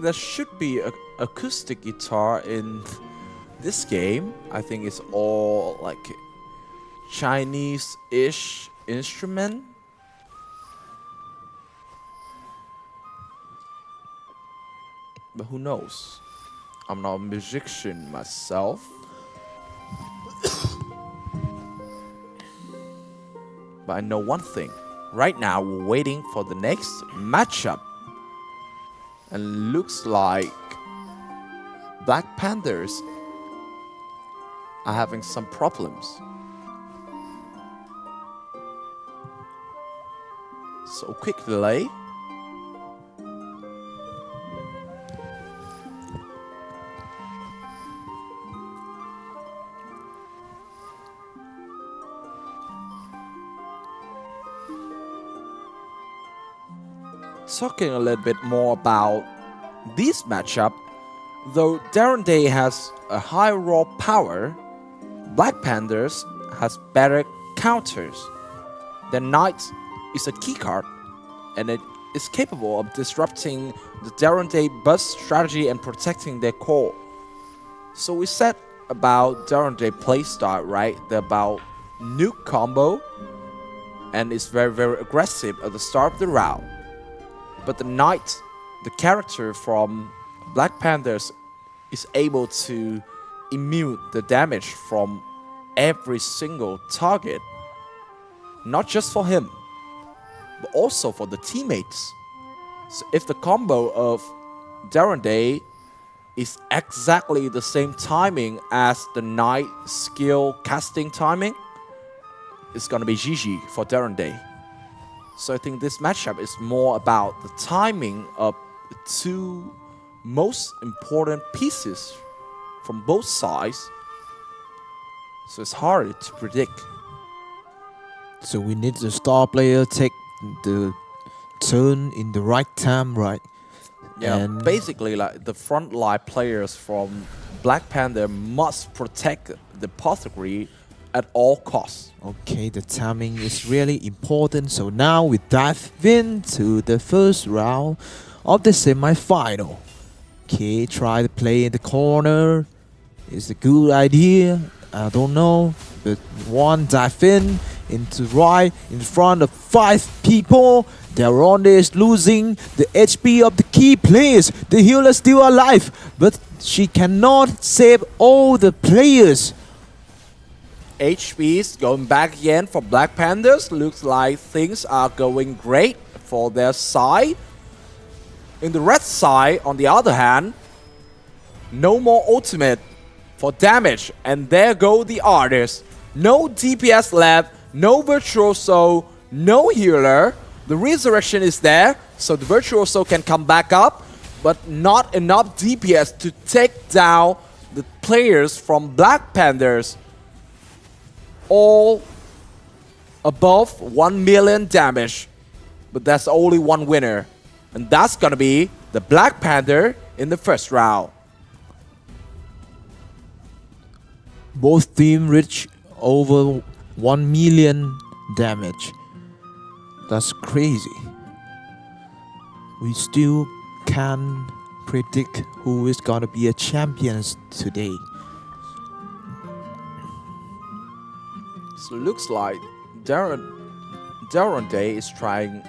there should be a acoustic guitar in this game. I think it's all like Chinese-ish instrument. But who knows? I'm not a musician myself. But I know one thing. Right now, we're waiting for the next matchup. And looks like Black Panthers are having some problems. So quick delay. Talking a little bit more about this matchup, though Darren Day has a high raw power, Black Panthers has better counters. Their Knight is a keycard, and it is capable of disrupting the Darren Day burst strategy and protecting their core. So we said about Darren Day playstyle, right? They're about nuke combo, and it's very, very aggressive at the start of the round. But the Knight, the character from Black Panthers, is able to immune the damage from every single target. Not just for him, but also for the teammates. So if the combo of Darren Day is exactly the same timing as the Knight skill casting timing, it's gonna be GG for Darren Day. So I think this matchup is more about the timing of the two most important pieces from both sides. So it's hard to predict. So we need the star player take the turn in the right time, right? Yeah, And basically like the frontline players from Black Panther must protect the apothecary at all costs. okay, the timing is really important. So now we dive into the first round of the semi-final. Okay, try to play in the corner. Is a good idea. I don't know. But one dive into right in front of 5 people. Daronde is losing the HP of the key players. The healer is still alive, but she cannot save all the players. HP's going back again for Black Panthers. Looks like things are going great for their side. In the red side, on the other hand, no more ultimate for damage. And there go the artists. No DPS left, no Virtuoso, no healer. The resurrection is there, so the Virtuoso can come back up, but not enough DPS to take down the players from Black Panthers. All above 1 million damage, but that's only one winner, and that's gonna be the Black Panther in the first round. Both teams reach over 1 million damage. That's crazy. We still can't predict who is gonna be a champion today. So it looks like Darren Day is trying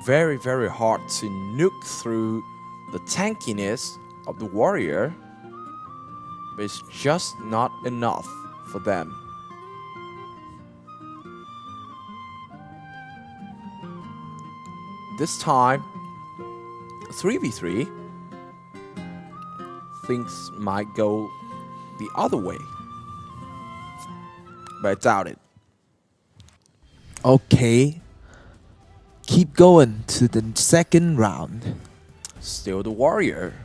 very, very hard to nuke through the tankiness of the warrior, but it's just not enough for them. This time, 3v3, things might go the other way, but I doubt it. Okay, keep going to the second round. Still the warrior.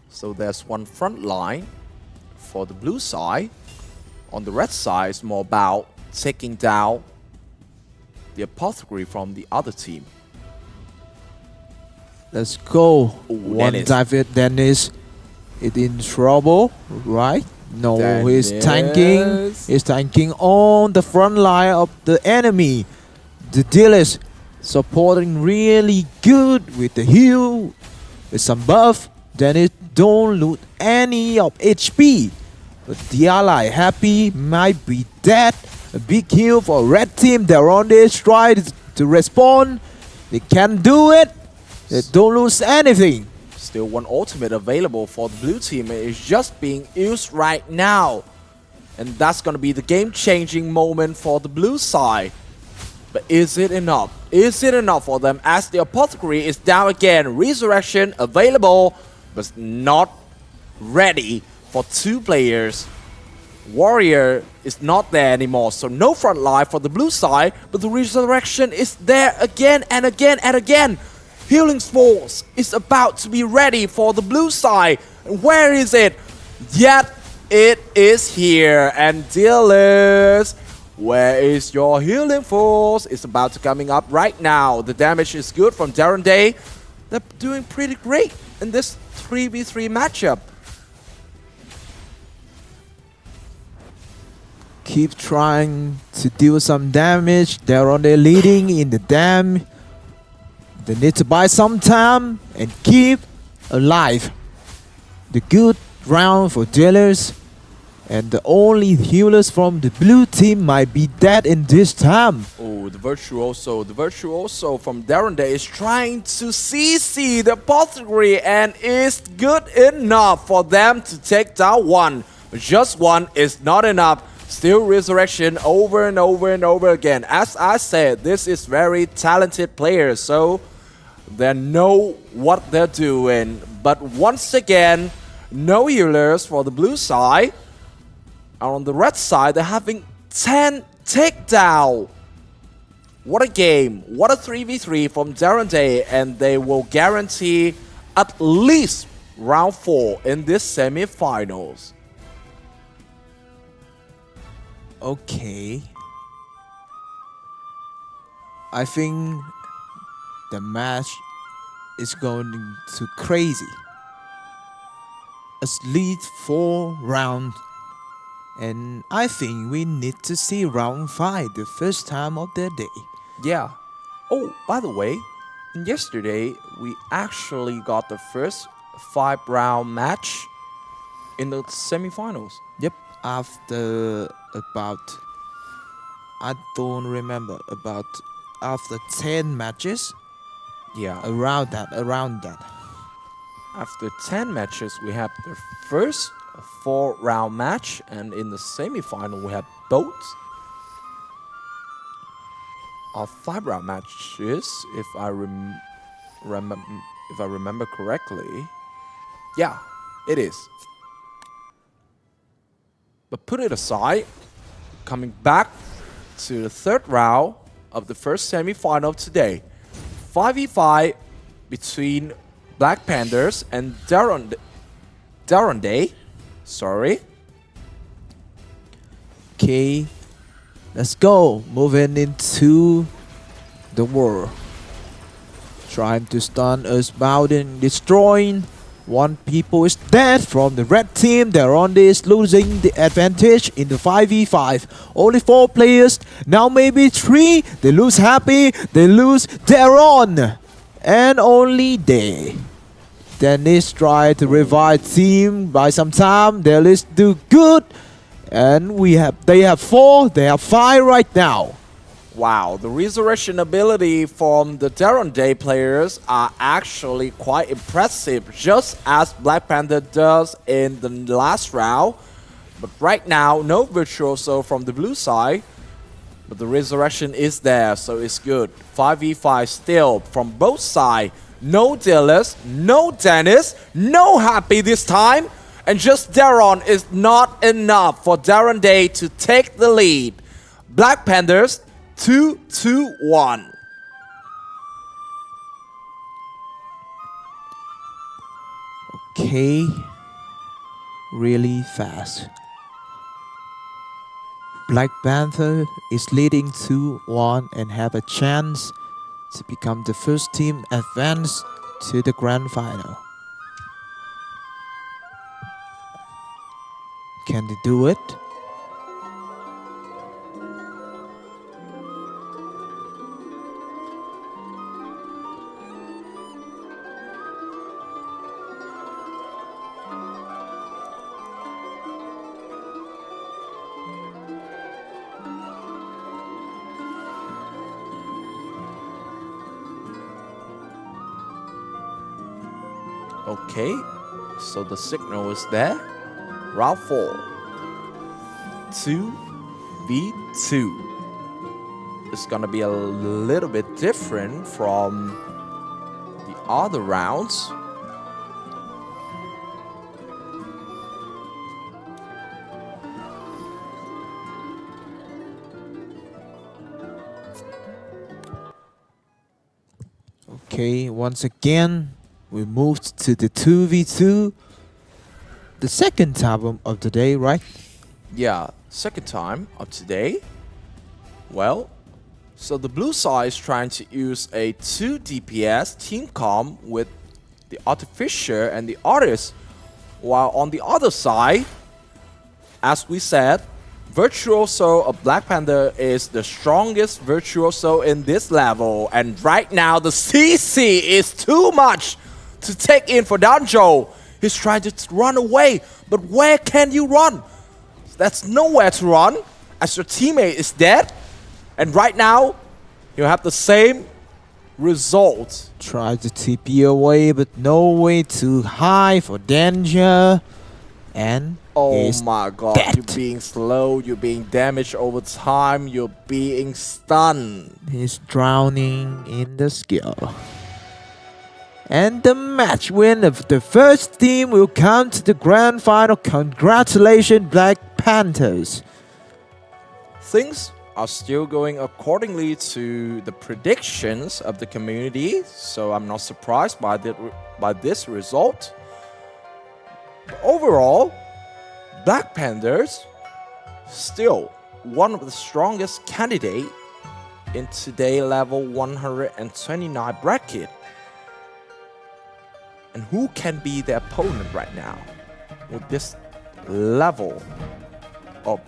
So there's one front line for the blue side. On the red side, it's more about taking down the apothecary from the other team. Let's go. Ooh, One Dennis. David Dennis is in trouble, right? No, he's tanking. Dennis. He's tanking on the front line of the enemy. The dealers supporting really good with the heal, with some buff, then it don't lose any of HP. But the ally happy might be dead. A big heal for red team. They're on this, try to respond. They can do it. They don't lose anything. Still one ultimate available for the blue team. It is just being used right now. And that's going to be the game-changing moment for the blue side. But is it enough? Is it enough for them as the apothecary is down again? Resurrection available, but not ready for 2 players. Warrior is not there anymore, so no front line for the blue side, but the resurrection is there again and again and again. Healing Force is about to be ready for the blue side. Where is it? Yet it is here. And dealers, where is your Healing Force? It's about to coming up right now. The damage is good from Darren Day. They're doing pretty great in this 3v3 matchup. Keep trying to deal some damage. They're on their leading in the dam. They need to buy some time and keep alive. The good round for dealers. And the only healers from the blue team might be dead in this time. Oh, the virtuoso from Darren Day is trying to CC the apothecary, and is good enough for them to take down one. But just one is not enough. Still resurrection over and over and over again. As I said, this is very talented players, so they know what they're doing. But once again, no healers for the blue side. And on the red side, they're having 10 takedown. What a game. What a 3v3 from Darren Day. And they will guarantee at least round 4 in this semi-finals. Okay. I think the match is going to crazy. At least 4 rounds. And I think we need to see round 5 the first time of the day. Yeah. Oh, by the way, yesterday we actually got the first 5-round match in the semi-finals. Yep, after about, I don't remember, about after 10 matches. Yeah. Around that. After 10 matches, we have the first 4-round match, and in the semi-final we have both of 5-round matches, if I remember correctly. Yeah, it is. But put it aside, coming back to the 3rd round of the first semi-final today. 5v5 between Black Panthers and Darren Day. Sorry. Okay, let's go. Moving into the war. Trying to stun us, Bowden destroying. 1 people is dead from the red team. They're on this, losing the advantage in the 5v5. Only 4 players, now maybe 3. They lose Happy, they lose Daron. And only they. Dennis try to revive team by some time. They let's do good. And they have 4, they have 5 right now. Wow, the resurrection ability from the Darren Day players are actually quite impressive, just as Black Panther does in the last round. But right now, no virtuoso from the blue side. But the resurrection is there, so it's good. 5v5 still from both sides. No Dillis, no Dennis, no Happy this time. And just Darren is not enough for Darren Day to take the lead. Black Panthers 2-1. Okay, really fast. Black Panther is leading 2-1 and have a chance to become the first team advanced to the grand final. Can they do it? Okay, so the signal is there. Round 4. 2v2. It's gonna be a little bit different from the other rounds. Okay, once again, we moved to the 2v2. The second time of the day, right? Yeah, second time of today. Well, so the blue side is trying to use a 2 DPS team comp with the Artificer and the Artist, while on the other side, as we said, Virtuoso of Black Panther is the strongest Virtuoso in this level, and right now the CC is too much to take in for Danjo. He's trying to run away, but where can you run? That's nowhere to run, as your teammate is dead. And right now, you have the same result. Try to TP away, but no way to hide for danger. And Oh he's my god, dead. you're being slow, you're being damaged over time, you're being stunned. He's drowning in the skill. And the match win of the first team will come to the grand final. Congratulations, Black Panthers. Things are still going accordingly to the predictions of the community, so I'm not surprised by this result. But overall, Black Panthers still one of the strongest candidates in today level 129 bracket. And who can be the opponent right now with this level of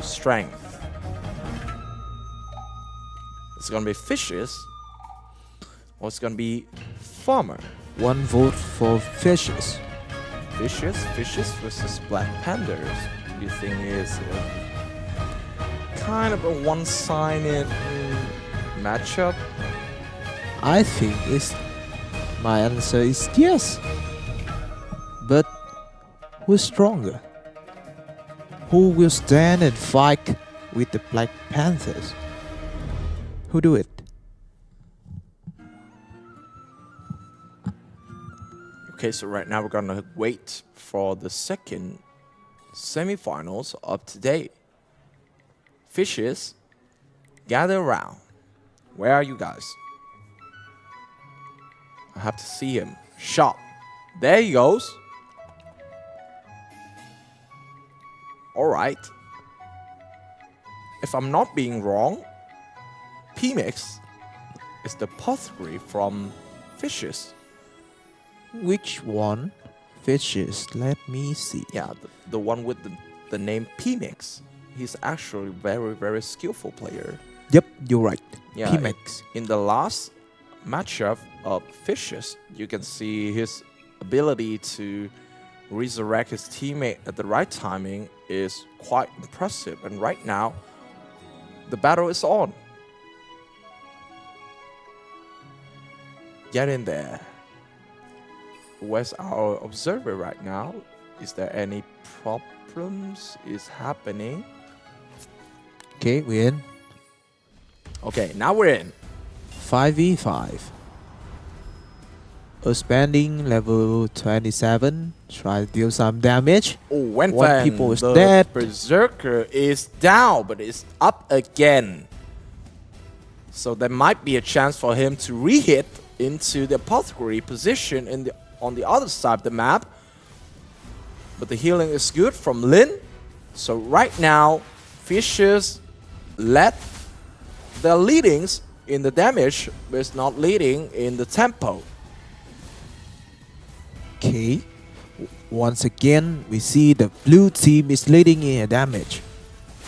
strength? It's gonna be Fishes, or it's gonna be Farmer. One vote for Fishes. Fishes versus Black Panthers. Do you think is kind of a one-sided matchup? I think my answer is yes. But who's stronger? Who will stand and fight with the Black Panthers? Who do it? Okay, so right now we're gonna wait for the second semifinals of today. Fishes, gather around. Where are you guys? I have to see him. Shot. There he goes. Alright. If I'm not being wrong, P-Mix is the apothecary from Fishes. Which one? Fishes. Let me see. Yeah, the one with the name P-Mix. He's actually very, very skillful player. Yep, you're right. Yeah, P-Max. in the last matchup of Fishes, you can see his ability to resurrect his teammate at the right timing is quite impressive. And right now, the battle is on. Get in there. Where's our observer right now? Is there any problems is happening? Okay, we're in. Okay, now we're in. 5v5. Expanding level 27. Try to deal some damage. Oh, when One people is the dead. Berserker is down, but it's up again. So there might be a chance for him to re-hit into the apothecary position on the other side of the map. But the healing is good from Lin. So right now, Fishes led the leadings in the damage, but it's not leading in the tempo. Okay. Once again, we see the blue team is leading in damage.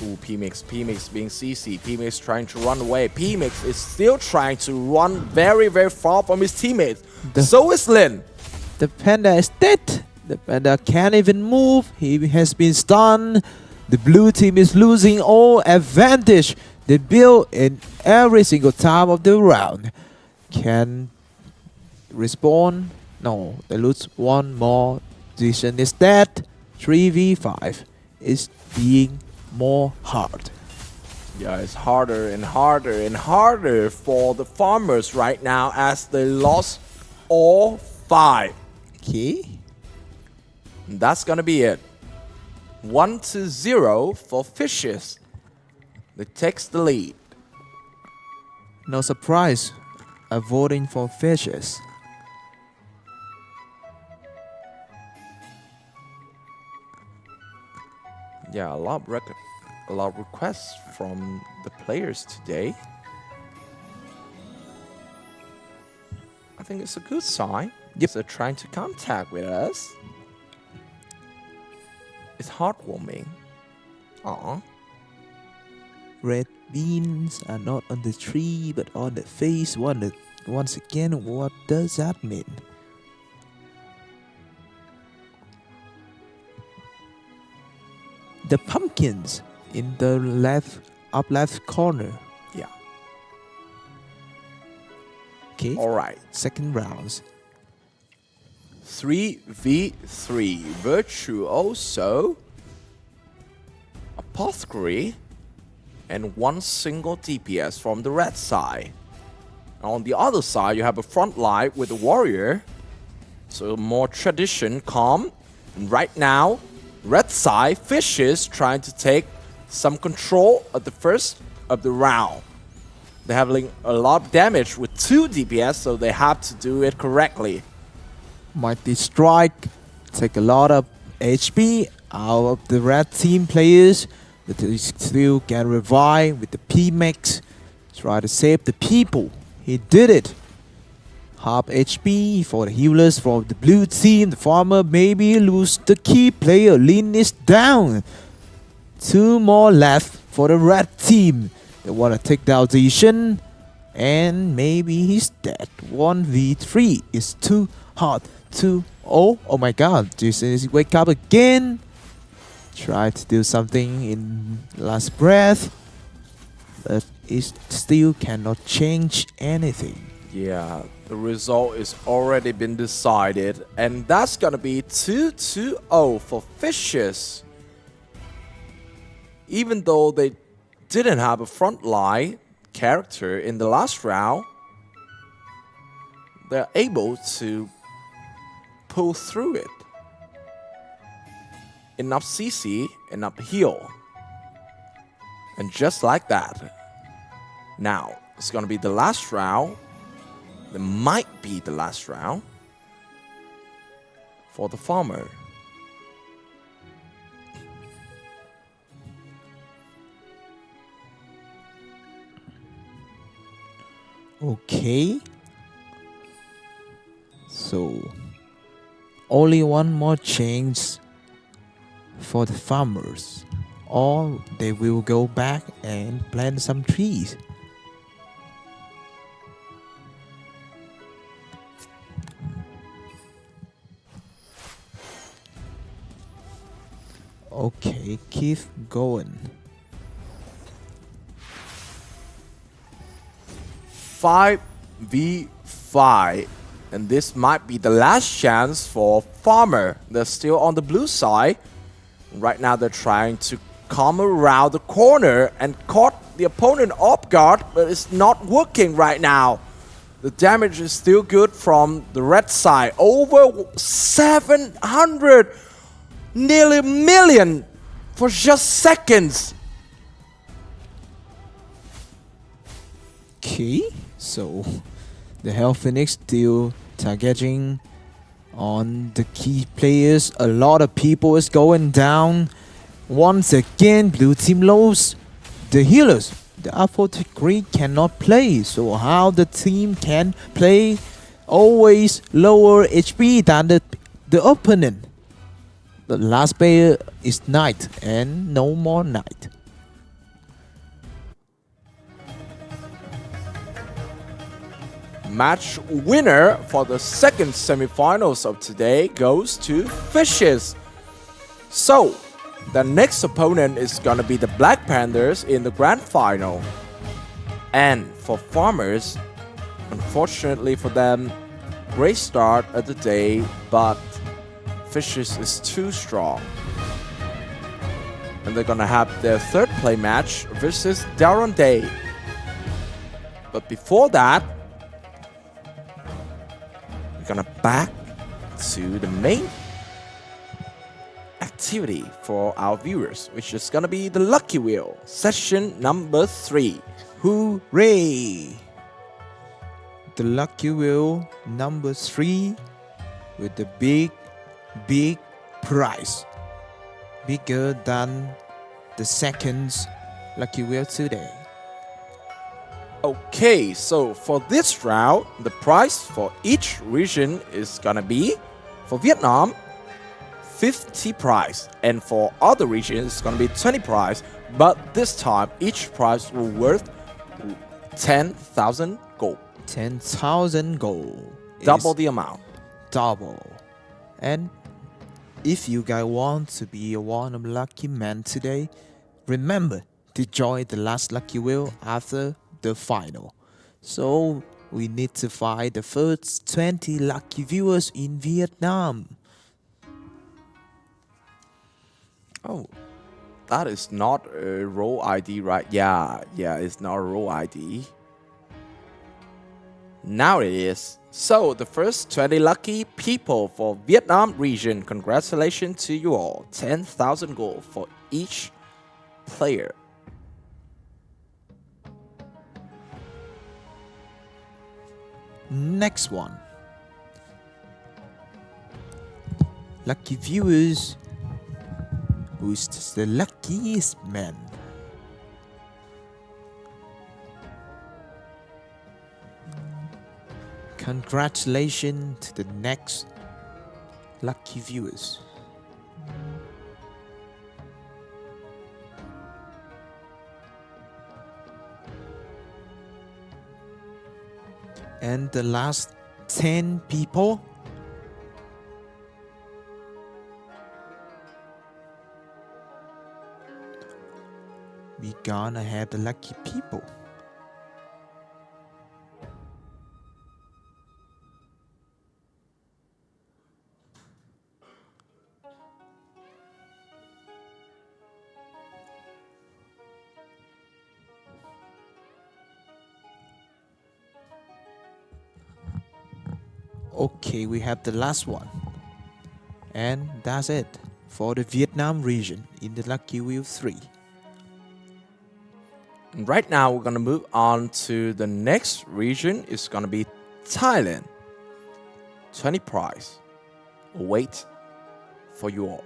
Ooh, P-Mix being CC. P-Mix trying to run away. P-Mix is still trying to run very, very far from his teammates. So is Lin. The panda is dead. The panda can't even move. He has been stunned. The blue team is losing all advantage they build in every single time of the round. Can respawn No, they lose one more decision. Instead, 3v5 is being more hard. Yeah, it's harder and harder and harder for the farmers right now as they lost all 5. Okay. And that's gonna be it. 1-0 for Fishes. They takes the lead. No surprise, I'm voting for Fishes. Yeah, a lot of requests from the players today. I think it's a good sign. Yep. They're trying to contact with us. It's heartwarming. Aw. Red beans are not on the tree but on the face. Once again, what does that mean? The pumpkins in the up left corner. Yeah. Okay. All right. Second rounds. 3v3. Virtuoso, Apothecary, and one single DPS from the red side. On the other side, you have a front line with a warrior. So more tradition, calm. And right now, red side, Fishes trying to take some control at the first of the round. They're having a lot of damage with 2 DPS, so they have to do it correctly. Mighty Strike take a lot of HP out of the red team players, but they still get revived with the P-Max. Try to save the people. He did it. Half HP for the healers from the blue team. The farmer maybe lose the key player. Lin is down. 2 more left for the red team. They want to take down Zishan. And maybe he's dead. 1v3 is too hard to... Oh my god. Zishan is wake up again. Try to do something in last breath. But it still cannot change anything. Yeah, the result is already been decided, and that's gonna be 2-0 for Fishes. Even though they didn't have a frontline character in the last round, they're able to pull through it. Enough CC, enough heal. And just like that, now it's gonna be the last round. It might be the last round for the farmer. Okay. So, only one more chance for the farmers, or they will go back and plant some trees. Okay, keep going. 5v5, and this might be the last chance for farmer. They're still on the blue side. Right now they're trying to come around the corner and caught the opponent off guard, but it's not working right now. The damage is still good from the red side. Over 700, nearly a million for just seconds. Okay, so the Hell Phoenix still targeting on the key players. A lot of people is going down. Once again, blue team loses the healers. The Apothecary cannot play, so how the team can play? Always lower HP than the opponent. The last player is Knight, and no more Knight. Match winner for the second semifinals of today goes to Fishes. So, the next opponent is gonna be the Black Panthers in the grand final. And for farmers, unfortunately for them, Great start of the day, but Fishes is too strong. And they're gonna have their third play match versus Darren Day. But before that, we're gonna back to the main activity for our viewers, which is gonna be the Lucky Wheel, session number 3. Hooray! The Lucky Wheel number 3 with the big prize. Bigger than the second Lucky Wheel today. Okay, so for this round, the price for each region is gonna be, for Vietnam, 50 prize, and for other regions it's gonna be 20 prize, but this time each prize will worth 10,000 gold. 10,000 gold. Double is the amount. double. And if you guys want to be one of the lucky men today, remember to join the last Lucky Wheel after the final. So we need to find the first 20 lucky viewers in Vietnam. Oh, that is not a role ID, right? Yeah, it's not a role ID. Now it is. So the first 20 lucky people for Vietnam region, congratulations to you all. 10,000 gold for each player. Next one. Lucky viewers. Who's the luckiest man? Congratulations to the next lucky viewers. And the last 10 people. We gonna have the lucky people. Okay, we have the last one. And that's it for the Vietnam region in the Lucky Wheel 3. And right now we're gonna move on to the next region. It's gonna be Thailand. 20 prize. Wait for you all.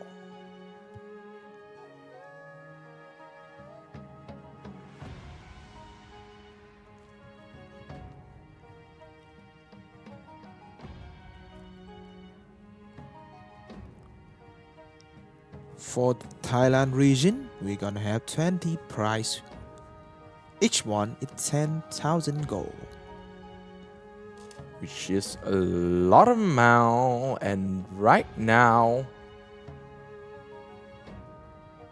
For the Thailand region, we're gonna have 20 prize. Each one is 10,000 gold. Which is a lot of amount, and right now,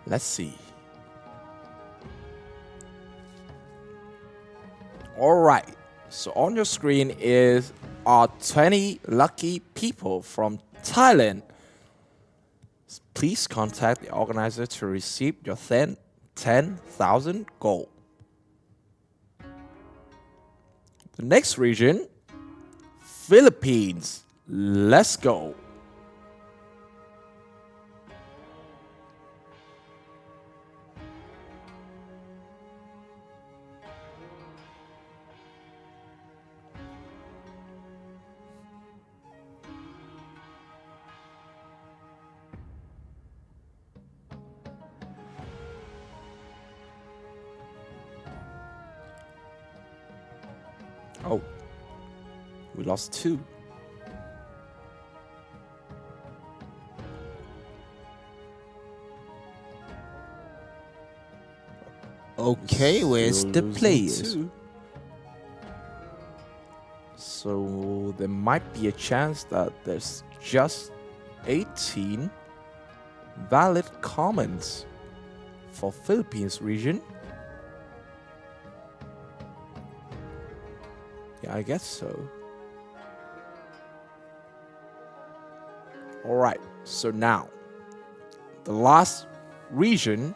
let's see. Alright, so on your screen are 20 lucky people from Thailand. Please contact the organizer to receive your 10,000 gold. The next region, Philippines. Let's go. Oh, we lost 2. Okay, where's the Losing players? 2. So there might be a chance that there's just 18 valid comments for Philippines region. Yeah, I guess so. Alright, so now the last region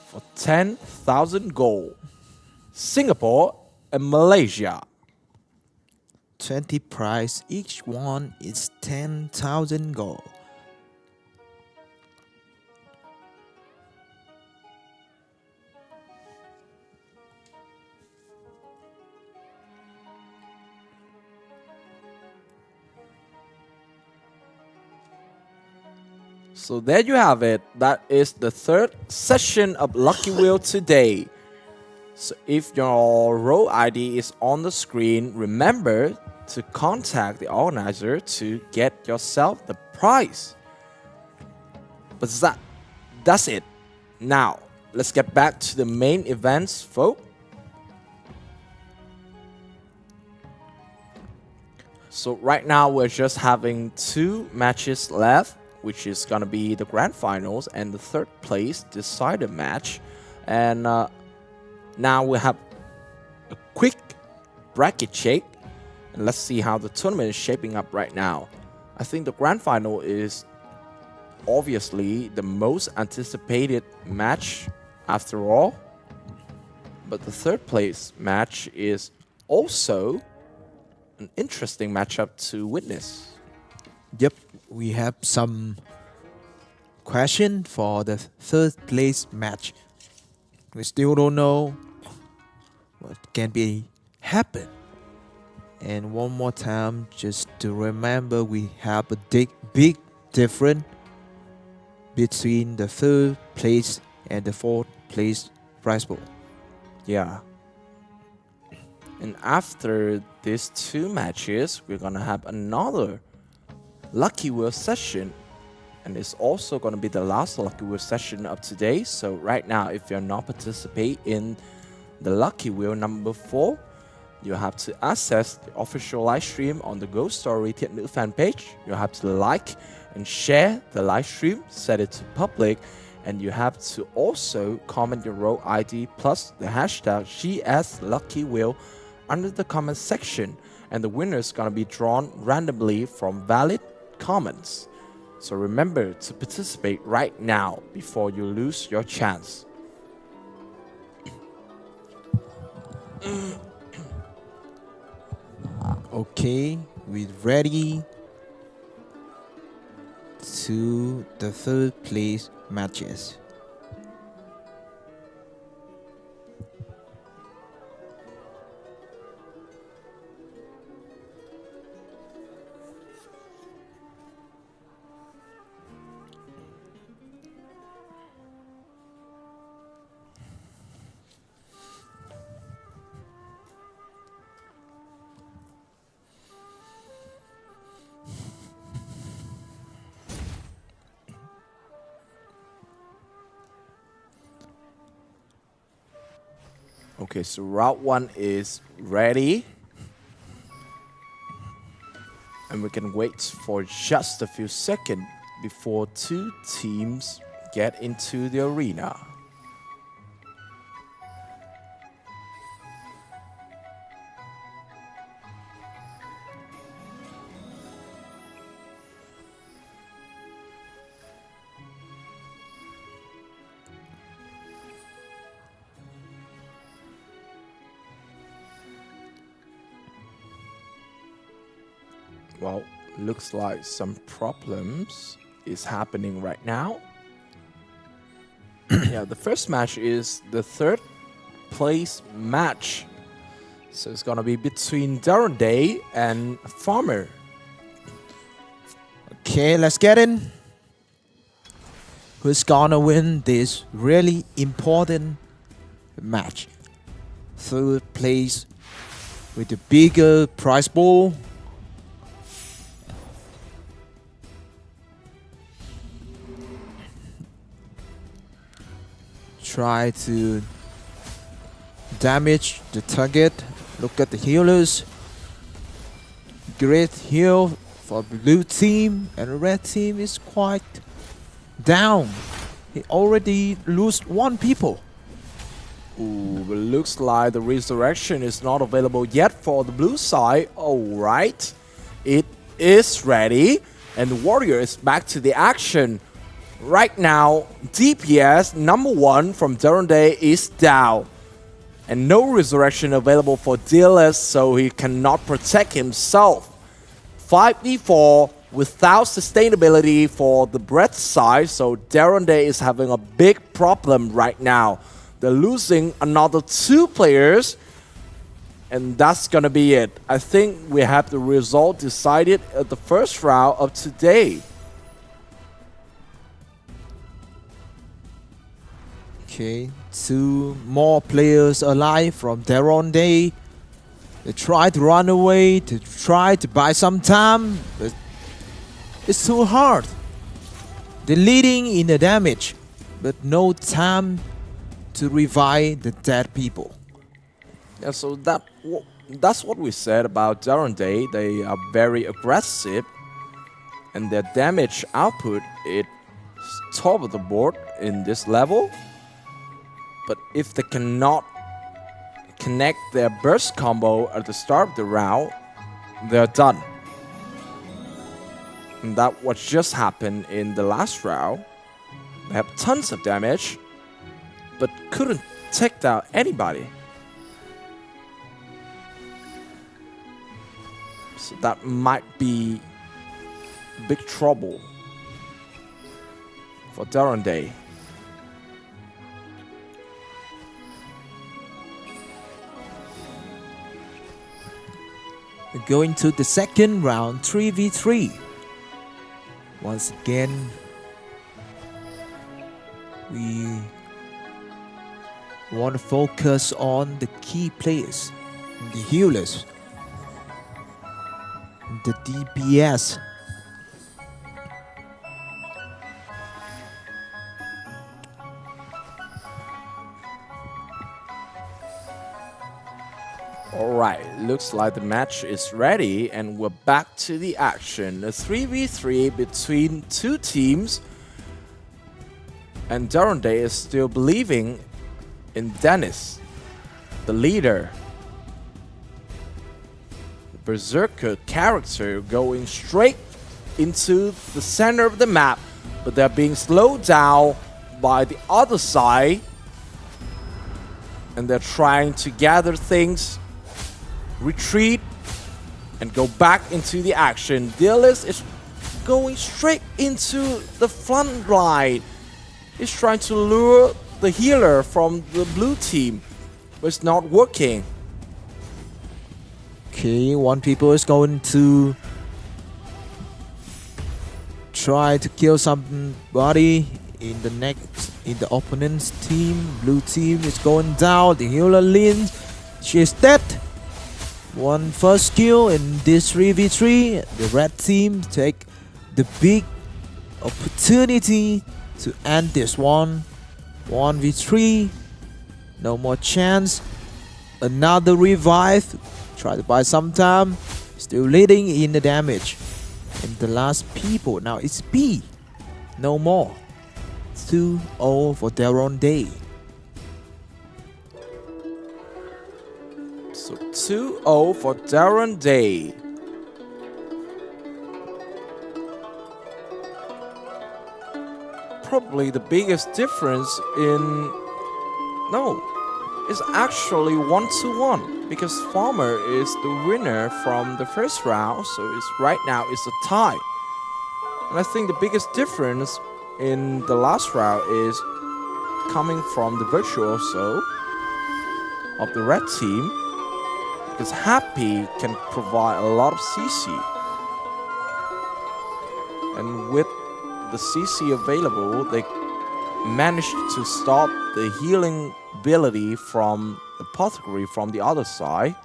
for 10,000 gold. Singapore and Malaysia. 20 prize, each one is 10,000 gold. So there you have it. That is the third session of Lucky Wheel today. So if your row ID is on the screen, remember to contact the organizer to get yourself the prize. But that's it. Now, let's get back to the main events, folks. So right now we're just having 2 matches left, which is gonna be the grand finals and the third place decider match. And now we have a quick bracket check, and let's see how the tournament is shaping up right now. I think the grand final is obviously the most anticipated match after all, but the third place match is also an interesting matchup to witness. Yep, we have some question for the third place match. We still don't know what can be happen. And one more time, just to remember, we have a big difference between the third place and the fourth place prize pool. Yeah. And after these 2 matches, we're gonna have another Lucky Wheel session, and it's also gonna be the last Lucky Wheel session of today. So right now, if you're not participating in the Lucky Wheel number 4, you have to access the official live stream on the Ghost Story Thiện Nữ fan page. You have to like and share the live stream, set it to public, and you have to also comment your row ID plus the hashtag GSLuckyWheel under the comment section, and the winner is gonna be drawn randomly from valid comments. So remember to participate right now before you lose your chance. Okay, we're ready to the third place matches. Okay, so route 1 is ready. And we can wait for just a few seconds before 2 teams get into the arena. Well, looks like some problems is happening right now. Yeah, the first match is the third place match. So it's gonna be between Darren Day and Farmer. Okay, let's get in. Who's gonna win this really important match? Third place with the bigger prize pool. Try to damage the target. Look at the healers. Great heal for blue team, and the red team is quite down. He already lost 1 people. Ooh, but looks like the resurrection is not available yet for the blue side. Alright, it is ready. And the Warrior is back to the action. Right now, DPS number 1 from Durande is down. And no resurrection available for Dealers, so he cannot protect himself. 5v4 without sustainability for the breadth side, so Durande is having a big problem right now. They're losing another 2 players. And that's gonna be it. I think we have the result decided at the first round of today. Okay, 2 more players alive from Durande. They try to run away, to try to buy some time, but it's too hard. They're leading in the damage, but no time to revive the dead people. Yeah, so that's what we said about Durande. They are very aggressive, and their damage output is top of the board in this level. But if they cannot connect their burst combo at the start of the round, they're done. And that what just happened in the last round. They have tons of damage, but couldn't take down anybody. So that might be big trouble for Durande. Going to the second round, 3v3. Once again, we want to focus on the key players, the healers, the DPS. Alright, looks like the match is ready and we're back to the action. A 3v3 between 2 teams. And Durande is still believing in Dennis, the leader. The Berserker character going straight into the center of the map, but they're being slowed down by the other side. And they're trying to gather things, retreat, and go back into the action. Dealers is going straight into the front line. He's trying to lure the healer from the blue team, but it's not working. Okay, one people is going to try to kill somebody in the opponent's team. Blue team is going down. The healer Lin, she is dead. One first kill in this 3v3. The red team take the big opportunity to end this one. 1v3. No more chance. Another revive. Try to buy some time. Still leading in the damage. And the last people. Now it's B. No more. 2-0 for Durande. So 2-0 for Durande. Probably the biggest difference it's actually 1-1 because Farmer is the winner from the first round, so right now it's a tie. And I think the biggest difference in the last round is coming from the virtuoso of the red team, because Happy can provide a lot of CC. And with the CC available, they managed to stop the healing ability from Apothecary from the other side.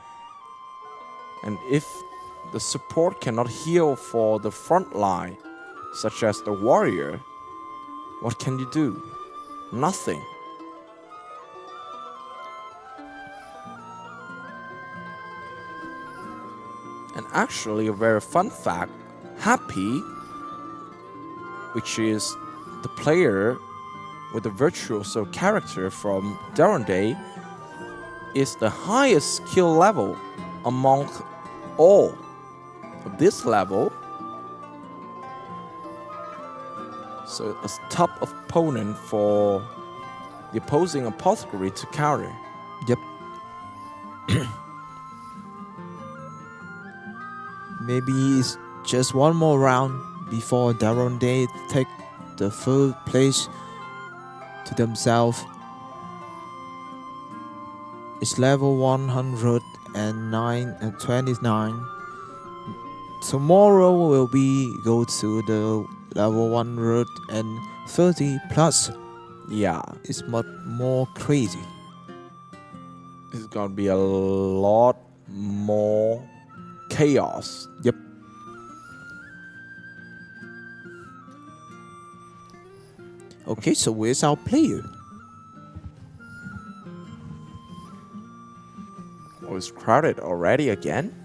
And if the support cannot heal for the front line, such as the Warrior, what can you do? Nothing. And actually, a very fun fact, Happy, which is the player with the virtuoso character from Durande, is the highest skill level among all of this level. So a tough opponent for the opposing apothecary to counter. Yep. Maybe it's just one more round before Day take the third place to themselves. It's level 109 and 29. Tomorrow will be go to the level 130 plus. Yeah, It's much more crazy. it's gonna be a lot more chaos. Yep. Okay, so where's our player? Oh, it's crowded already again?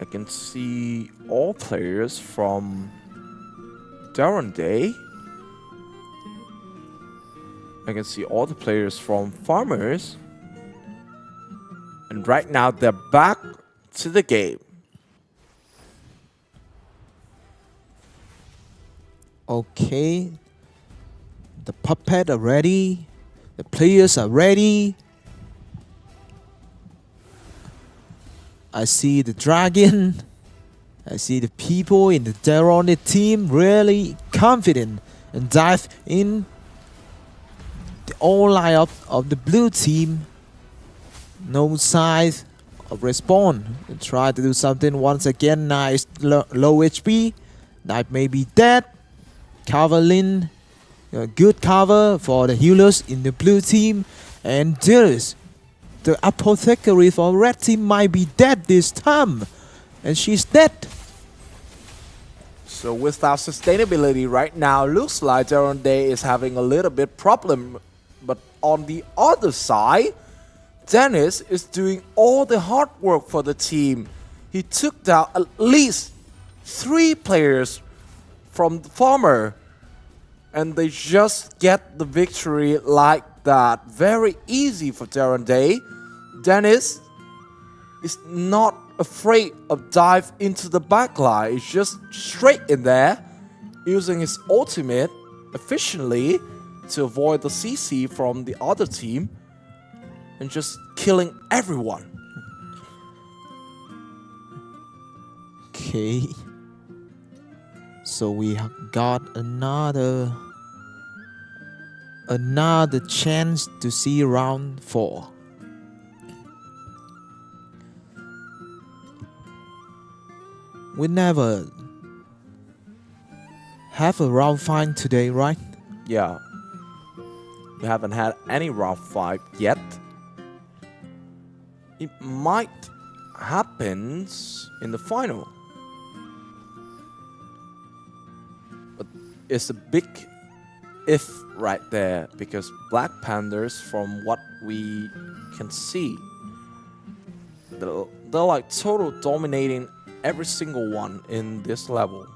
I can see all players from Day. I can see all the players from Farmers. And right now they're back to the game. Okay. The puppet are ready. The players are ready. I see the dragon. I see the people in the Derone team really confident and dive in the all lineup of the blue team. No signs of respawn. They try to do something once again. Nice low HP. Knight may be dead. Cavalin, good cover for the healers in the blue team. And Darius, the apothecary for red team, might be dead this time. And she's dead. So without sustainability right now, looks like Day is having a little bit problem. But on the other side, Dennis is doing all the hard work for the team. He took down at least 3 players from the Farmer. And they just get the victory like that. Very easy for Day. Dennis is not afraid of dive into the backline. He's just straight in there, using his ultimate efficiently to avoid the CC from the other team and just killing everyone. Okay. So we got another chance to see round 4. We never have a round 5 today, right? Yeah. We haven't had any round 5 yet. It might happen in the final. But it's a big if right there, because Black Panthers, from what we can see, they're like total dominating every single one in this level.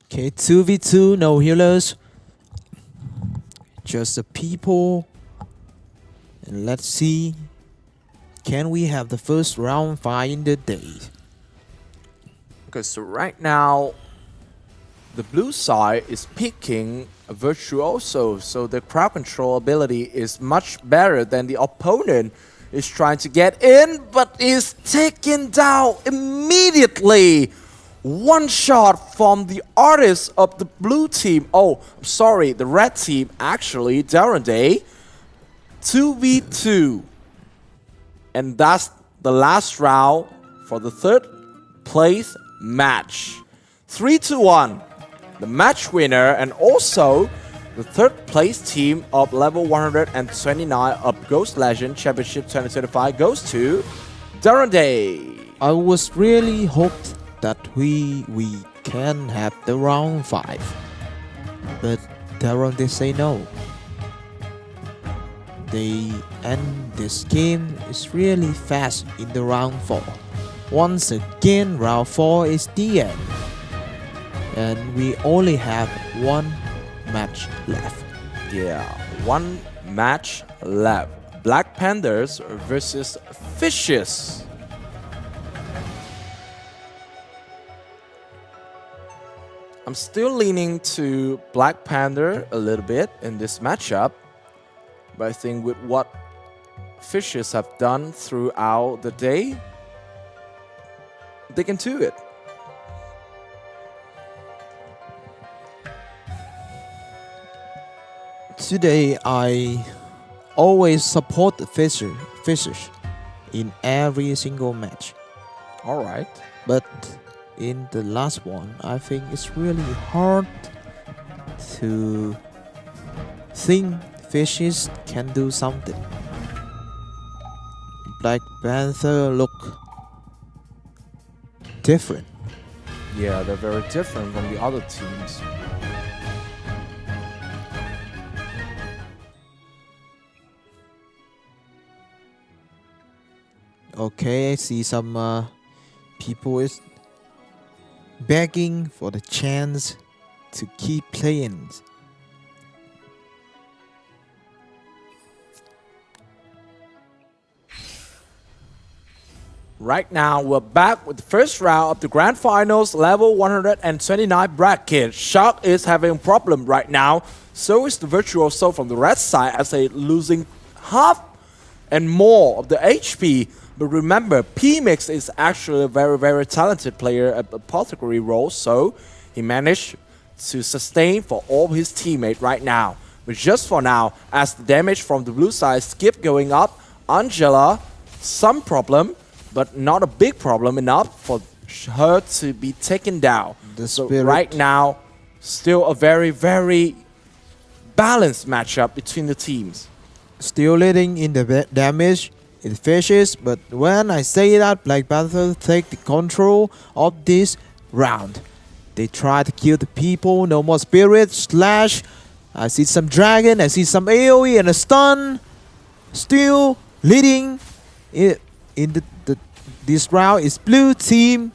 Okay, 2v2, no healers. Just the people. And let's see. Can we have the first round 5 in the day? Okay, so right now, the blue side is picking a Virtuoso, so the crowd control ability is much better than the opponent is trying to get in, but is taken down immediately. One shot from the artist of the blue team. Oh, I'm sorry, the red team actually, Day. 2v2. And that's the last round for the third place match. 3-1. The match winner and also the third place team of level 129 of Ghost Legend Championship 2025 goes to Day. I was really hoped that we can have the round 5. But Day say no. They end this game is really fast in the round 4. Once again, round 4 is the end. And we only have one match left. Yeah, one match left. Black Panthers versus Fishes. I'm still leaning to Black Panther a little bit in this matchup, but I think with what Fishes have done throughout the day, they can do it. Today, I always support the Fishes in every single match. All right. But in the last one, I think it's really hard to think Fishes can do something. Black Panther look different. Yeah, they're very different from the other teams. Okay, I see some people is begging for the chance to keep playing. Right now, we're back with the first round of the Grand Finals level 129 bracket. Shark is having a problem right now. So is the Virtuoso from the red side as they losing half and more of the HP. But remember, P-Mix is actually a very, very talented player at apothecary role. So he managed to sustain for all his teammates right now. But just for now, as the damage from the blue side keep going up, Angela, some problem, but not a big problem enough for her to be taken down. So right now, still a very, very balanced matchup between the teams. Still leading in the damage in Fishes, but when I say that, Black Panther take the control of this round. They try to kill the people, no more spirit, slash. I see some dragon, I see some AoE and a stun. Still leading in this round is blue team.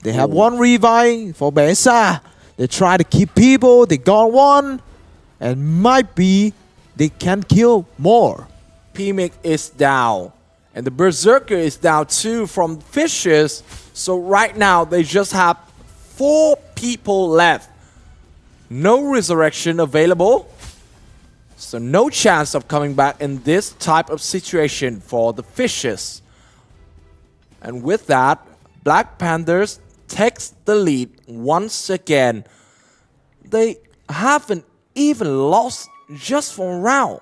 They have one revive for Besa. They try to keep people, they got one. And might be they can kill more. P-Mix is down. And the Berserker is down too from Fishes. So right now they just have 4 people left. No resurrection available. So no chance of coming back in this type of situation for the Fishes. And with that, Black Panthers takes the lead once again. They haven't even lost just for a round.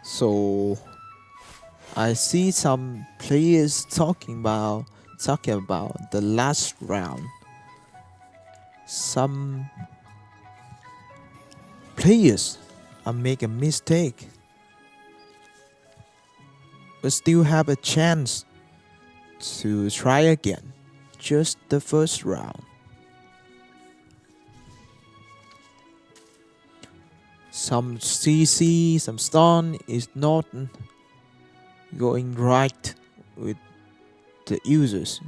So I see some players talking about the last round. Some players are making a mistake, but still have a chance to try again. Just the first round. Some CC, some stun is not going right with the users.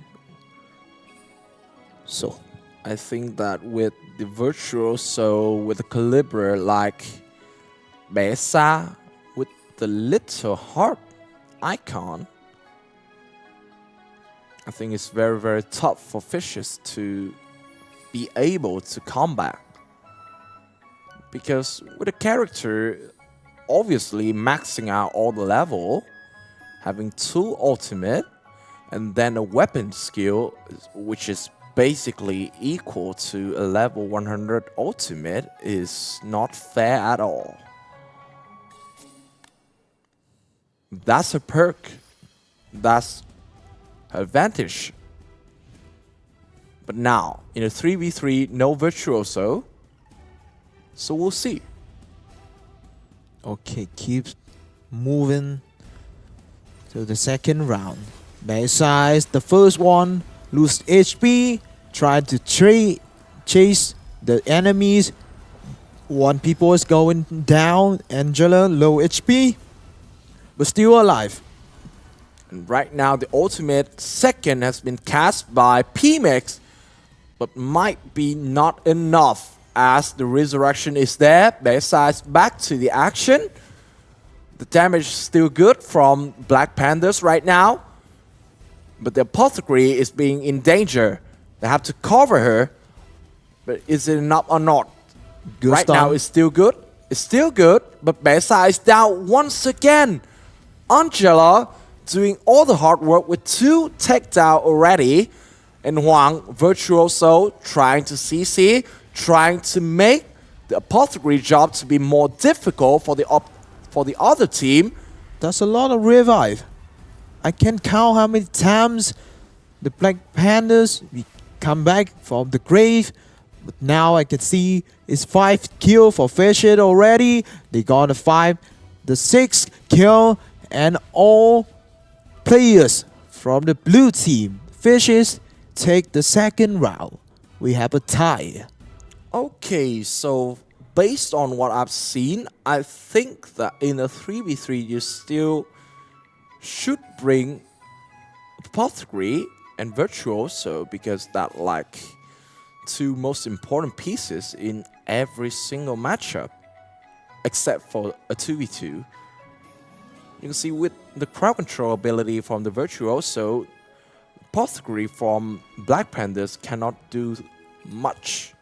So I think that with the Virtuoso, with the caliber like Besa, with the little heart icon, I think it's very, very tough for Fishes to be able to combat. Because with a character obviously maxing out all the level, having 2 ultimate, and then a weapon skill which is basically equal to a level 100 ultimate is not fair at all. That's her perk. That's her advantage. But now, in a 3v3, no Virtuoso. So we'll see. okay, keep moving to the second round. Besides the first one, lose HP, try to chase the enemies. 1 people is going down. Angela low HP, but still alive. And right now the ultimate second has been cast by P-Mix, but might be not enough as the resurrection is there. Besides back to the action. The damage is still good from Black Panthers right now. But the Apothecary is being in danger. They have to cover her. But is it enough or not? Good right start. now it's still good. It's still good. But Besa is down once again. Angela doing all the hard work with 2 takedown already. And Huang, Virtuoso, trying to CC, trying to make the Apothecary job to be more difficult for the other team. That's a lot of revive. I can't count how many times the Black Panthers come back from the grave. But now I can see it's 5 kill for Fisher already. They got a 5, the 6th kill, and all players from the blue team, Fishes, take the second round. We have a tie. Okay, so based on what I've seen, I think that in a 3v3 you still should bring Apothecary and Virtuoso because that like 2 most important pieces in every single matchup except for a 2v2. You can see with the crowd control ability from the Virtuoso, Apothecary from Black Panthers cannot do much.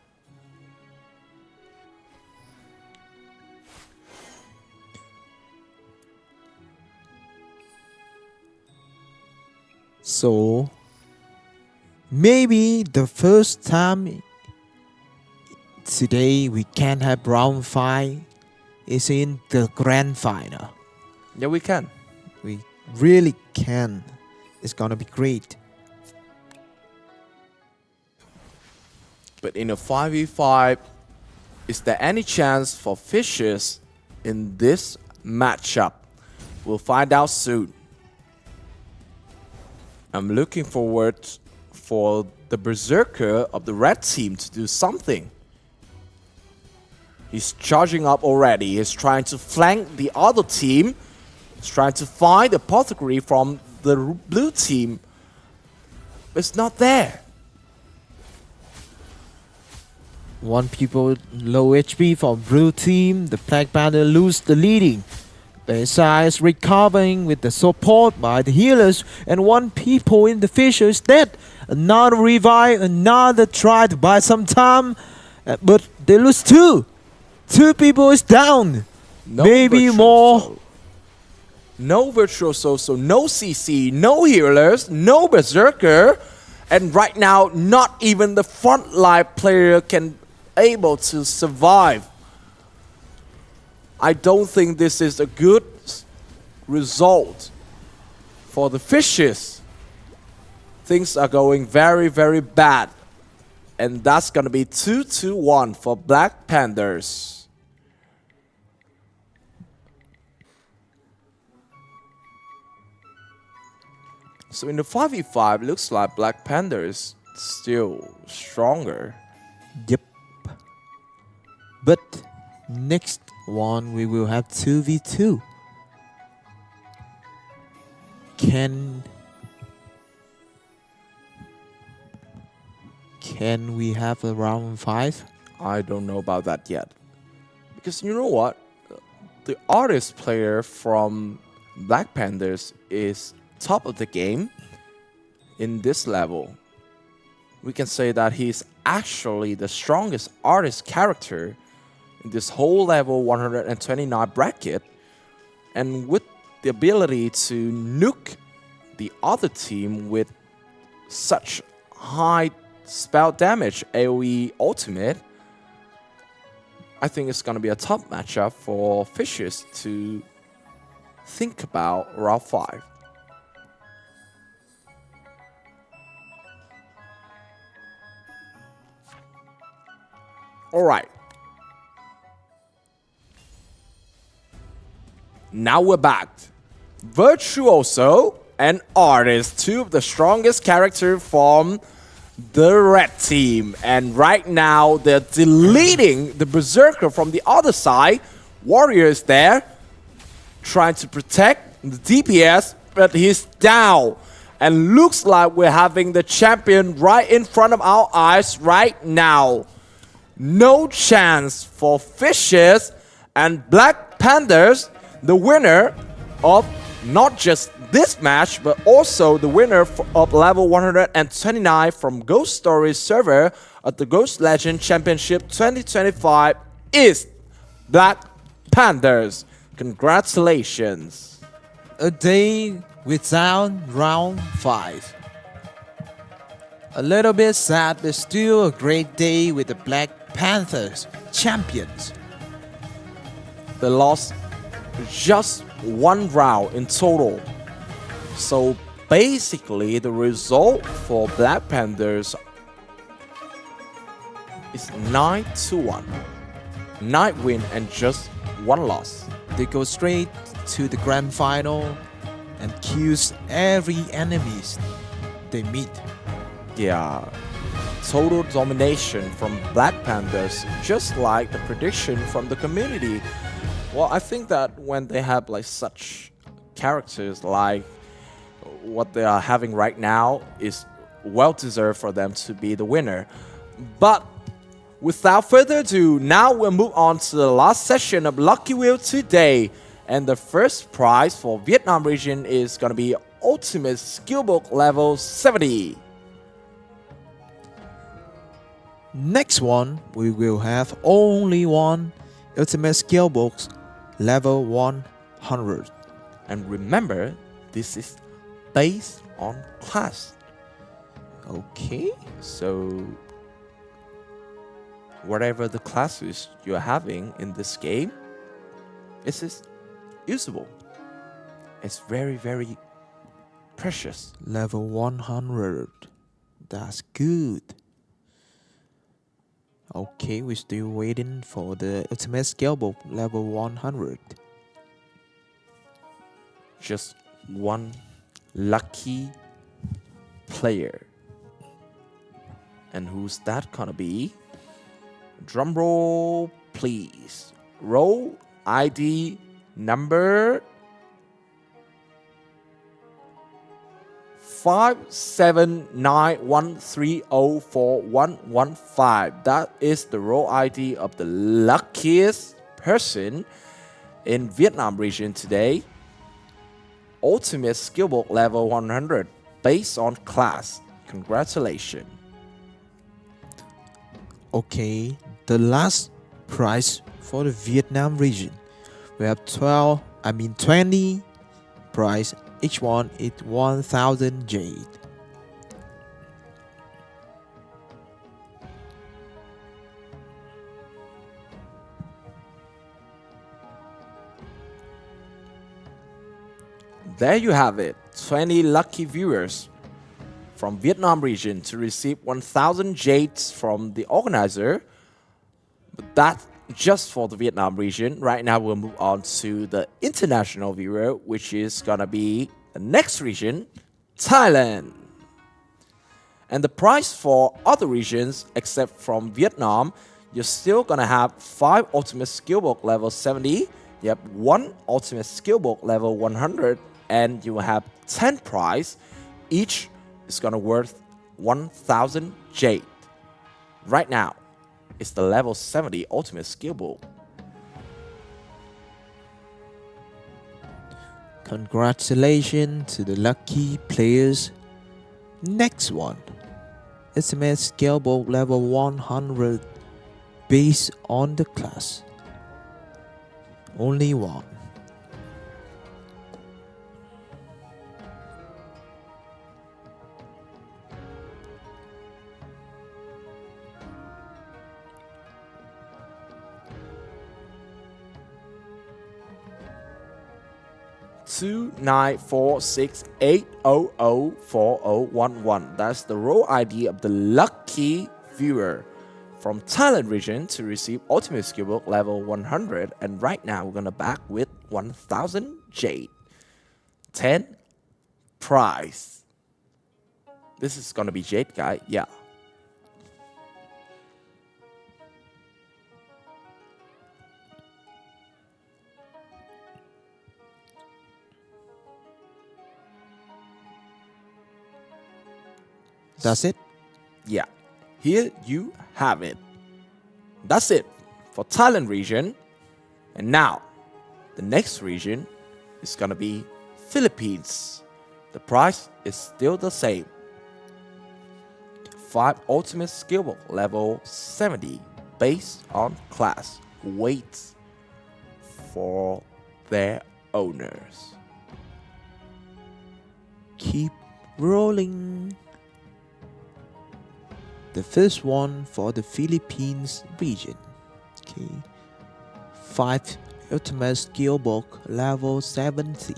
So maybe the first time today we can have round 5 is in the grand final. Yeah, we can. We really can. It's gonna be great. But in a 5v5, is there any chance for Fishes in this matchup? We'll find out soon. I'm looking forward for the Berserker of the red team to do something. He's charging up already. He's trying to flank the other team. He's trying to find the Apothecary from the blue team. It's not there. One people low HP from blue team. The Black Panther lose the leading. Besa is recovering with the support by the healers, and 1 people in the Fisher is dead. Another revive, another try to buy some time, but they lose 2. 2 people is down. No Maybe Virtuoso. more. No Virtuoso, so no CC, no healers, no Berserker. And right now, not even the frontline player can able to survive. I don't think this is a good result for the Fishes. Things are going very, very bad. And that's going to be 2-1 for Black Panthers. So in the 5v5, it looks like Black Panther is still stronger. Yep. But next one we will have 2v2. Can we have a round 5? I don't know about that yet. Because you know what? The artist player from Black Panthers is top of the game in this level. We can say that he's actually the strongest artist character in this whole level 129 bracket. And with the ability to nuke the other team with such high spell damage, AoE ultimate, I think it's going to be a tough matchup for Fishes to think about round 5. Alright. Now we're back. Virtuoso and Artist, 2 of the strongest characters from the red team. And right now, they're deleting the Berserker from the other side. Warrior is there, trying to protect the DPS, but he's down. And looks like we're having the champion right in front of our eyes right now. No chance for Fishes and Black Panthers the winner of not just this match, but also the winner of level 129 from Ghost Story server of the Ghost Legend Championship 2025 is Black Panthers. Congratulations. A day without round 5. A little bit sad, but still a great day with the Black Panthers champions. They lost just one round in total. So basically the result for Black Panthers is 9-1. 9 win and just 1 loss. They go straight to the grand final and kills every enemies they meet. Yeah, total domination from Black Panthers, just like the prediction from the community. Well, I think that when they have like such characters like what they are having right now is well deserved for them to be the winner. But without further ado, now we'll move on to the last session of Lucky Wheel today. And the first prize for Vietnam region is gonna be Ultimate Skillbook level 70. Next one, we will have only one Ultimate Skill Books level 100. And remember, this is based on class. Okay. So whatever the classes you're having in this game, this is usable. It's very, very precious. Level 100. That's good. Okay, we're still waiting for the Ultimate Skill Book level 100. Just one lucky player. And who's that gonna be? Drum roll, please. Roll ID number 57913041115. That is the roll ID of the luckiest person in Vietnam region today. Ultimate Skillbook level 100 based on class. Congratulations. Okay, the last prize for the Vietnam region. We have 20 prize. Each one is 1000 jade. There you have it. 20 lucky viewers from Vietnam region to receive 1000 jades from the organizer. But that's just for the Vietnam region. Right now we'll move on to the international viewer, which is gonna be the next region, Thailand. And the price for other regions except from Vietnam, you're still gonna have 5 Ultimate Skillbook level 70, you have 1 Ultimate Skillbook level 100, and you will have 10 prize. Each is gonna worth 1000 jade. Right now, it's the level 70 Ultimate Skillbook. Congratulations to the lucky players. Next one, Ultimate Skill Book level 100 based on the class. Only one. Two 94680040111. That's the row ID of the lucky viewer from Thailand region to receive Ultimate Skillbook level 100. And right now we're gonna back with 1000 jade. 10 prize. This is gonna be jade, guy. Yeah. That's it? Yeah, here you have it. That's it for Thailand region. And now, The next region is gonna be Philippines. The price is still the same. 5 ultimate skill book level 70 based on class waits for their owners. Keep rolling. The first one for the Philippines region. Okay. 5 ultimate skill book level 70.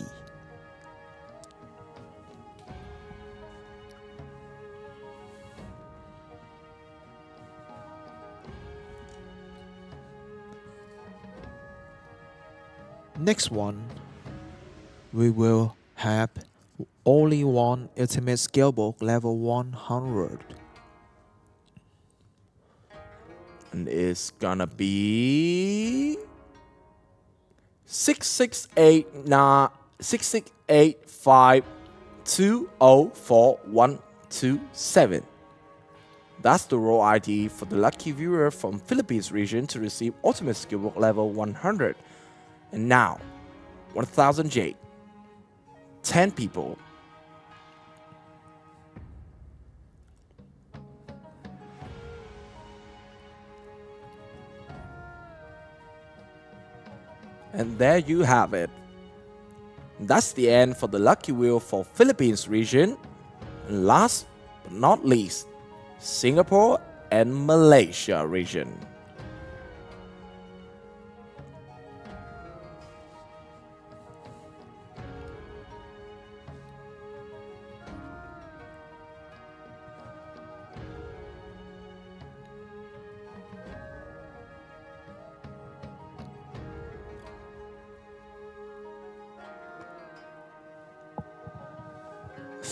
Next one, we will have only one ultimate skill book level 100. And it's gonna be 66852044127. That's the role ID for the lucky viewer from Philippines region to receive ultimate skill book level 100. And now, 1000 jade, 10 people. And there you have it. That's the end for the lucky wheel for Philippines region. And last but not least, Singapore and Malaysia region.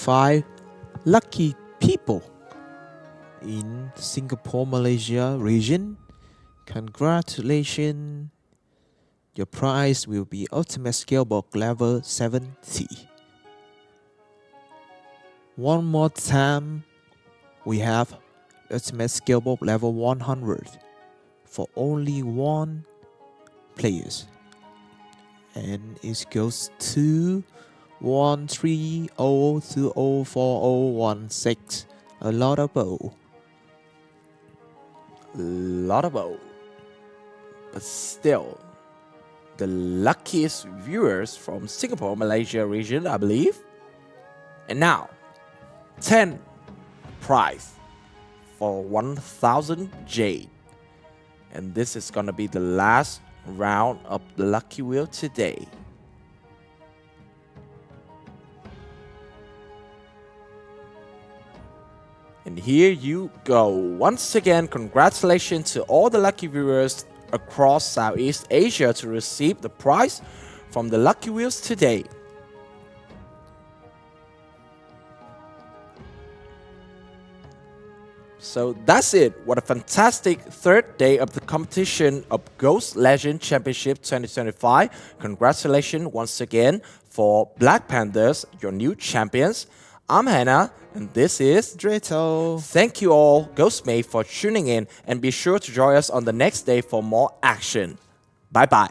Five lucky people in Singapore, Malaysia region. Congratulations. Your prize will be ultimate skill book level 70. One more time, we have ultimate skill book level 100 for only one players. And it goes to 130204016. A lot of bow. But still, the luckiest viewers from Singapore, Malaysia region, I believe. And now, 10 prize for 1000 jade. And this is gonna be the last round of the lucky wheel today. And here you go. Once again, congratulations to all the lucky viewers across Southeast Asia to receive the prize from the lucky wheels today. So that's it. What a fantastic third day of the competition of Ghost Legend Championship 2025. Congratulations once again for Black Panthers, your new champions. I'm Hannah, and this is Dreto. Thank you all, Ghostmates, for tuning in, and be sure to join us on the next day for more action. Bye bye.